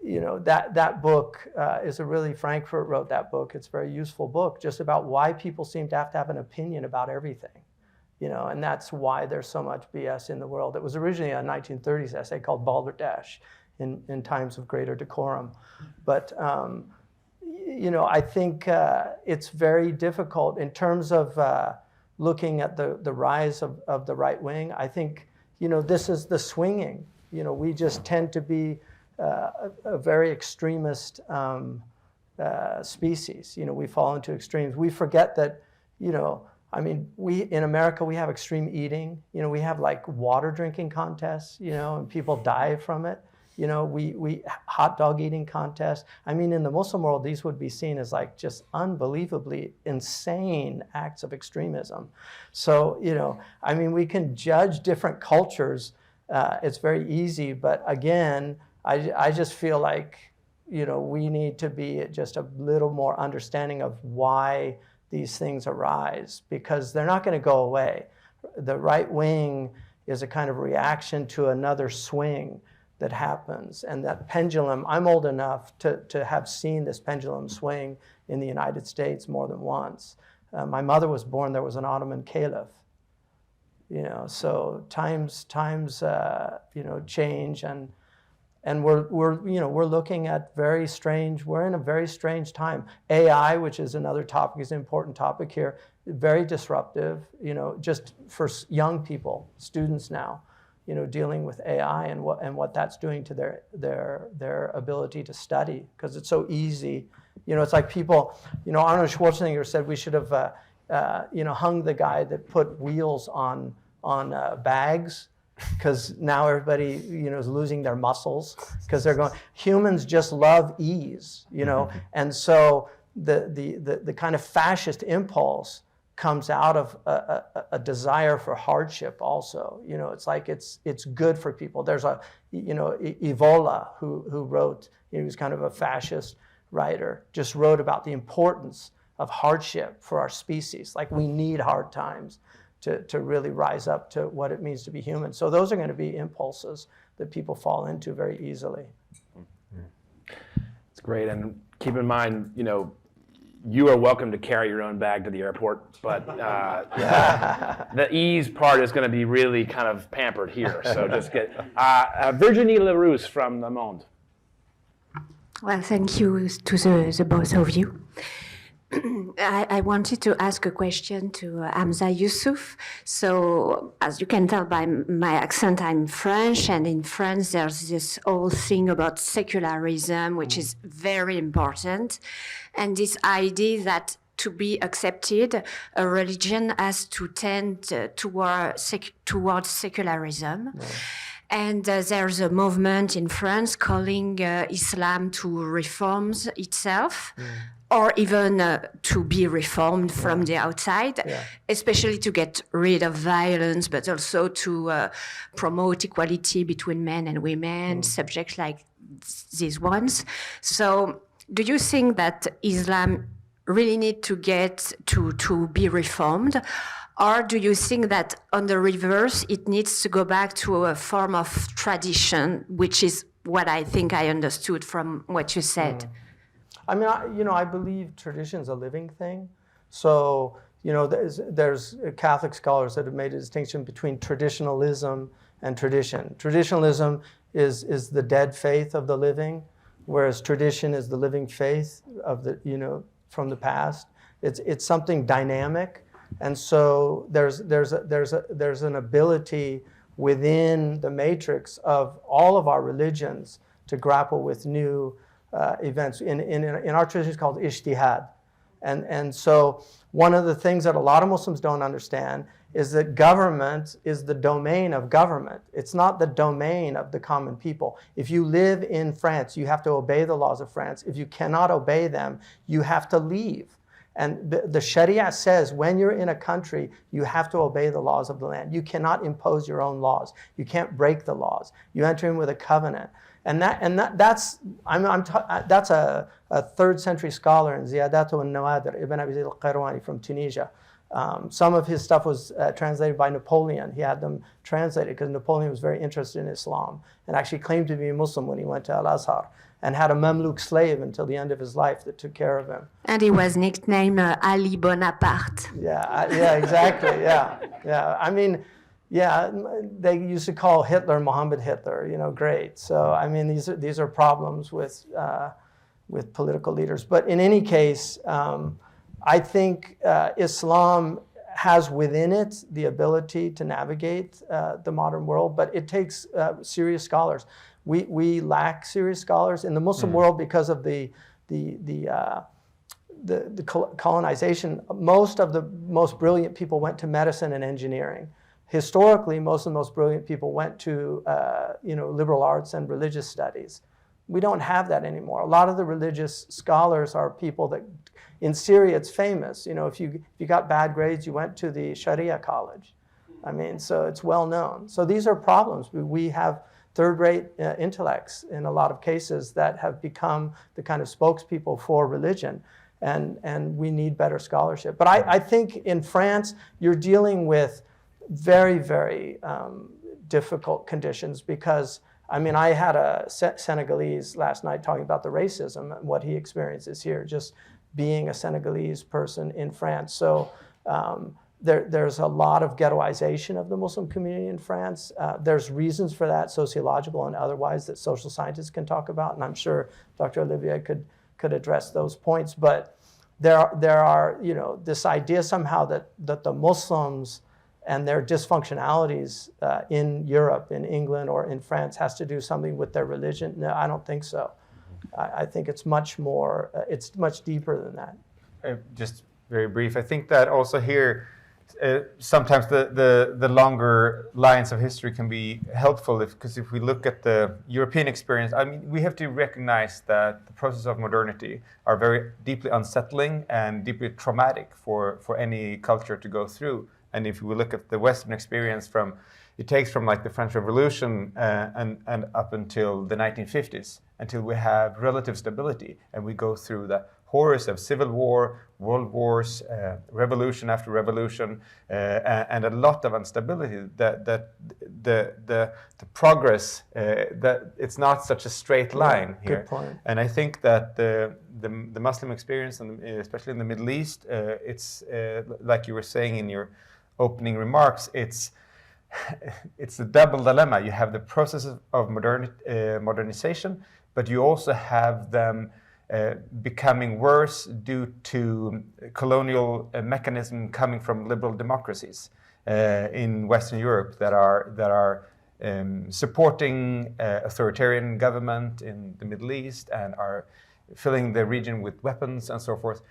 that book is a really, Frankfurt wrote that book. It's a very useful book just about why people seem to have an opinion about everything. And that's why there's so much BS in the world. It was originally a 1930s essay called Balderdash, in times of greater decorum. But, I think it's very difficult in terms of looking at the rise of the right wing. I think, this is the swinging. We just tend to be a very extremist species. We fall into extremes. We forget that, in America, we have extreme eating. We have like water drinking contests, and people die from it. We hot dog eating contests. In the Muslim world, these would be seen as like just unbelievably insane acts of extremism. So, we can judge different cultures. It's very easy, but again, I just feel like, we need to be just a little more understanding of why these things arise, because they're not going to go away. The right wing is a kind of reaction to another swing that happens. And that pendulum, I'm old enough to have seen this pendulum swing in the United States more than once. My mother was born, there was an Ottoman caliph. So times change, and we're looking at we're in a very strange time. AI, which is another topic, is an important topic here, very disruptive, just for young people, students now, dealing with AI and what that's doing to their ability to study, because it's so easy. It's like people, Arnold Schwarzenegger said we should have, hung the guy that put wheels on bags, because now everybody, is losing their muscles, because they're going, humans just love ease, and so the kind of fascist impulse comes out of a desire for hardship also. It's like it's good for people. There's Evola, who wrote, he was kind of a fascist writer, just wrote about the importance of hardship for our species. Like, we need hard times to really rise up to what it means to be human. So those are going to be impulses that people fall into very easily. It's great. And keep in mind, you are welcome to carry your own bag to the airport, but the ease part is going to be really kind of pampered here. So just get Virginie Leroux from Le Monde. Well, thank you to the both of you. I wanted to ask a question to Hamza Yusuf. So, as you can tell by my accent, I'm French, and in France there's this whole thing about secularism, which is very important, and this idea that to be accepted, a religion has to tend towards secularism. Yeah. And there's a movement in France calling Islam to reform itself. Or even to be reformed from the outside, especially to get rid of violence, but also to promote equality between men and women, subjects like these ones. So do you think that Islam really need to get to be reformed? Or do you think that on the reverse, it needs to go back to a form of tradition, which is what I think I understood from what you said? I believe tradition's a living thing. So, You know, there's Catholic scholars that have made a distinction between traditionalism and tradition. Traditionalism is the dead faith of the living, whereas tradition is the living faith of the, you know, from the past. It's something dynamic, and so there's an ability within the matrix of all of our religions to grapple with new events. In our tradition, it's called ijtihad. And so one of the things that a lot of Muslims don't understand is that government is the domain of government. It's not the domain of the common people. If you live in France, you have to obey the laws of France. If you cannot obey them, you have to leave. And the Sharia says when you're in a country, you have to obey the laws of the land. You cannot impose your own laws. You can't break the laws. You enter in with a covenant. That's a 3rd century scholar in Ziyadatu al-Nawadir, Ibn Abi Zayd al-Qayrawani from Tunisia. Some of his stuff was translated by Napoleon. He had them translated because Napoleon was very interested in Islam and actually claimed to be a Muslim when he went to Al-Azhar, and had a Mamluk slave until the end of his life that took care of him. And he was nicknamed Ali Bonaparte. Yeah, exactly. Yeah. I mean, yeah, they used to call Hitler Mohammed Hitler. You know, great. So I mean, these are problems with political leaders. But in any case, I think Islam has within it the ability to navigate the modern world, but it takes serious scholars. We lack serious scholars in the Muslim world because of the colonization. Most of the most brilliant people went to medicine and engineering. Historically, most of the most brilliant people went to liberal arts and religious studies. We don't have that anymore. A lot of the religious scholars are people that, in Syria, it's famous. You know, if you got bad grades, you went to the Sharia college. I mean, so it's well known. So these are problems. We have third-rate intellects in a lot of cases that have become the kind of spokespeople for religion, and we need better scholarship. But I think in France, you're dealing with very, very difficult conditions because, I mean, I had a Senegalese last night talking about the racism and what he experiences here, just being a Senegalese person in France. So there's a lot of ghettoization of the Muslim community in France. There's reasons for that, sociological and otherwise, that social scientists can talk about, and I'm sure Dr. Olivier could address those points. But there are this idea somehow that the Muslims and their dysfunctionalities in Europe, in England, or in France has to do something with their religion. No, I don't think so. I think it's much more, it's much deeper than that. Just very brief. I think that also here, sometimes the longer lines of history can be helpful because if we look at the European experience, I mean, we have to recognize that the process of modernity are very deeply unsettling and deeply traumatic for any culture to go through. And if we look at the Western experience it takes from like the French Revolution and up until the 1950s, until we have relative stability, and we go through the horrors of civil war, world wars, revolution after revolution, and a lot of instability. That the progress that it's not such a straight line here. Good point. And I think that the Muslim experience, and especially in the Middle East, it's like you were saying in your opening remarks, it's a double dilemma. You have the processes of modernization, but you also have them becoming worse due to colonial mechanism coming from liberal democracies in Western Europe that are supporting authoritarian government in the Middle East and are filling the region with weapons and so forth.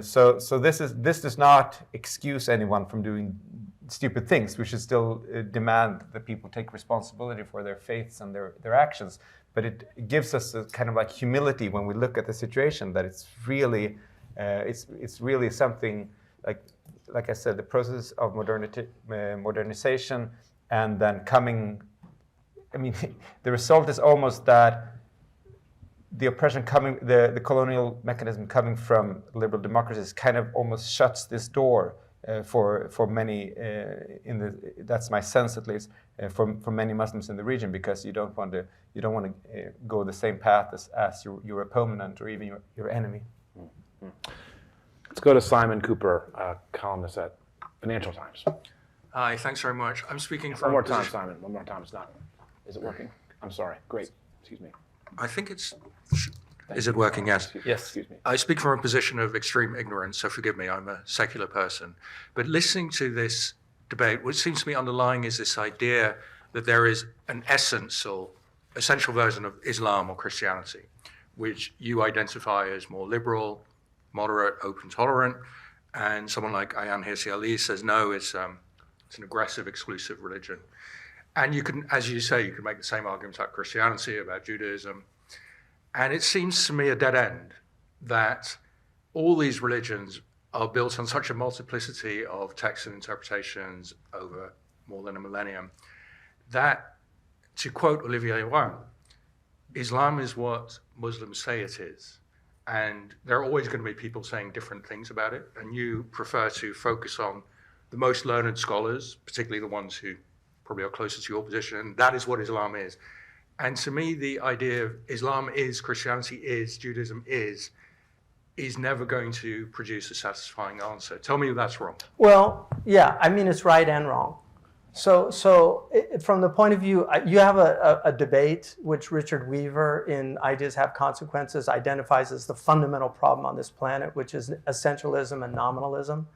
So this does not excuse anyone from doing stupid things. We should still demand that people take responsibility for their faiths and their actions. But it gives us a kind of like humility when we look at the situation, that it's really something like I said, the process of modernization, and then coming. I mean, the result is almost that the oppression coming, the colonial mechanism coming from liberal democracies, kind of almost shuts this door for many. That's my sense, at least, for many Muslims in the region, because you don't want to go the same path as your opponent or even your enemy. Let's go to Simon Cooper, columnist at Financial Times. Hi, thanks very much. I'm speaking One from more time, Simon. One more time. It's not. Is it working? I'm sorry. Great. Excuse me. I think it's. Is it working? Yes. Yes. Excuse me. I speak from a position of extreme ignorance, so forgive me. I'm a secular person. But listening to this debate, what seems to me underlying is this idea that there is an essence or essential version of Islam or Christianity, which you identify as more liberal, moderate, open, tolerant, and someone like Ayaan Hirsi Ali says no, it's an aggressive, exclusive religion. And you can, as you say, you can make the same argument about Christianity, about Judaism. And it seems to me a dead end that all these religions are built on such a multiplicity of texts and interpretations over more than a millennium that, to quote Olivier Roy, Islam is what Muslims say it is. And there are always going to be people saying different things about it. And you prefer to focus on the most learned scholars, particularly the ones who probably are closer to your position. That is what Islam is. And to me, the idea of Islam is, Christianity is, Judaism is never going to produce a satisfying answer. Tell me if that's wrong. Well, yeah, I mean, it's right and wrong. So from the point of view, you have a debate which Richard Weaver in Ideas Have Consequences identifies as the fundamental problem on this planet, which is essentialism and nominalism.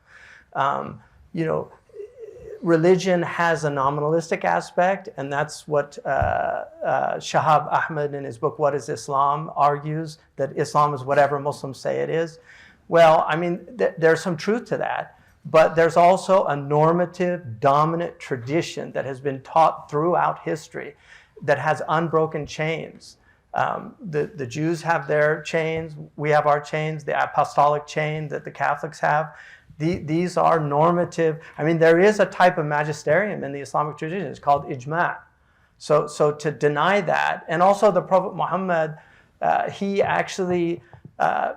Religion has a nominalistic aspect, and that's what Shahab Ahmed in his book, What is Islam, argues, that Islam is whatever Muslims say it is. Well, I mean, there's some truth to that, but there's also a normative, dominant tradition that has been taught throughout history that has unbroken chains. The Jews have their chains, we have our chains, the apostolic chain that the Catholics have. These are normative. I mean, there is a type of magisterium in the Islamic tradition. It's called ijma'. So to deny that, and also the Prophet Muhammad, he actually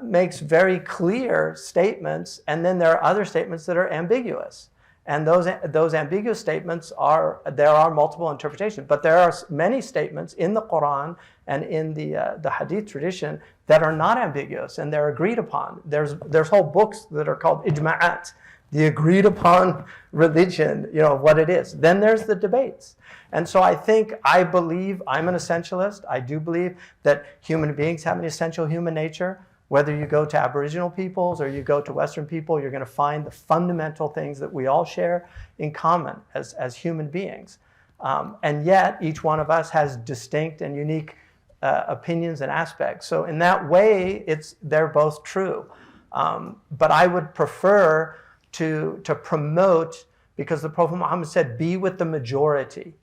makes very clear statements, and then there are other statements that are ambiguous. And those ambiguous statements there are multiple interpretations, but there are many statements in the Quran and in the Hadith tradition that are not ambiguous and they're agreed upon. There's whole books that are called ijma'at, the agreed upon religion, what it is. Then there's the debates. And so I believe, I'm an essentialist. I do believe that human beings have an essential human nature. Whether you go to Aboriginal peoples or you go to Western people, you're going to find the fundamental things that we all share in common as human beings. And yet, each one of us has distinct and unique opinions and aspects. So in that way, they're both true. But I would prefer to promote, because the Prophet Muhammad said, be with the majority.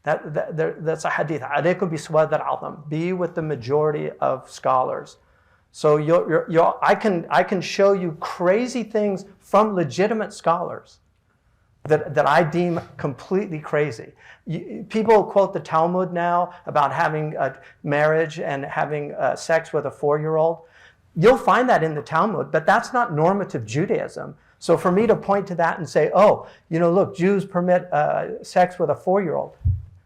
That's a hadith. Alaykum biswad al-azam. Be with the majority of scholars. So I can show you crazy things from legitimate scholars that I deem completely crazy. People quote the Talmud now about having a marriage and having sex with a 4-year-old. You'll find that in the Talmud, but that's not normative Judaism. So for me to point to that and say, look, Jews permit sex with a 4-year-old,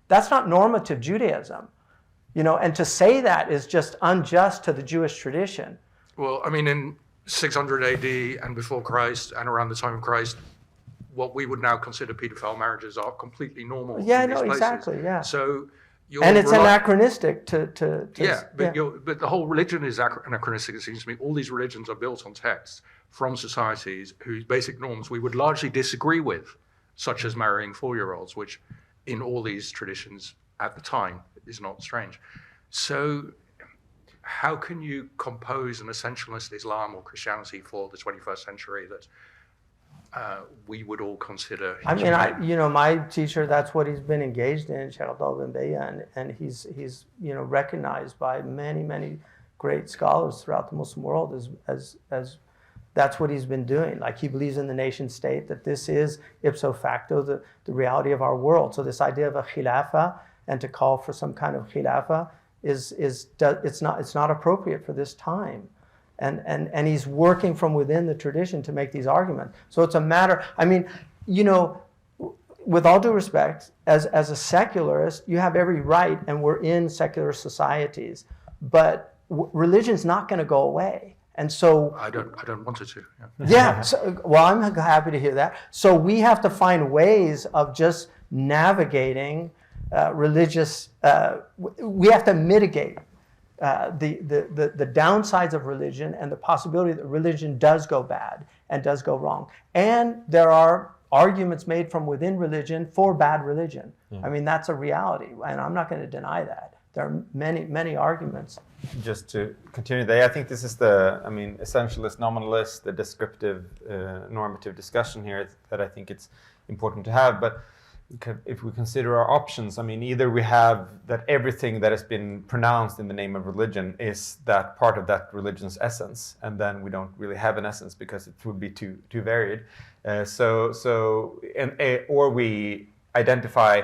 that's not normative Judaism. And to say that is just unjust to the Jewish tradition. Well, I mean, in 600 AD and before Christ and around the time of Christ, what we would now consider pedophile marriages are completely normal. Yeah, in these places. Exactly, yeah. So and it's anachronistic to yeah, but the whole religion is anachronistic, it seems to me. All these religions are built on texts from societies whose basic norms we would largely disagree with, such as marrying 4-year-olds, which in all these traditions at the time is not strange. So how can you compose an essentialist Islam or Christianity for the 21st century that we would all consider? I mean, my teacher, that's what he's been engaged in, Shaykh Halldorf, and he's recognized by many, many great scholars throughout the Muslim world as that's what he's been doing. Like, he believes in the nation state, that this is ipso facto the reality of our world. So this idea of a khilafah and to call for some kind of khilafah it's not appropriate for this time. And he's working from within the tradition to make these arguments. So it's a matter, I mean, with all due respect, as a secularist, you have every right, and we're in secular societies, but religion's not going to go away. And so I don't want it to. Yeah. yeah, so, well, I'm happy to hear that. So we have to find ways of just navigating religious. We have to mitigate the downsides of religion and the possibility that religion does go bad and does go wrong. And there are arguments made from within religion for bad religion. I mean, that's a reality, and I'm not going to deny that. There are many, many arguments. Just to continue there, I think this is the, essentialist, nominalist, the descriptive, normative discussion here that I think it's important to have. But if we consider our options, either we have that everything that has been pronounced in the name of religion is that part of that religion's essence, and then we don't really have an essence because it would be too varied. Or we identify,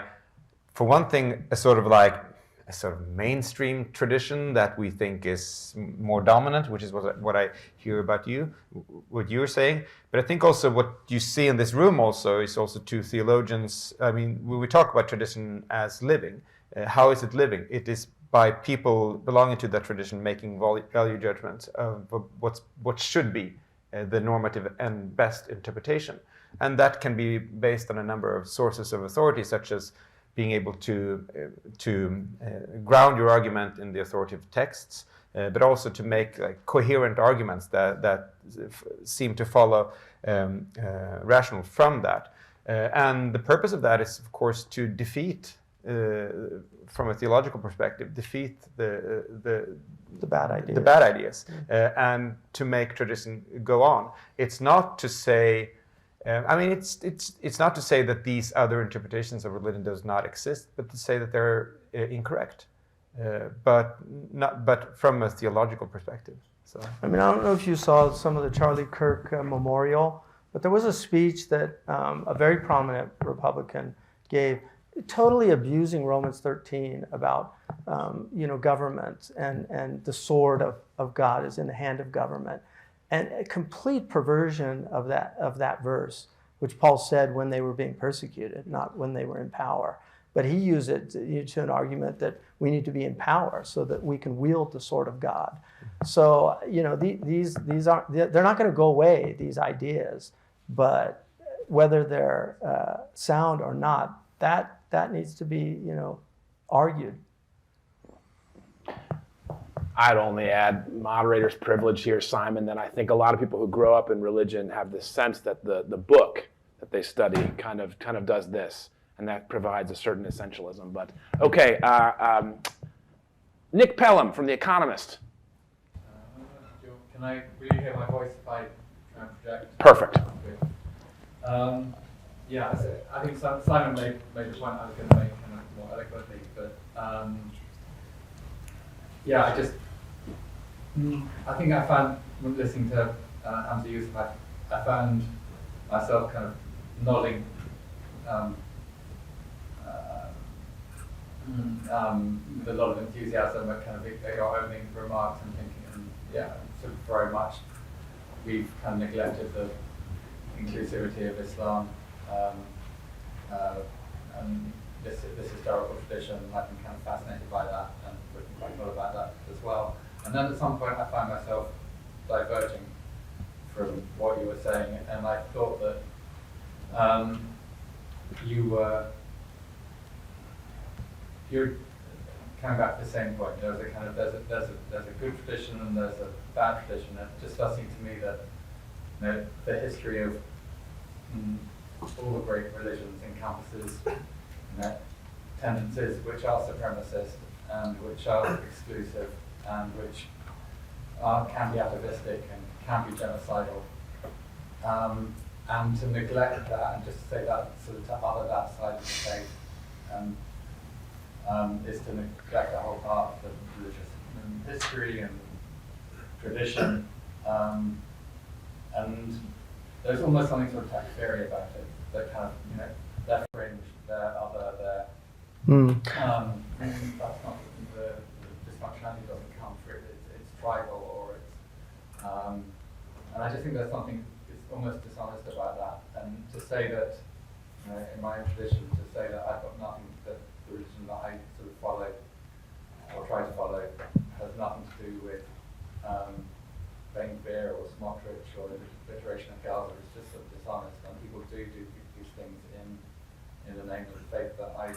for one thing, a sort of mainstream tradition that we think is more dominant, which is what I hear about you, what you're saying. But I think also what you see in this room also is also two theologians. When we talk about tradition as living, how is it living? It is by people belonging to that tradition making value judgments of what should be the normative and best interpretation. And that can be based on a number of sources of authority, such as being able to ground your argument in the authoritative texts, but also to make coherent arguments that seem to follow rational from that. And the purpose of that is, of course, to defeat, from a theological perspective, the bad ideas, and to make tradition go on. It's not to say. It's not to say that these other interpretations of religion does not exist, but to say that they're incorrect, but from a theological perspective. So I don't know if you saw some of the Charlie Kirk memorial, but there was a speech that a very prominent Republican gave, totally abusing Romans 13 about government and the sword of God is in the hand of government. And a complete perversion of that verse, which Paul said when they were being persecuted, not when they were in power. But he used it to an argument that we need to be in power so that we can wield the sword of God. So they're not going to go away, these ideas, but whether they're sound or not, that needs to be argued. I'd only add moderator's privilege here, Simon, that I think a lot of people who grow up in religion have this sense that the book that they study kind of does this, and that provides a certain essentialism. But okay, Nick Pelham from The Economist. Can I really hear my voice if I try and project? Perfect. Yeah, so I think Simon made the point I was going to make kind of more eloquently, but I think I found, when listening to Hamza Yusuf, I found myself kind of nodding with a lot of enthusiasm at kind of your opening remarks and thinking, sort of very much we've kind of neglected the inclusivity of Islam and this historical tradition. I've been kind of fascinated by that and written quite a lot about that as well. And then at some point I found myself diverging from what you were saying, and I thought that you're coming back to the same point. There's a good tradition and there's a bad tradition. It just does seem to me that the history of all the great religions encompasses tendencies which are supremacist and which are exclusive and which can be atavistic and can be genocidal. And to neglect that and just say that, sort of to other that side of the case, is to neglect the whole part of the religious history and tradition. And there's almost something sort of tax-fairy about it, that kind of, they're fringe, they're other, they're... That's not, the dysfunctionality doesn't come through, it's tribal or it's... and I just think there's something almost dishonest about that. And to say that, in my own tradition, to say that I've got nothing, that the religion that I sort of follow, or try to follow, has nothing to do with Ben Gvir or Smotrich or the liberation of Gaza is just sort of dishonest, and people do these things in the name of the faith that I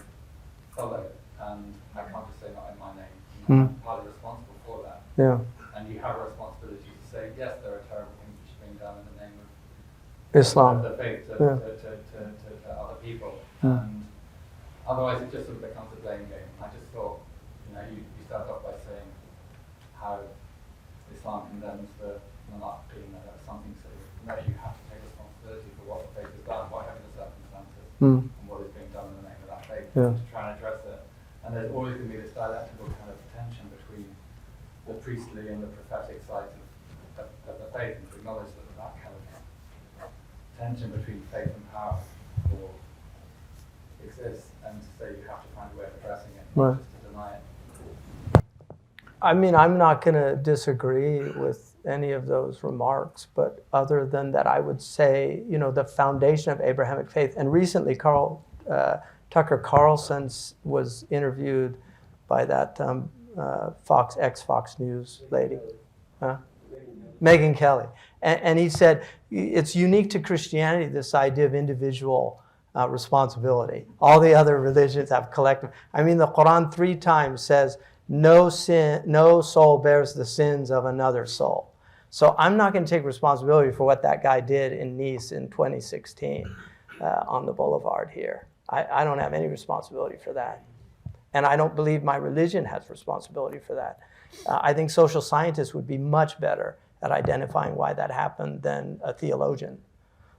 follow, and I can't just say not in my name. I'm partly responsible for that. Yeah. And you have a responsibility to say, yes, there are terrible things which are being done in the name of Islam. the faith to other people. And otherwise it just sort of becomes a blame game. I just thought, you start off by saying how Islam condemns the monarch being something sort of, no, you have to take responsibility for what the faith has done, whatever the circumstances, and what is being done in the name of that faith, to try and address it. And there's always going to be this dialectical kind of tension between the priestly and the prophetic sides of the faith, and to acknowledge that kind of tension between faith and power exists, and to say you have to find a way of addressing it, not just to deny it. I mean, I'm not going to disagree with any of those remarks, but other than that, I would say, the foundation of Abrahamic faith, and recently Tucker Carlson was interviewed by that Fox News lady, Megyn Kelly. And he said, it's unique to Christianity, this idea of individual responsibility. All the other religions have collective. I mean, the Quran 3 times says, no soul bears the sins of another soul. So I'm not going to take responsibility for what that guy did in Nice in 2016 on the boulevard here. I don't have any responsibility for that. And I don't believe my religion has responsibility for that. I think social scientists would be much better at identifying why that happened than a theologian.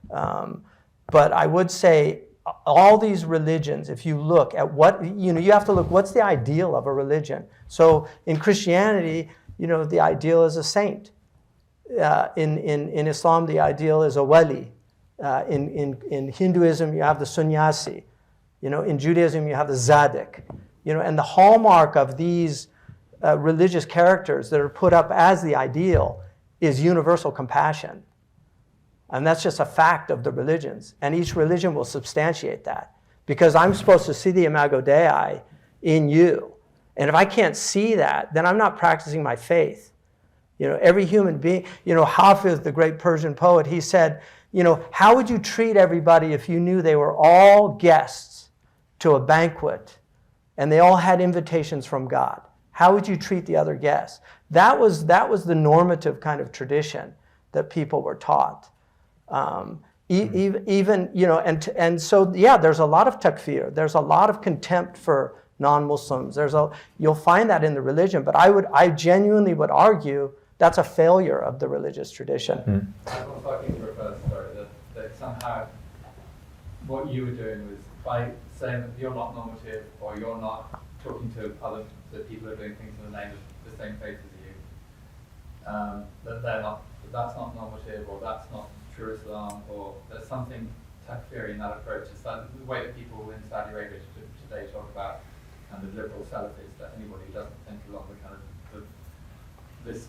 But I would say all these religions, if you look at what, you have to look, what's the ideal of a religion? So in Christianity, the ideal is a saint. In Islam, the ideal is a wali. In Hinduism, you have the sannyasi. In Judaism, you have the tzaddik. And the hallmark of these religious characters that are put up as the ideal is universal compassion. And that's just a fact of the religions. And each religion will substantiate that. Because I'm supposed to see the imago Dei in you. And if I can't see that, then I'm not practicing my faith. Every human being, Hafiz, the great Persian poet, he said, how would you treat everybody if you knew they were all guests to a banquet and they all had invitations from God? How would you treat the other guests? That was the normative kind of tradition that people were taught. Even, and so, yeah, there's a lot of takfir. There's a lot of contempt for non-Muslims. You'll find that in the religion, but I genuinely would argue that's a failure of the religious tradition. I was talking to reverse, sorry, that somehow what you were doing was by saying that you're not normative or you're not talking to the people who are doing things in the name of the same faith as you, that's not normative, or that's not true Islam, or there's something takfiri in that approach. It's like the way that people in Saudi Arabia today talk about kind of liberal Salafis, that anybody who doesn't think along the kind of this,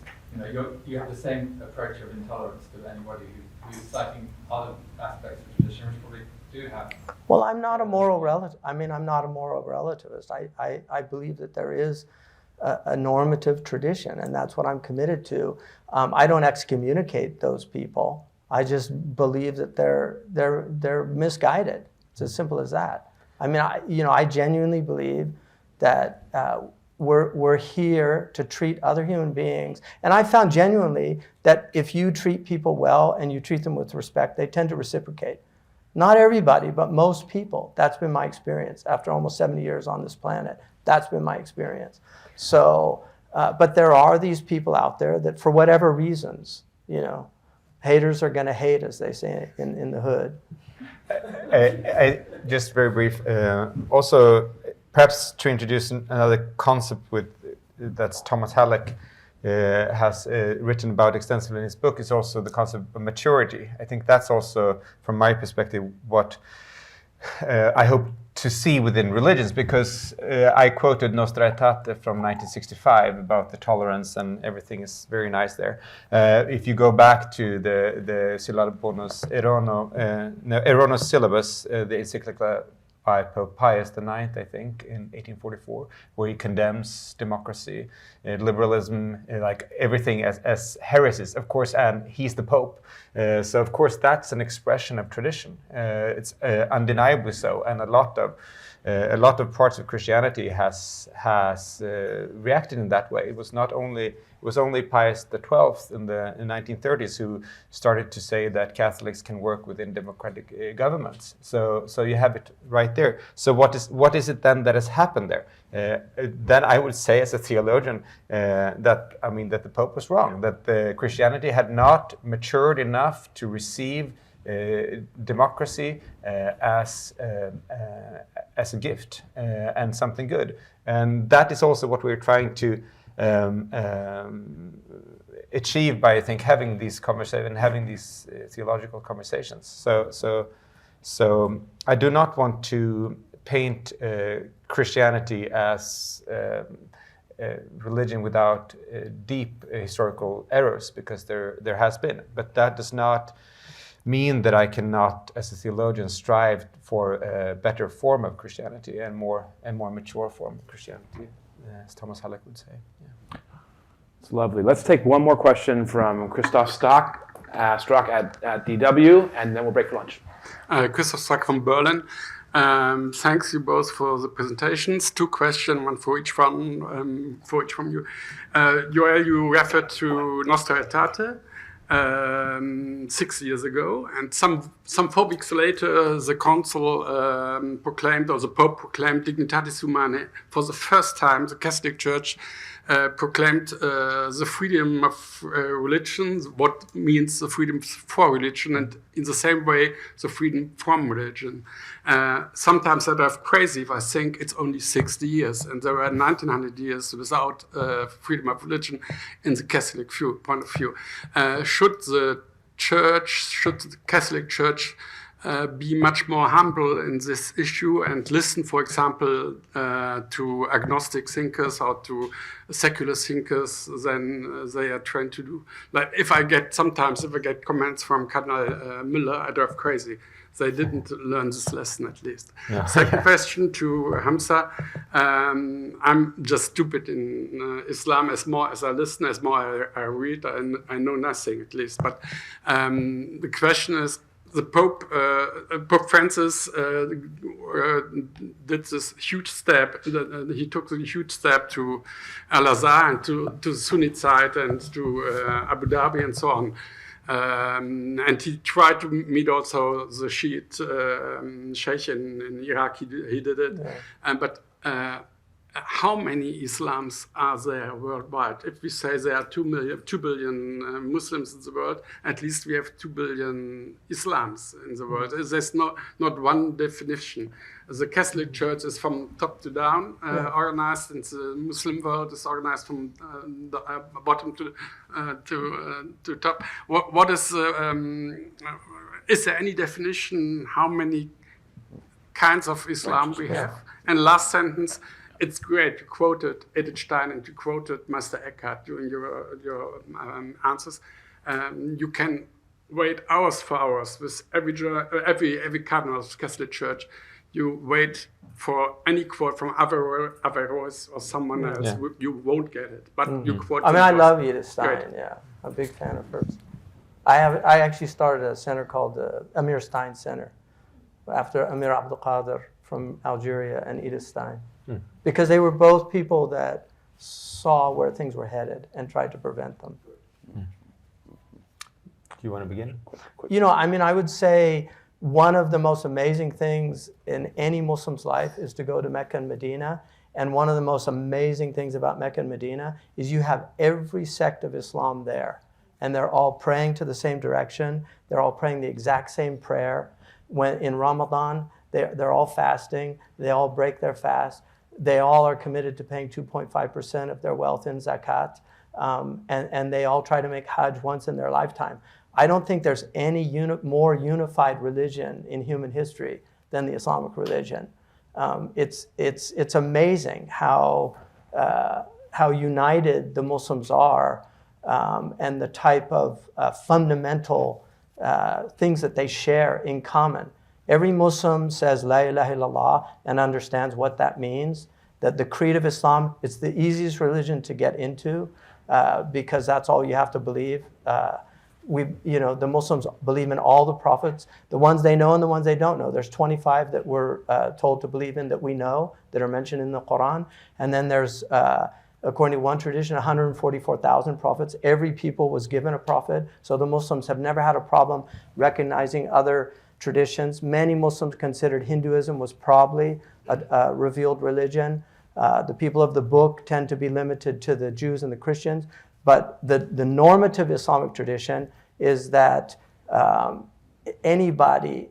you have the same approach of intolerance to anybody who's citing other aspects of tradition, which probably do have. Well, I'm not a moral relative. I'm not a moral relativist. I believe that there is a normative tradition, and that's what I'm committed to. I don't excommunicate those people. I just believe that they're misguided. It's as simple as that. I genuinely believe that we're here to treat other human beings, and I found genuinely that if you treat people well and you treat them with respect, they tend to reciprocate. Not everybody, but most people. That's been my experience after almost 70 years on this planet. That's been my experience. So, but there are these people out there that, for whatever reasons, haters are going to hate, as they say in the hood. Just very brief. Also, perhaps to introduce another concept that's Thomas Halleck has written about extensively in his book, is also the concept of maturity. I think that's also, from my perspective, what I hope to see within religions, because I quoted Nostra Aetate from 1965 about the tolerance, and everything is very nice there. If you go back to the Syllabus Erronos syllabus, the encyclical by Pope Pius IX, I think, in 1844, where he condemns democracy, liberalism, like everything as heresies, of course, and he's the Pope. So, of course, that's an expression of tradition. It's undeniably so, and a lot of parts of Christianity has reacted in that way. It was only Pius XII in the 1930s who started to say that Catholics can work within democratic governments. So you have it right there. So what is it then that has happened there? Then I would say, as a theologian, that the Pope was wrong. That Christianity had not matured enough to receive democracy as a gift and something good, and that is also what we're trying to achieve by, I think, having these conversations, having these theological conversations. So I do not want to paint Christianity as religion without deep historical errors, because there has been, but that does not mean that I cannot, as a theologian, strive for a better form of Christianity and more mature form of Christianity, as Thomas Halleck would say. Yeah. It's lovely. Let's take one more question from Christoph Stock at DW, and then we'll break for lunch. Christoph Stock from Berlin. Thanks you both for the presentations. Two questions, one for each from you. Joel, you referred to Nostra Aetate 6 years ago, and some 4 weeks later, the council proclaimed, or the Pope proclaimed, Dignitatis Humanae. For the first time, the Catholic Church proclaimed the freedom of religion, what means the freedom for religion, and in the same way, the freedom from religion. Sometimes I drive crazy if I think it's only 60 years, and there were 1900 years without freedom of religion in the Catholic point of view. Should the Catholic Church be much more humble in this issue and listen, for example, to agnostic thinkers or to secular thinkers than they are trying to do? Like if I get comments from Cardinal Müller, I drive crazy. They didn't learn this lesson, at least. Yeah. Second question to Hamza. I'm just stupid in Islam. As more as I listen, as more I read, I know nothing, at least. But the question is, the Pope Francis did this huge step. He took the huge step to Al-Azhar and to the Sunnite side and to Abu Dhabi and so on. And he tried to meet also the Shiite Shaykh in Iraq. He did it. Yeah. But how many Islams are there worldwide? If we say there are 2 billion Muslims in the world, at least we have 2 billion Islams in the world. There's not one definition. The Catholic Church is from top to down organized, and the Muslim world is organized from the bottom to top. What is there any definition how many kinds of Islam we have? And last sentence. It's great. You quoted Edith Stein and you quoted Master Eckhart during your answers. You can wait hours for hours with every cardinal of the Catholic Church. You wait for any quote from Averroes or someone else. Yeah. You won't get it, but you quote. I love Edith Stein. Yeah, I'm a big fan of hers. I actually started a center called the Amir Stein Center after Amir Abdul Qadir from Algeria and Edith Stein. Because they were both people that saw where things were headed and tried to prevent them. Do you want to begin? I would say one of the most amazing things in any Muslim's life is to go to Mecca and Medina. And one of the most amazing things about Mecca and Medina is you have every sect of Islam there. And they're all praying to the same direction. They're all praying the exact same prayer. When in Ramadan, they're all fasting. They all break their fast. They all are committed to paying 2.5% of their wealth in zakat, and they all try to make Hajj once in their lifetime. I don't think there's any more unified religion in human history than the Islamic religion. It's amazing how united the Muslims are, and the type of fundamental things that they share in common. Every Muslim says La ilaha illallah and understands what that means, that the creed of Islam, it's the easiest religion to get into because that's all you have to believe. The Muslims believe in all the prophets, the ones they know and the ones they don't know. There's 25 that we're told to believe in that we know, that are mentioned in the Quran. And then there's, according to one tradition, 144,000 prophets. Every people was given a prophet. So the Muslims have never had a problem recognizing other traditions. Many Muslims considered Hinduism was probably a revealed religion. The people of the book tend to be limited to the Jews and the Christians. But the normative Islamic tradition is that anybody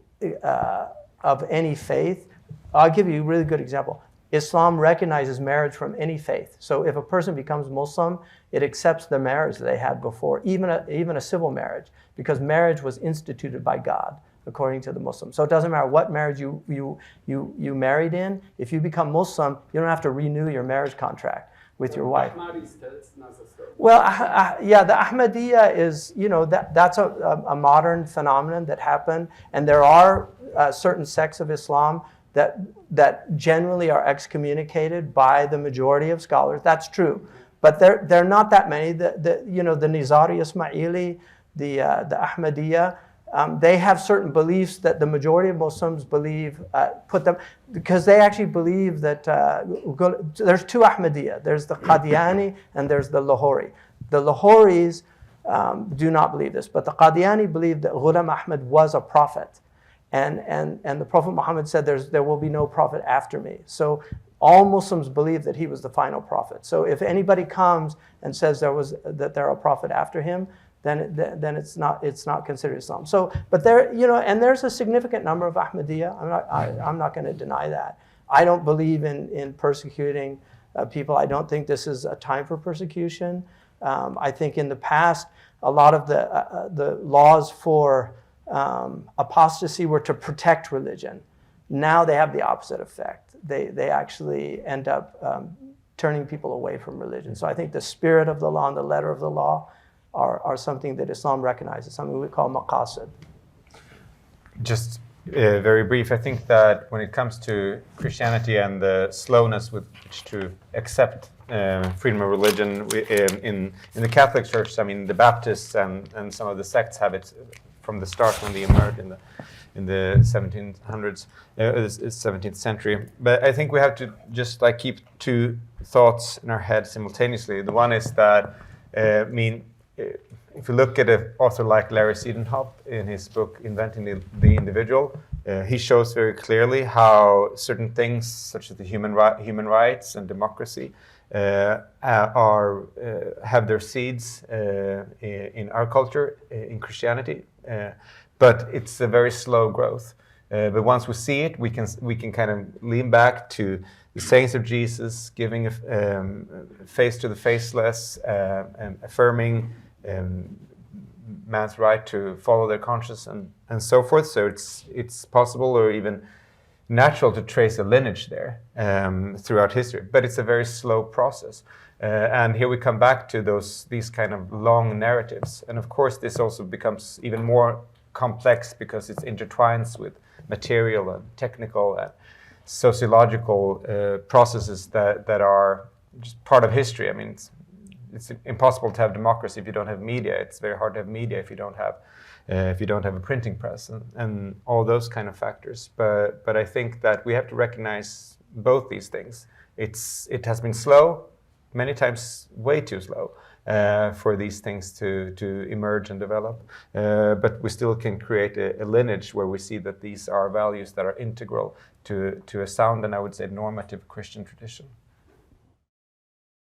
of any faith, I'll give you a really good example. Islam recognizes marriage from any faith. So if a person becomes Muslim, it accepts the marriage they had before, even a civil marriage, because marriage was instituted by God, according to the Muslims. So it doesn't matter what marriage you married in. If you become Muslim, you don't have to renew your marriage contract with your wife. Well, the Ahmadiyya is, that's a modern phenomenon that happened, and there are certain sects of Islam that generally are excommunicated by the majority of scholars. That's true, but there are not that many. The Nizari Ismaili, the Ahmadiyya, they have certain beliefs that the majority of Muslims believe, because they actually believe that there's two Ahmadiyya. There's the Qadiani and there's the Lahori. The Lahoris do not believe this, but the Qadiani believe that Ghulam Ahmad was a prophet. And the Prophet Muhammad said there will be no prophet after me. So all Muslims believe that he was the final prophet. So if anybody comes and says that there are a prophet after him, then it's not considered Islam. So, but and there's a significant number of Ahmadiyya. I'm not going to deny that. I don't believe in persecuting people. I don't think this is a time for persecution. I think in the past, a lot of the laws for apostasy were to protect religion. Now they have the opposite effect. They actually end up turning people away from religion. So I think the spirit of the law and the letter of the law are something that Islam recognizes, something we call maqasid. Just very brief, I think that when it comes to Christianity and the slowness with which to accept freedom of religion in the Catholic Church, I mean, the Baptists and some of the sects have it from the start when they emerged in the 1700s, 17th century. But I think we have to just keep two thoughts in our head simultaneously. The one is that, if you look at an author like Larry Siedenhoff in his book Inventing the Individual, he shows very clearly how certain things such as the human rights and democracy have their seeds in our culture, in Christianity, but it's a very slow growth. But once we see it, we can kind of lean back to the sayings of Jesus, giving face to the faceless, and affirming man's right to follow their conscience and so forth. So it's possible or even natural to trace a lineage there throughout history, but it's a very slow process. And here we come back to these kind of long narratives. And of course, this also becomes even more complex because it intertwines with material and technical and sociological processes that are just part of history. I mean, it's impossible to have democracy if you don't have media. It's very hard to have media if you don't have a printing press and all those kind of factors. But I think that we have to recognize both these things. It has been slow, many times way too slow, for these things to emerge and develop. But we still can create a lineage where we see that these are values that are integral to a sound and I would say normative Christian tradition.